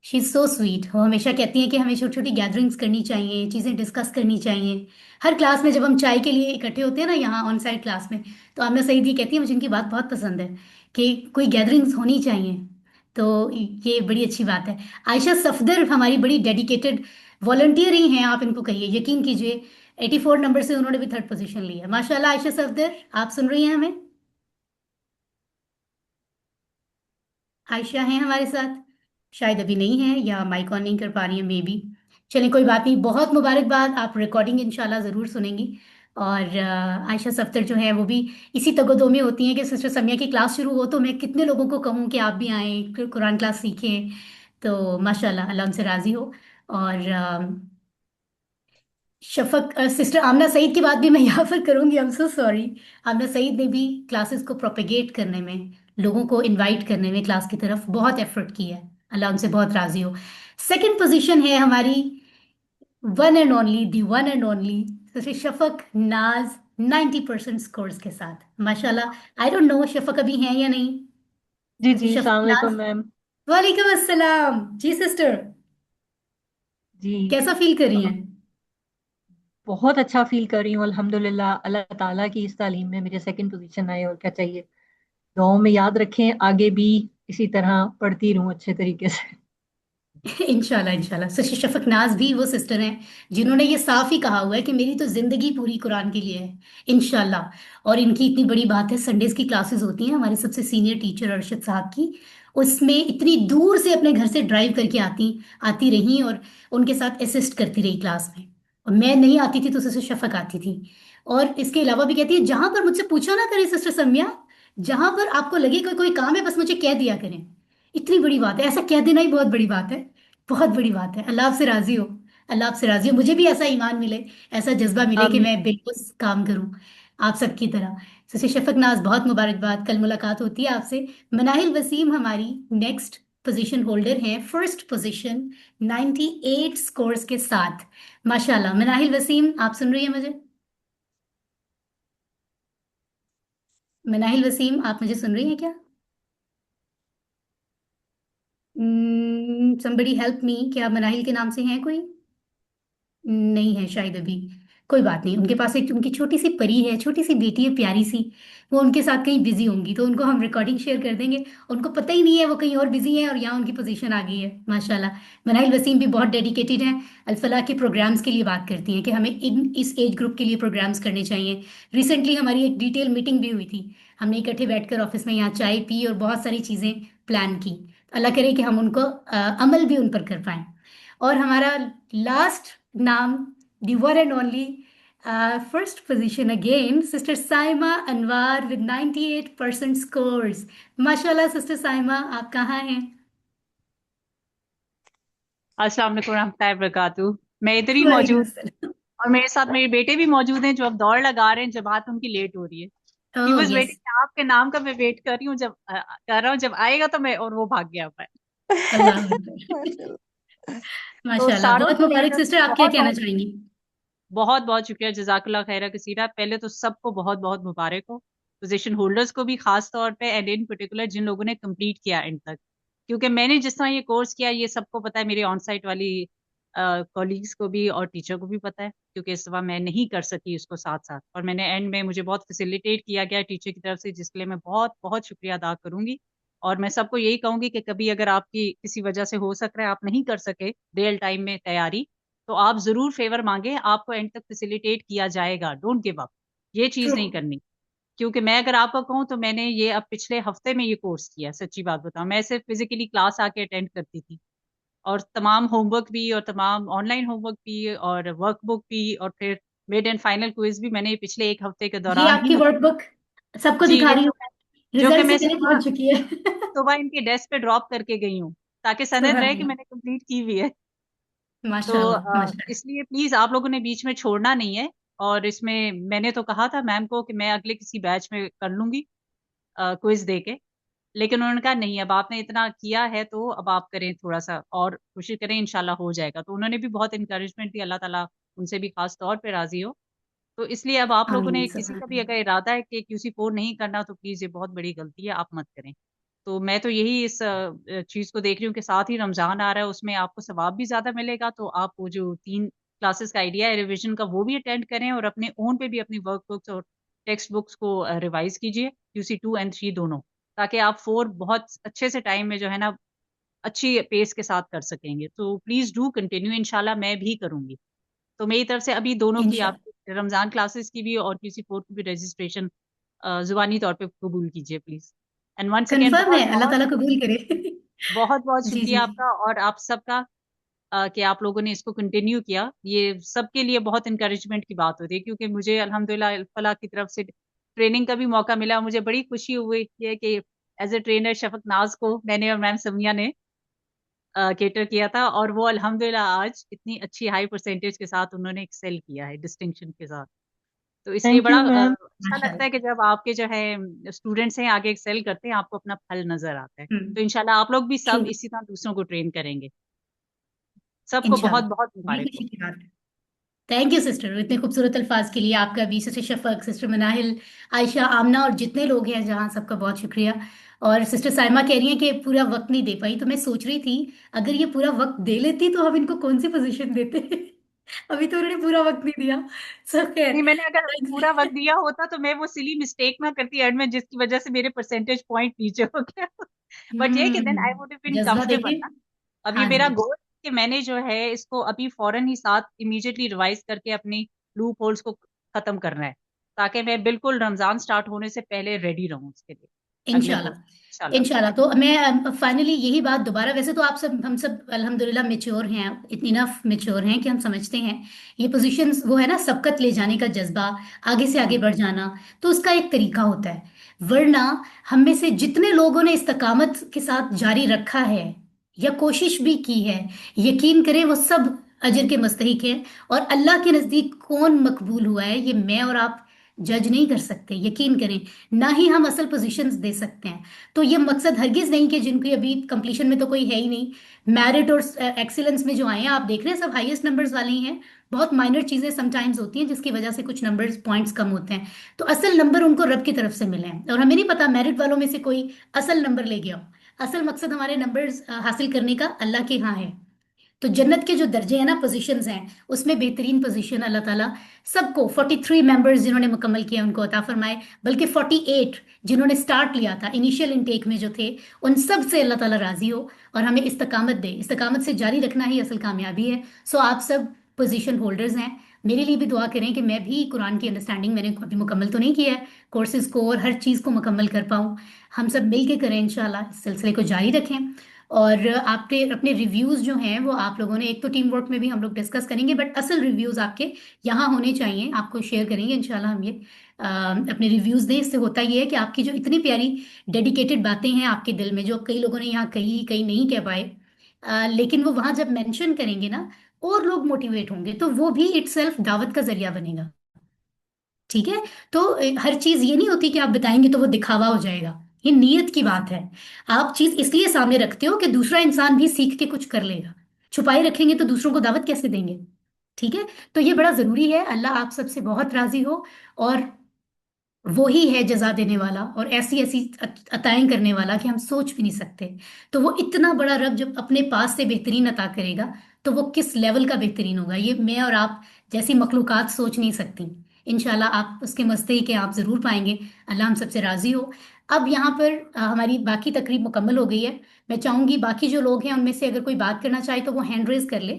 शी इज़ सो स्वीट। वो हमेशा कहती हैं कि हमें छोटी छोटी गैदरिंग्स करनी चाहिए, चीज़ें डिस्कस करनी चाहिए। हर क्लास में जब हम चाय के लिए इकट्ठे होते हैं ना यहाँ ऑन साइट क्लास में, तो आमना सईद ये कहती है, मुझे उनकी बात बहुत पसंद है कि कोई गैदरिंग्स होनी चाहिए। तो ये बड़ी अच्छी बात है। आयशा सफदर हमारी बड़ी डेडिकेटेड वॉलंटियर ही हैं, आप इनको कहिए, यकीन कीजिए। 84 नंबर से उन्होंने भी थर्ड पोजीशन ली है। माशाल्लाह आयशा सफदर, आप सुन रही हैं हमें? आयशा हैं हमारे साथ? शायद अभी नहीं है, या माइक ऑन नहीं कर पा रही है मे बी। चलिए कोई बात नहीं, बहुत मुबारकबाद, आप रिकॉर्डिंग इंशाल्लाह ज़रूर सुनेंगी। और आयशा सफदर जो है वो भी इसी तगोदो में होती हैं कि सिस्टर समिया की क्लास शुरू हो तो मैं कितने लोगों को कहूँ कि आप भी आएँ, कुरान क्लास सीखें। तो माशाल्लाह, अल्लाह उनसे राज़ी हो। और शफक सिस्टर आमना सईद की बात भी मैं यहाँ पर करूंगी, आई एम सो सॉरी। आमना सईद ने भी क्लासेस को प्रोपेगेट करने में, लोगों को इनवाइट करने में क्लास की तरफ बहुत एफर्ट किया है। अल्लाह उनसे बहुत राजी हो। सेकंड पोजीशन है हमारी one and only, the one and only sister Shafaq नाज, 90% स्कोर्स के साथ। माशाल्लाह। आई डोंट नो शफक अभी हैं या नहीं। जी सिस्टर जी, शफक अस्सलाम वालेकुम नाज। मैम। वालेकुम अस्सलाम जी सिस्टर, जी कैसा फील कर रही अ, हैं? बहुत अच्छा फील कर रही हूँ अल्हम्दुलिल्लाह। अल्लाह ताला की इस तालीम में मेरे सेकंड पोजीशन आए, और क्या चाहिए। दुआओं में याद रखें, आगे भी इसी तरह पढ़ती रहूं अच्छे तरीके से। इंशाल्लाह इंशाल्लाह। सिस्टर शफक नाज भी वो सिस्टर हैं जिन्होंने ये साफ ही कहा हुआ है कि मेरी तो जिंदगी पूरी कुरान के लिए है, इंशाल्लाह। और इनकी इतनी बड़ी बात है, संडेज की क्लासेस होती हैं हमारे सबसे सीनियर टीचर अरशद साहब की, उसमें इतनी दूर से अपने घर से ड्राइव करके आती आती रही और उनके साथ असिस्ट करती रही क्लास में। और मैं नहीं आती थी तो सिस्टर शफक आती थी। और इसके अलावा भी कहती है, जहां पर मुझसे पूछा ना करें सिस्टर सम्या, जहां पर आपको लगे कोई कोई काम है बस मुझे कह दिया करें। इतनी बड़ी बात है, ऐसा कह देना ही बहुत बड़ी बात है। बहुत बड़ी बात है। अल्लाह आपसे राजी हो। अल्लाह आपसे राजी हो, मुझे भी ऐसा ईमान मिले, ऐसा जज्बा मिले कि आमीन। मैं बिल्कुल काम करूं आप सबकी तरह। सिस्टर शफक नाज, बहुत मुबारकबाद, कल मुलाकात होती है आपसे। मनाहिल वसीम हमारी नेक्स्ट पोजीशन होल्डर हैं, फर्स्ट पोजीशन 98 स्कोर्स के साथ। माशाल्लाह। मनाहिल वसीम, आप सुन रही हैं मुझे? मनाहिल वसीम, आप मुझे सुन रही हैं क्या? somebody हेल्प मी, क्या मनाहिल के नाम से हैं कोई? नहीं है शायद अभी। कोई बात नहीं, उनके पास एक उनकी छोटी सी परी है, छोटी सी बेटी है प्यारी सी। वो उनके साथ कहीं बिजी होंगी तो उनको हम रिकॉर्डिंग शेयर कर देंगे। उनको पता ही नहीं है वो कहीं और बिजी है और यहाँ उनकी पोजीशन आ गई है। माशाल्लाह। मनाइल वसीम भी बहुत डेडिकेटेड हैं। अल्फलाह के प्रोग्राम्स के लिए बात करती हैं कि हमें इस एज ग्रुप के लिए प्रोग्राम्स करने चाहिए। रिसेंटली हमारी एक डिटेल मीटिंग भी हुई थी। हमने इकट्ठे बैठकर ऑफिस में यहाँ चाय पी और बहुत सारी चीज़ें प्लान की। अल्लाह करे कि हम उनको अमल भी उन पर कर पाएं। और हमारा लास्ट नाम, the one and only first position again, Sister Saima Anwar with 98% scores. माशाल्लाह सिस्टर साइमा, आप कहाँ हैं? अस्सलाम वालेकुम रहमतुल्लाहि व बरकातुहू। मैं इधर ही वालेकुम मौजूद अस्सलाम। और मेरे साथ मेरे बेटे भी मौजूद हैं जो अब दौड़ लगा रहे हैं, जमात उनकी लेट हो रही है। ही ओह वाज यस। वेटिंग, आपके नाम का मैं वेट कर रही हूँ, जब कर रहा हूँ जब आएगा तो मैं, और वो भाग गया हुआ है। अल्लाह अकबर। तो माशाल्लाह, सारों बहुत को मेरी मुबारक तरफ से सिस्टर, आप क्या बहुत कहना बहुत चाहेंगी? बहुत बहुत शुक्रिया, जजाकल्ला खैरा कसीरा। पहले तो सबको बहुत बहुत मुबारक हो, पोजीशन होल्डर्स को भी खास तौर पे, एंड इन पर्टिकुलर जिन लोगों ने कंप्लीट किया एंड तक। क्योंकि मैंने जिस तरह ये कोर्स किया, ये सबको पता है, मेरे ऑन साइट वाली कॉलीग्स को भी और टीचर को भी पता है, क्योंकि इस दफा मैं नहीं कर सकी उसको साथ साथ, और मैंने एंड में मुझे बहुत फैसिलिटेट किया गया टीचर की तरफ से, जिसके लिए मैं बहुत बहुत शुक्रिया अदा करूंगी। और मैं सबको यही कहूंगी कि कभी अगर आपकी किसी वजह से हो सक रहा है आप नहीं कर सके रियल टाइम में तैयारी, तो आप जरूर फेवर मांगे, आपको एंड तक फैसिलिटेट किया जाएगा। डोंट गिव अप, ये चीज ट्रू। नहीं करनी। क्योंकि मैं अगर आपको कहूँ तो मैंने ये अब पिछले हफ्ते में ये कोर्स किया, सच्ची बात बताऊं, मैं सिर्फ फिजिकली क्लास आके अटेंड करती थी, और तमाम होमवर्क भी और तमाम ऑनलाइन होमवर्क भी और वर्कबुक भी और फिर मिड एंड फाइनल क्विज भी मैंने पिछले एक हफ्ते के ये दौरान ही आपकी वर्कबुक सबको जी, दिखा रही हूँ, जो कि रिजल्ट से मैं पहले सुबह पहुंच चुकी है। सुबह इनके डेस्क पे ड्रॉप करके गई हूँ, ताकि सनद सुभान रहे कि अल्लाह। मैंने कंप्लीट की हुई है। तो माशाल्लाह माशाल्लाह। इसलिए प्लीज आप लोगों ने बीच में छोड़ना नहीं है। और इसमें मैंने तो कहा था मैम को कि मैं अगले किसी बैच में कर लूंगी क्विज दे के, लेकिन उन्होंने कहा नहीं, अब आपने इतना किया है तो अब आप करें, थोड़ा सा और कोशिश करें, इंशाल्लाह हो जाएगा। तो उन्होंने भी बहुत इंकरेजमेंट दी, अल्लाह ताला उनसे भी खास तौर पे राजी हो। तो इसलिए अब आप लोगों आमीन ने, किसी सुभान का भी अल्लाह। अगर इरादा है कि QC4 नहीं करना, तो प्लीज ये बहुत बड़ी गलती है, आप मत करें। तो मैं तो यही इस चीज को देख रही हूँ कि साथ ही रमजान आ रहा है, उसमें आपको सवाब भी ज्यादा मिलेगा, तो आप वो जो 3 क्लासेस का आइडिया है रिवीजन का, वो भी अटेंड करें, और अपने ओन पे भी अपनी वर्कबुक्स और टेक्स्ट बुक्स को रिवाइज कीजिए, QC2 और 3 दोनों, ताकि आप 4 बहुत अच्छे से टाइम में जो है ना अच्छी पेस के साथ कर सकेंगे। तो प्लीज डू कंटिन्यू, इंशाल्लाह मैं भी करूंगी। तो मेरी तरफ से अभी दोनों की, आप इंशाल्लाह। रमजान क्लासेस की भी और QC4 की भी रजिस्ट्रेशन जुबानी तौर पे कबूल कीजिए please. And once again confirm है, बहुत अल्लाह बहुत ताला कबूल करे। बहुत बहुत जी जी। शुक्रिया आपका और आप सबका, कि आप लोगों ने इसको कंटिन्यू किया। ये सबके लिए बहुत इंकरेजमेंट की बात होती है, क्योंकि मुझे अल्हम्दुलिल्लाह फलाह की तरफ से ट्रेनिंग का भी मौका मिला। मुझे बड़ी खुशी हुई है कि एज ए ट्रेनर शफक नाज को मैंने और मैम समिया ने केटर किया था, और वो अल्हम्दुलिल्लाह आज इतनी अच्छी हाई परसेंटेज के साथ उन्होंने एक्सेल किया है डिस्टिंक्शन के साथ। तो इसलिए थैंक बड़ा यू मैम। अच्छा लगता है कि जब आपके जो है स्टूडेंट्स हैं आगे एक्सेल करते हैं, आपको अपना फल नजर आता है। तो इंशाल्लाह आप लोग भी ट्रू। सब इसी तरह दूसरों को ट्रेन करेंगे। सबको बहुत इंशाल्लाह। बहुत बड़ी मुबारक खुशी हो। की बात है। थैंक यू सिस्टर, इतने खूबसूरत अल्फाज के लिए आपका भी, सिस्टर शफक, सिस्टर मनाहिल, आयशा, आमना और जितने लोग हैं जहाँ, सबका बहुत शुक्रिया। और सिस्टर साइमा कह रही हैं कि पूरा वक्त नहीं दे पाई, तो मैं सोच रही थी अगर ये पूरा वक्त दे लेती तो हम इनको कौन सी पोजीशन देते। अभी तो उन्होंने पूरा वक्त नहीं दिया। सब खैर। नहीं, मैंने अगर पूरा वक्त दिया होता तो मैं वो सिली मिस्टेक ना करती एंड में, जिसकी वजह से मेरे परसेंटेज पॉइंट नीचे हो गया। बट ये कि then I would have been जज्बा कंफर्टेबल देखे। ना। अब ये हाँ मेरा जी। गोल कि मैंने जो है इसको अभी फौरन ही साथ इमीडिएटली रिवाइज करके अपनी लूप होल्स को खत्म करना है, ताकि मैं बिल्कुल रमजान स्टार्ट होने से पहले रेडी रहूं उसके लिए। अगले इंशाल्लाह। कोर्स इंशाल्लाह। इंशाल्लाह। तो मैं फाइनली यही बात दोबारा, वैसे तो आप सब, हम सब अल्हम्दुलिल्लाह मेच्योर हैं, इतनी इनफ मेच्योर हैं कि हम समझते हैं ये पोजीशंस वो है ना, सबकत ले जाने का जज्बा, आगे से आगे बढ़ जाना, तो उसका एक तरीका होता है। वरना हम में से जितने लोगों ने इस्तकामत के साथ जारी रखा है या कोशिश भी की है, यकीन करें वो सब अजर के मुस्तहिक हैं। और अल्लाह के नज़दीक कौन मकबूल हुआ है ये मैं और आप जज नहीं कर सकते, यकीन करें। ना ही हम असल पोजीशंस दे सकते हैं। तो ये मकसद हरगिज नहीं कि जिनकी अभी कंप्लीशन में तो कोई है ही नहीं, मेरिट और एक्सीलेंस में जो आए हैं, आप देख रहे हैं सब हाईएस्ट नंबर्स वाले ही हैं। बहुत माइनर चीजें समटाइम्स होती हैं जिसकी वजह से कुछ नंबर्स पॉइंट्स कम होते हैं। तो असल नंबर उनको रब की तरफ से मिले हैं, और हमें नहीं पता मेरिट वालों में से कोई असल नंबर ले गया हो। असल मकसद हमारे नंबर्स हासिल करने का अल्लाह के यहाँ है। तो जन्नत के जो दर्जे हैं ना, पोजीशंस हैं, उसमें बेहतरीन पोजीशन अल्लाह ताला सबको 43 मेंबर्स जिन्होंने मुकम्मल किया उनको अता फरमाए, बल्कि 48 जिन्होंने स्टार्ट लिया था इनिशियल इनटेक में जो थे, उन सब से अल्लाह ताला राजी हो और हमें इस्तकामत दे। इस्तकामत से जारी रखना ही असल कामयाबी है। सो आप सब पोजीशन होल्डर्स हैं, मेरे लिए भी दुआ करें कि मैं भी कुरान की अंडरस्टैंडिंग, मैंने अभी मुकम्मल तो नहीं किया है कोर्सेज को, और हर चीज़ को मुकम्मल कर पाऊँ। हम सब मिल के करें इंशाल्लाह, इस सिलसिले को जारी रखें। और आपके अपने रिव्यूज जो हैं वो आप लोगों ने, एक तो टीम वर्क में भी हम लोग डिस्कस करेंगे, बट असल रिव्यूज आपके यहाँ होने चाहिए, आपको शेयर करेंगे इंशाल्लाह। हम ये अपने रिव्यूज दें। इससे होता ये है कि आपकी जो इतनी प्यारी डेडिकेटेड बातें हैं आपके दिल में, जो कई लोगों ने यहाँ कही, कई नहीं कह पाए, लेकिन वो वहां जब मेंशन करेंगे ना, और लोग मोटिवेट होंगे, तो वो भी इटसेल्फ दावत का जरिया बनेगा। ठीक है। तो हर चीज ये नहीं होती कि आप बताएंगे तो वो दिखावा हो जाएगा, ये नीयत की बात है। आप चीज इसलिए सामने रखते हो कि दूसरा इंसान भी सीख के कुछ कर लेगा। छुपाए रखेंगे तो दूसरों को दावत कैसे देंगे? ठीक है। तो ये बड़ा जरूरी है। अल्लाह आप सबसे बहुत राजी हो, और वो ही है जजा देने वाला और ऐसी ऐसी अताएं करने वाला कि हम सोच भी नहीं सकते। तो वो इतना बड़ा रब जब अपने पास से बेहतरीन अता करेगा, तो वो किस लेवल का बेहतरीन होगा, ये मैं और आप जैसी मखलूकात सोच नहीं सकती। इंशाल्लाह आप उसके मस्ते के आप जरूर पाएंगे। अल्लाह हम सबसे राजी हो। अब यहाँ पर हमारी बाकी तकरीब मुकम्मल हो गई है। मैं चाहूंगी बाकी जो लोग हैं उनमें से अगर कोई बात करना चाहे तो वो हैंड रेज कर ले,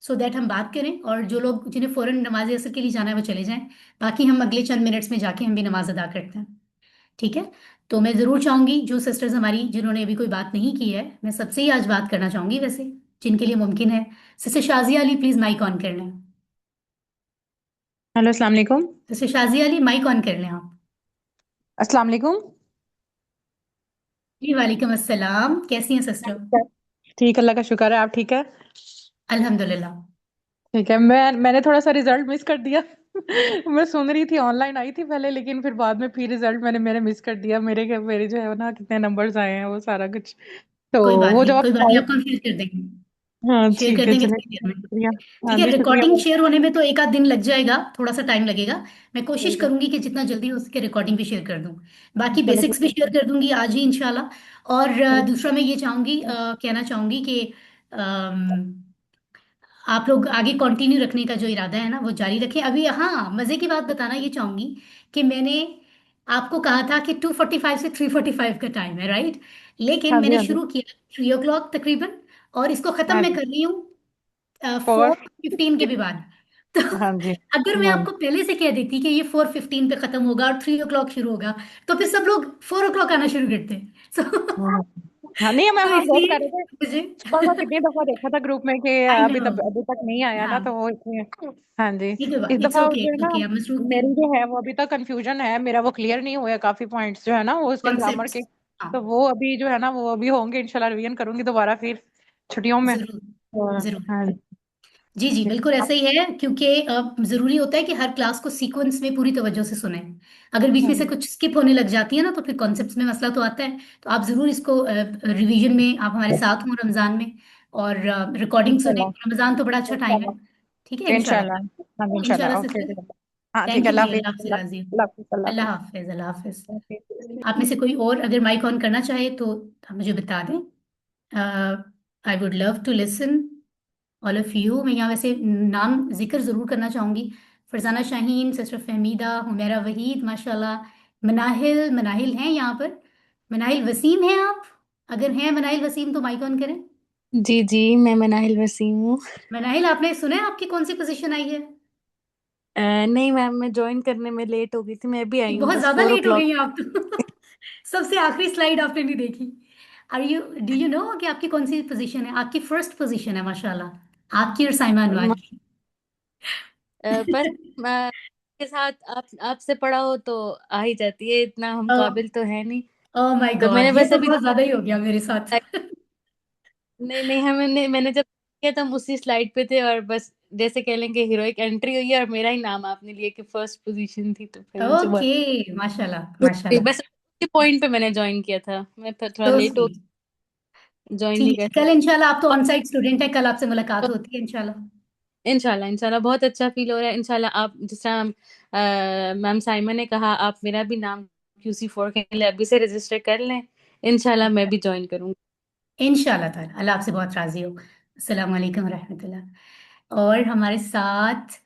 सो दैट हम बात करें, और जो लोग जिन्हें फौरन नमाज असर के लिए जाना है वो चले जाएं। बाकी हम अगले चंद मिनट्स में जाके हम भी नमाज अदा करते हैं। ठीक है। तो मैं ज़रूर चाहूंगी जो सिस्टर्स हमारी जिन्होंने अभी कोई बात नहीं की है, मैं सबसे ही आज बात करना चाहूंगी, वैसे जिनके लिए मुमकिन है। Sister Shazia Ali, please mic on कर लें। हेलो, अस्सलाम वालेकुम। Sister Shazia Ali, mic on कर लें आप। अस्सलाम वालेकुम। जी वालेकुम अस्सलाम, कैसी हैं सिस्टर? ठीक, अल्लाह का शुक्र है। आप ठीक है? अल्हम्दुलिल्लाह। ठीक है। मैंने थोड़ा सा रिजल्ट मिस कर दिया। मैं सुन रही थी, ऑनलाइन आई थी पहले, लेकिन फिर बाद में फिर रिजल्ट मैंने मिस कर दिया। मेरे जो है ना, कितने नंबर्स आए हैं वो सारा कुछ, तो कोई बात वो नहीं, जब आप कोई बात नहीं, आपको हम शेयर कर देंगे। हाँ शेयर ठीक कर है, देंगे चले, थोड़ी देर में। शुक्रिया। हाँ ठीक है। जी, शुक्रिया। रिकॉर्डिंग शेयर होने में तो एक आध दिन लग जाएगा, थोड़ा सा टाइम लगेगा। मैं कोशिश चलो करूंगी कि जितना जल्दी हो सके रिकॉर्डिंग भी शेयर कर दूं। बाकी बेसिक्स भी शेयर कर दूंगी आज ही इंशाल्लाह। और दूसरा मैं ये चाहूंगी, कहना चाहूंगी कि आप लोग आगे कंटिन्यू रखने का जो इरादा है ना वो जारी रखें। अभी हाँ, मजे की बात बताना ये चाहूंगी कि मैंने आपको कहा था कि 2:45 से 3:45 का टाइम है, राइट? लेकिन हाँ जी, मैंने हाँ जी, शुरू किया 3 o'clock तकरीबन, और इसको खत्म हाँ मैं जी। कर रही हूँ और 4:15 के भी बाद। तो हाँ जी, अगर मैं हाँ आपको पहले से कह देती कि ये 4:15 पे खत्म होगा और 3 o'clock शुरू होगा, तो फिर सब लोग 4 o'clock आना शुरू करते। So, हाँ हाँ, नहीं, मैं तो हाँ गौर इसलिए कर रहे थे। मुझे सुबह का कितनी दफा देखा था ग्रुप में कि आई नो। अभी तक नहीं आया ना, हाँ, तो वो इसलिए। हाँ जी। ठीक है, इस इट्स दफा ओके, जो है इट्स ना, ओके, आप मसरूफ थे। मेरी जो है वो अभी तक कंफ्यूजन है मेरा, वो क्लियर नहीं हुआ है काफी पॉइंट्स जो है ना वो उसके ग्रामर कॉन्सेप्ट्स। के। हाँ, तो वो अभी जो है ना वो अभी होंगे, इंशाल्लाह रिवीजन करूंगी दोबारा फिर छुट्टियों में। जरूर जरूर। हाँ जी जी, जी। बिल्कुल ऐसा ही है, क्योंकि जरूरी होता है कि हर क्लास को सीक्वेंस में पूरी तवज्जो से सुने। अगर बीच में से हाँ, कुछ स्किप होने लग जाती है ना, तो फिर कॉन्सेप्ट्स में मसला तो आता है। तो आप जरूर इसको रिवीजन में आप हमारे साथ हों रमजान में, और रिकॉर्डिंग सुने। इंशाल्लाह, रमजान तो बड़ा अच्छा टाइम है। ठीक है इंशाल्लाह, इंशाल्लाह। इंशाल्लाह। हाँ इंशाल्लाह इंशाल्लाह, ओके। सिस्टर। हाँ ठीक थैंक है, यू अल्लाह जी, हाफिज, अल्लाह आपसे अल्लाह राजी हो। अल्लाह हाफिज, अल्लाह अल्लाह हाफिज। हाफिज, अल्लाह हाफिज। Okay. आप में से कोई और अगर माइक ऑन करना चाहे तो आप मुझे बता दें। I would love to listen all of you. मैं यहाँ वैसे नाम जिक्र जरूर करना चाहूंगी। फरजाना शाहीन, सिस्टर फहमीदा, हुमैरा वहीद, माशाल्लाह। मनाहिल, मनाहिल हैं यहाँ पर। मनाहिल वसीम हैं आप? अगर हैं मनाहिल वसीम तो माइक ऑन करें। जी जी, मैं मनाहिल वसीम हूँ। मनाहिल, आपने सुना है आपकी कौन सी पोजीशन आई है? नहीं मैम, मैं ज्वाइन करने में लेट हो गई थी, मैं भी आई हूँ बहुत बस ज्यादा फोर ओ लेट हो क्लॉक गई हैं आप तो। सबसे आखिरी स्लाइड आपने नहीं देखी। डू यू नो कि आपकी कौन सी पोजीशन है? आपकी फर्स्ट पोजीशन है माशाल्लाह, आपकी और साइमा अनवर की। बस के साथ आपसे पढ़ा हो तो आ ही जाती है, इतना हम काबिल तो है नहीं। ओह माय तो मैंने गॉड, ये बस तो अभी बहुत ज्यादा ही हो गया मेरे साथ। नहीं नहीं, मैंने जब किया तो हम उसी स्लाइड पे थे, और बस जैसे कह लेंगे हीरोइक एंट्री हुई है और मेरा ही नाम आपने लिया कि फर्स्ट पोजीशन थी, तो फिर मुझे बहुत ओके, माशाल्लाह खुशी हुई। माशाल्लाह। बस उसी पॉइंट पे मैंने ज्वाइन किया था, मैं फिर थोड़ा तो लेट हो स्वीट। ज्वाइन नहीं ठीक है, कर कल इंशाल्लाह आप तो ऑन सकी। साइट स्टूडेंट है, कल आपसे मुलाकात होती है इंशाल्लाह। इंशाल्लाह इंशाल्लाह बहुत अच्छा फील हो रहा है। इंशाल्लाह आप जिस तरह मैम साइमन ने कहा, आप मेरा भी नाम QC4 के लिए अभी से रजिस्टर कर लें। इंशाल्लाह मैं भी ज्वाइन करूंगी। इंशाल्लाह ताला, अल्लाह आपसे बहुत राजी हो। अस्सलाम वालेकुम रहमतुल्लाह। और हमारे साथ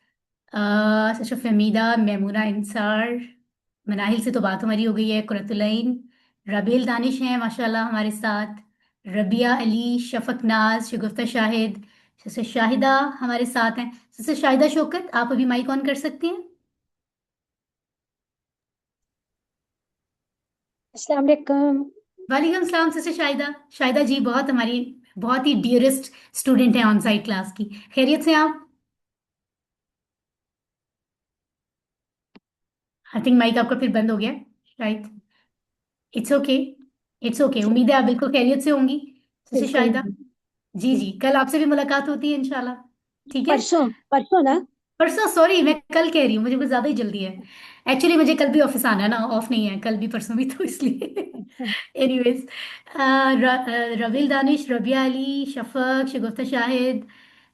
सशफ फहमीदा, मेमुना इंसार, मनाहिल से तो बात हमारी हो गई है, कुरतुलैन, रबील दानिश हैं माशाल्लाह हमारे साथ, रबिया अली, शफक नाज, शगुफ्ता शाहिद, सिस्टर शाहिदा हमारे साथ हैं। सिस्टर शाहिदा शौकत, आप अभी माइक ऑन कर सकती हैं? अस्सलाम वालेकुम। वालेकुम सलाम सिस्टर शाहिदा। शाहिदा जी बहुत हमारी बहुत ही डियरेस्ट स्टूडेंट है ऑन साइट क्लास की। खैरियत से हैं आप? आई थिंक माइक आपका फिर बंद हो गया शायद। इट्स ओके, इट्स ओके, उम्मीद है आप बिल्कुल खैरियत से होंगी सिस्टर बिल्कुल। शाहिदा। जी जी, कल आपसे भी मुलाकात होती है इंशाल्लाह। ठीक है, परसों परसों ना। परसों, सॉरी मैं कल कह रही हूँ, मुझे कुछ ज्यादा ही जल्दी है। एक्चुअली मुझे कल भी ऑफिस आना है ना, ऑफ नहीं है कल भी परसों भी, तो इसलिए। अच्छा। एनीवेज, रवील दानिश, रबिया अली, शफक, शगुफ्ता शाहिद,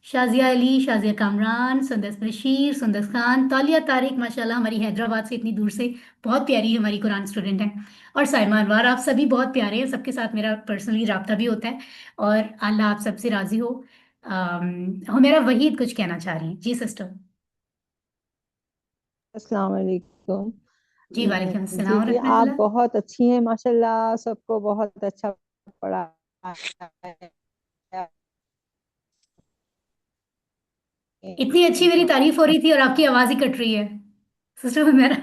शाजिया अली, शाजिया कामरान, सुंदस बशीर, सुंदस खान, तालिया तारिक माशाल्लाह हमारी हैदराबाद से इतनी दूर से बहुत प्यारी हमारी कुरान स्टूडेंट है, और साइमा अनवर, आप सभी बहुत प्यारे हैं, सबके साथ मेरा पर्सनली रब्ता भी होता है, और अल्लाह आप सबसे राजी हो। हुमेरा वहीद कुछ कहना चाह रही हैं जी सिस्टर। अस्सलाम वालेकुम। जी वालेकुम जी अस्सलाम जी, आप रहमतुल्लाह। बहुत अच्छी हैं माशाल्लाह, सबको बहुत अच्छा पढ़ाया इतनी अच्छी मेरी है। तारीफ हो रही थी और आपकी आवाज ही कट रही है सिस्टर मेरा।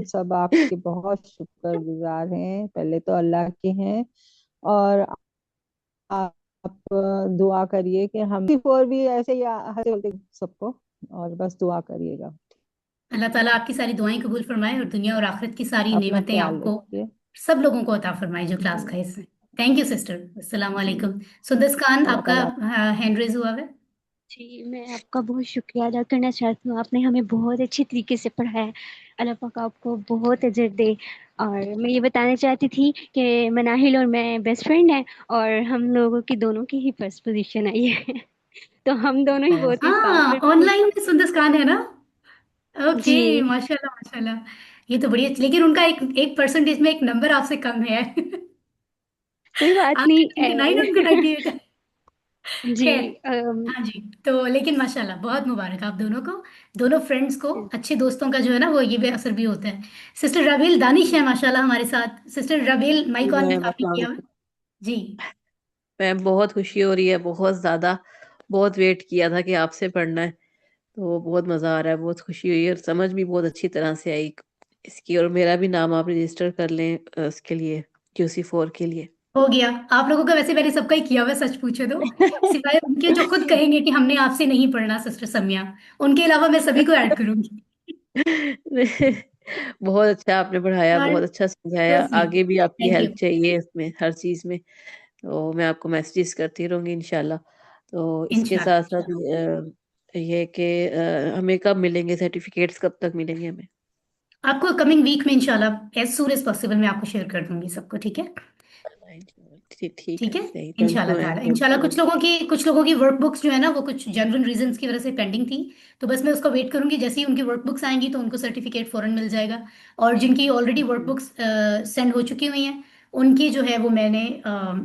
सब आपके बहुत शुक्रगुजार हैं, पहले तो अल्लाह के हैं। और आप दुआ करिए कि हम और भी ऐसे ही हंसते बोलते सबको, और बस दुआ करिएगा। अल्लाह ताला आपकी सारी दुआएं कबूल फरमाए और दुनिया और आखिरत की सारी अपना नेमतें ख्याल आपको, रखिए। सब लोगों को अता फरमाए जो क्लास का हिस्सा है। थैंक यू सिस्टर, अस्सलाम जी, वालेकुम। सुंदस खान, अल्लाह आपका ताला। हैंड रेज हुआ है। जी, मैं आपका बहुत शुक्रिया अदा करना चाहती हूँ। आपने हमें बहुत अच्छी तरीके से पढ़ाया। अल्लाह पाक आपको बहुत अजर दे। और मैं ये बताना चाहती थी कि मनाहिल और मैं बेस्ट फ्रेंड हैं, और हम लोगों की दोनों की ही फर्स्ट पोजीशन आई है। तो हम दोनों ही बहुत ही साथ हाँ, में ऑनलाइन में सुंदस खान है ना? ओके, जी। माशाल्लाह माशाल्लाह। ये तो बढ़िया, लेकिन उनका एक एक परसेंटेज में एक नंबर आपसे कम है। कोई बात आपके नहीं 99 और उनका 98 है। जी। खैर, हाँ जी, तो लेकिन माशाल्लाह बहुत मुबारक आप दोनों को, दोनों फ्रेंड्स को। अच्छे दोस्तों का जो है ना वो ये बेअसर भी होता है। सिस्टर रबील दानिश है माशाल्लाह हमारे साथ। Sister Rabeel, mic on ma'am आपने अस्सलाम किया हुआ है? वालेकुम। जी। मैम बहुत खुशी हो रही है, बहुत ज्यादा। बहुत वेट किया था कि आपसे पढ़ना है, तो बहुत मजा आ रहा है, बहुत खुशी हुई और समझ भी बहुत अच्छी तरह से आई इसकी। और मेरा भी नाम आप रजिस्टर कर लें उसके लिए, QC4 के लिए। हो गया आप लोगों का, वैसे मैंने सबका ही किया हुआ है, सच पूछे तो, सिवाय उनके जो खुद कहेंगे कि हमने आपसे नहीं पढ़ना, सिस्टर सम्या, उनके अलावा मैं सभी को ऐड करूंगी। बहुत अच्छा आपने पढ़ाया, और बहुत अच्छा तो समझाया। स्वीट, आगे भी आपकी थैंक यू। हेल्प चाहिए इसमें, हर चीज में। तो मैं आपको मैसेजेस करती रहूंगी इंशाल्लाह। तो इसके साथ इंशाल्लाह, साथ ये कि हमें कब मिलेंगे सर्टिफिकेट्स, कब तक मिलेंगे हमें? आपको कमिंग वीक में इंशाल्लाह एज सून एज पॉसिबल मैं आपको शेयर कर दूंगी सबको, ठीक है? ठीक ठीक ठीक है, है, सही। थैंक यू इंशाल्लाह मैम, ताला थैंक इंशाल्लाह। You ma'am. कुछ लोगों की वर्कबुक्स जो है ना वो कुछ जनरल रीजंस की वजह से पेंडिंग थी, तो बस मैं उसका वेट करूंगी, जैसे ही उनकी वर्कबुक्स आएंगी तो उनको सर्टिफिकेट फौरन मिल जाएगा। और जिनकी ऑलरेडी वर्कबुक्स सेंड हो चुकी हुई हैं, उनकी जो है वो मैंने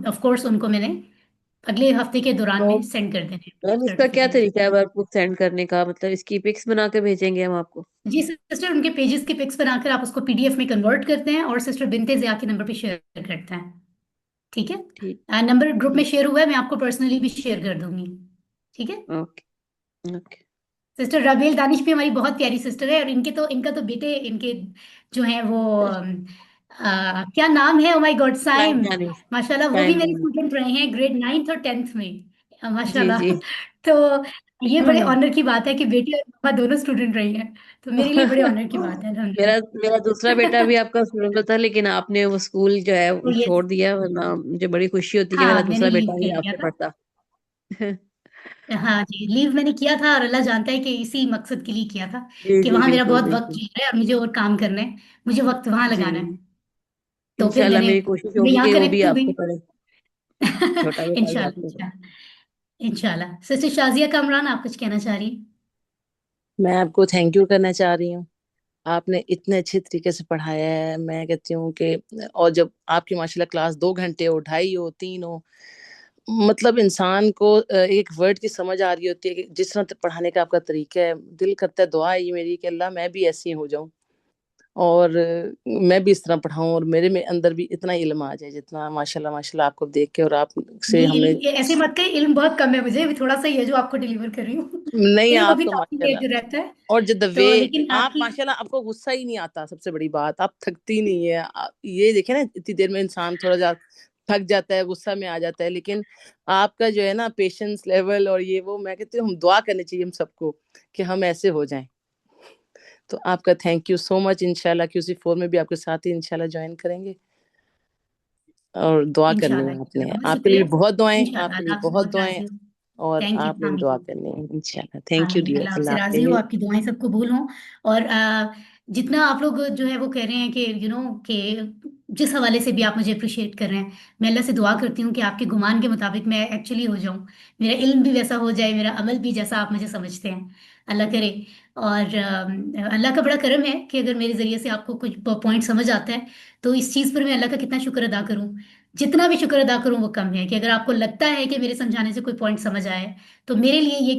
ऑफ कोर्स उनको मैंने अगले हफ्ते के दौरान तो में सेंड कर देने मैम इसका क्या सर्टिफिकेट। तरीका है वर्कबुक सेंड करने का? मतलब इसकी पिक्स बना के भेजेंगे हम आपको? जी सिस्टर, उनके पेजेस के पिक्स बनाकर आप उसको पीडीएफ में कन्वर्ट करते हैं और सिस्टर बिनते ज़िया के नंबर पे शेयर करते हैं, ठीक ठीक है? नंबर ग्रुप में ठीक। शेयर हुआ है, मैं आपको पर्सनली भी शेयर कर दूंगी, ठीक है? Okay okay. Sister Rabeel Danish भी हमारी बहुत प्यारी सिस्टर है, और इनका तो बेटे, इनके जो हैं वो क्या नाम है, oh my God, time Saim. Danish. माशाल्लाह वो भी टाइम मेरे दानिश। स्टूडेंट रहे हैं ग्रेड 9th और 10th में। जी माशाल्लाह। जी। तो ये बड़े ऑनर की बात है कि बेटी और पापा दोनों स्टूडेंट रही हैं, तो मेरे लिए बड़े ऑनर की बात है, मेरा अल्हम्दुलिल्लाह। मेरा दूसरा बेटा भी आपका स्टूडेंट था, लेकिन आपने वो स्कूल जो है तो वो ये, छोड़ दिया, वरना मुझे बड़ी खुशी होती कि मेरा हाँ मैंने दूसरा लीव बेटा भी ले लिया आपसे था। पढ़ता। हाँ जी, लीव मैंने किया था और अल्लाह जानता है कि इसी मकसद के लिए किया था जी कि जी, वहां मेरा बिल्कुल बहुत वक्त बिल्कुल। चल रहा है और मुझे और काम करना है, मुझे वक्त वहां जी, लगाना है। तो फिर इंशाल्लाह मैंने मेरी कोशिश मैं होगी यहाँ कि वो भी कनेक्ट हो गई। आपसे पढ़े, छोटा बेटा भी इंशाल्लाह आपसे पढ़े। इंशाल्लाह। इंशाल्लाह। सिस्टर शाजिया कामरान, आप कुछ कहना चाह रही हैं? मैं आपको थैंक यू करना चाह रही हूँ। आपने इतने अच्छे तरीके से पढ़ाया है, मैं कहती हूँ कि और जब आपकी माशाल्लाह क्लास 2 घंटे हो, 2.5 हो, 3 हो, मतलब इंसान को एक वर्ड की समझ आ रही होती है कि जिस तरह पढ़ाने का आपका तरीका है, दिल करता है, दुआ है ये मेरी कि अल्लाह मैं भी ऐसी हो जाऊं और मैं भी इस तरह पढ़ाऊं और मेरे में अंदर भी इतना इल्म आ जाए जितना माशाल्लाह माशाल्लाह आपको देख के और आप से नहीं, हमने। इल्म ऐसे मत कहे, इल्म बहुत कम है मुझे, अभी थोड़ा सा ही है जो आपको डिलीवर कर रही हूँ। नहीं, इल्म आप अभी तो काफी देर माशाल्लाह, जो रहता है। और जो द वे तो लेकिन आप आपकी, माशाल्लाह, आपको गुस्सा ही नहीं आता, सबसे बड़ी बात आप थकती नहीं है। ये देखे ना, इतनी देर में इंसान थोड़ा जा थक जाता है, गुस्सा में आ जाता है, लेकिन आपका जो है ना पेशेंस लेवल और ये वो, मैं कहती हूँ हम दुआ करनी चाहिए हम सबको कि हम ऐसे हो जाएं। तो आपका थैंक यू सो मच। इंशाल्लाह QC4 में भी आपके साथ ही इंशाल्लाह ज्वाइन करेंगे और दुआ करनी इंशाल्लाह है आपने, इंशाल्लाह, बहुत आपके लिए शुक्रिया। भी बहुत दुआएं, इंशाल्लाह आपके लिए अल्लाह आपसे बहुत बहुत दुआएं, राजी हो। और थैंक यू, आपने भी दुआ आमीन। करनी है इंशाल्लाह। थैंक यू आमीन, डियर, अल्लाह आपसे अल्लाह राजी हो, हाफिज। आपकी दुआएं सब कबूल हों। और जितना आप लोग जो है वो कह रहे हैं कि कि जिस हवाले से भी आप मुझे अप्रिशिएट कर रहे हैं, मैं अल्लाह से दुआ करती हूँ कि आपके गुमान के मुताबिक मैं एक्चुअली हो जाऊँ, मेरा इल्म भी वैसा हो जाए, मेरा अमल भी जैसा आप मुझे समझते हैं, अल्लाह करे। और अल्लाह का बड़ा करम है कि अगर मेरे जरिए से आपको कुछ पॉइंट समझ आता है, तो इस चीज़ पर मैं अल्लाह का कितना शुक्र अदा करूँ। जितना भी शुक्र अदा करूँ वो कम है, कि अगर आपको लगता है कि मेरे समझाने से कोई पॉइंट समझ आए, तो मेरे लिए ये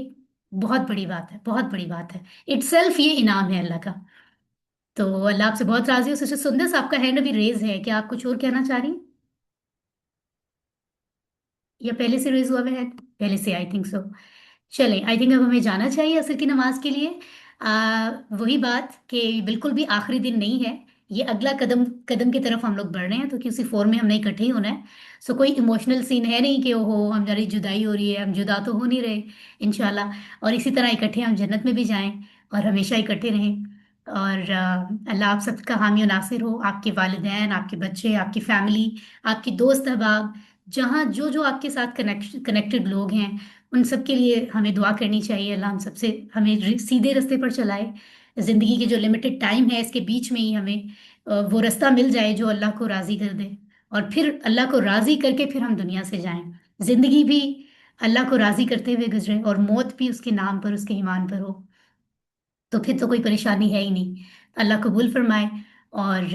बहुत बड़ी बात है, बहुत बड़ी बात है। इटसेल्फ ये इनाम है अल्लाह का। तो अल्लाह आपसे बहुत राजी हो। सिस्टर सुंदस, आपका हैंड अभी रेज है, क्या आप कुछ और कहना चाह रही हैं? या पहले से रेज हुआ है हैंड? पहले से, आई थिंक सो। चलें, आई थिंक अब हमें जाना चाहिए असर की नमाज के लिए। वही बात कि बिल्कुल भी आखिरी दिन नहीं है, ये अगला कदम कदम की तरफ हम लोग बढ़ रहे हैं, तो किसी फोर में हमने इकट्ठे ही होना है। सो कोई इमोशनल सीन है नहीं कि ओहो हमारी जुदाई हो रही है, हम जुदा तो हो नहीं रहे, इंशाल्लाह। और इसी तरह इकट्ठे हम जन्नत में भी जाएं और हमेशा इकट्ठे रहें। और अल्लाह आप सबका हामी और नासिर हो, आपके वालिदैन, आपके बच्चे, आपकी फैमिली, आपकी दोस्त अहबाब, जहाँ जो जो आपके साथ कनेक्टेड लोग हैं, उन सब के लिए हमें दुआ करनी चाहिए। अल्लाह हम सबसे हमें सीधे रास्ते पर चलाए। जिंदगी के जो लिमिटेड टाइम है इसके बीच में ही हमें वो रास्ता मिल जाए जो अल्लाह को राजी कर दे, और फिर अल्लाह को राजी करके फिर हम दुनिया से जाएं। जिंदगी भी अल्लाह को राजी करते हुए गुजरे और मौत भी उसके नाम पर, उसके ईमान पर हो, तो फिर तो कोई परेशानी है ही नहीं। अल्लाह कबूल फरमाए। और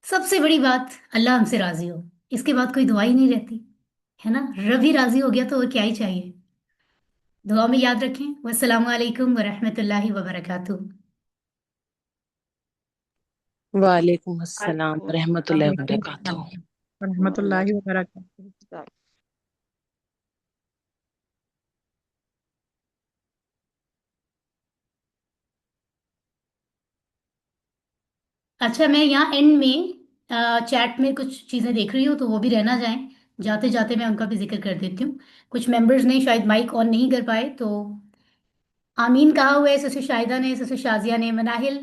सबसे बड़ी बात, अल्लाह हमसे राजी हो, इसके बाद कोई दुआ ही नहीं रहती, है ना। रब ही राजी हो गया तो और क्या ही चाहिए। दुआ में याद रखें। वस्सलामु अलैकुम वरहमतुल्लाहि वबरकातुहू। वालेकुम अस्सलाम रहमतुल्लाहि व वालेकुम बरकातहू। अस्सलाम रहमतुल्लाहि व बरकातहू। अच्छा, मैं यहाँ एंड में चैट में कुछ चीज़ें देख रही हूँ, तो वो भी रहना जाएं, जाते जाते मैं उनका भी जिक्र कर देती हूँ। कुछ मेंबर्स ने शायद माइक ऑन नहीं कर पाए, तो आमीन कहा हुआ है ससुर शाहिदा ने, ससुर शाजिया ने, मनाहिल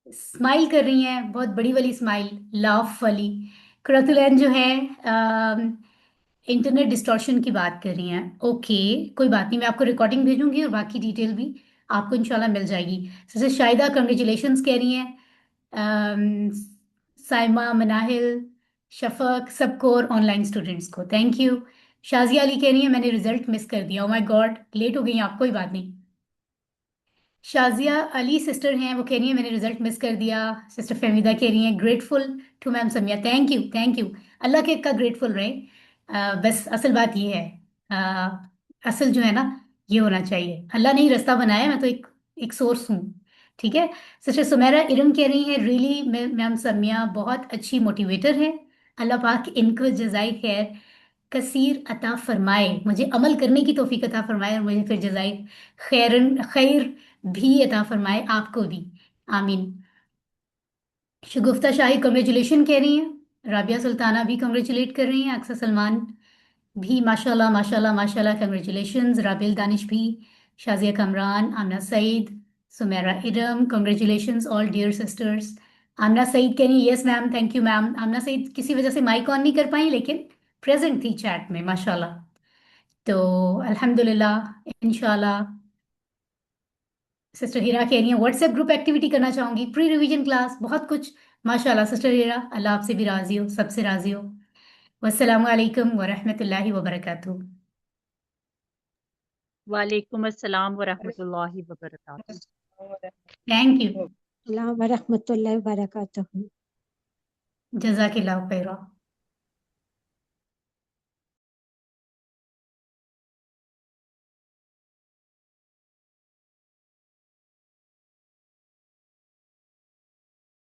स्माइल कर रही हैं, बहुत बड़ी वाली स्माइल, लाफ वाली। कुरतुलैन जो है इंटरनेट डिस्टॉर्शन की बात कर रही हैं। ओके, कोई बात नहीं, मैं आपको रिकॉर्डिंग भेजूंगी और बाकी डिटेल भी आपको इंशाल्लाह मिल जाएगी। ससुर शाहिदा कंग्रेचुलेशंस कह रही हैं। अम, साइमा, मनाहिल, शफक, सबको और ऑनलाइन स्टूडेंट्स को थैंक यू। शाजिया अली कह रही है मैंने रिजल्ट मिस कर दिया, ओ माय गॉड, लेट हो गई आप, कोई बात नहीं। शाजिया अली सिस्टर हैं, वो कह रही है मैंने रिजल्ट मिस कर दिया। सिस्टर फहमीदा कह रही हैं grateful to ma'am Samia, thank you thank you. Allah के का ग्रेटफुल रहे। बस असल बात ये है, असल जो है ना, ये होना चाहिए। अल्लाह ने ही रास्ता बनाया, मैं तो एक एक सोर्स हूँ, ठीक है। सिस्टर सुमेरा इरम कह रही हैं रियली मैम समिया बहुत अच्छी मोटिवेटर है, अल्लाह पाक इनको जजाई खैर कसीर अता फरमाए, मुझे अमल करने की तौफीक अता फरमाए और मुझे फिर जजाई खैरन खैर भी अता फरमाए आपको भी, आमीन। शगुफ्ता शाही कंग्रेचुलेशन कह रही हैं, राबिया सुल्ताना भी कंग्रेचुलेट कर रही हैं, अक्सर सलमान भी माशाल्लाह माशाल्लाह माशाल्लाह कंग्रेचुलेशंस, राबिल दानिश भी, Shazia Kamran, Amna Saeed, Sumera Iram, congratulations all dear sisters. Amna Saeed कह रही हैं yes ma'am, thank you ma'am. Amna Saeed किसी वजह से माइक ऑन नहीं कर पाई लेकिन प्रेजेंट थी चैट में माशाल्लाह। तो अल्हम्दुलिल्लाह इंशाल्लाह। सिस्टर हीरा कह रही हैं व्हाट्सएप ग्रुप एक्टिविटी करना चाहूंगी, प्री रिवीजन क्लास, बहुत कुछ माशाल्लाह। सिस्टर हीरा अल्लाह आपसे भी राजी हो, सबसे राजी हो। वस्सलामु अलैकुम वरहमतुल्लाहि वबरकातुहू। वालेकुम अस्सलाम व रहमतुल्लाहि व बरकातुहू। थैंक यू, अस्सलाम वरहमतुल्लाहि वबरकातुहू। जज़ाकिल्लाहु खैरा।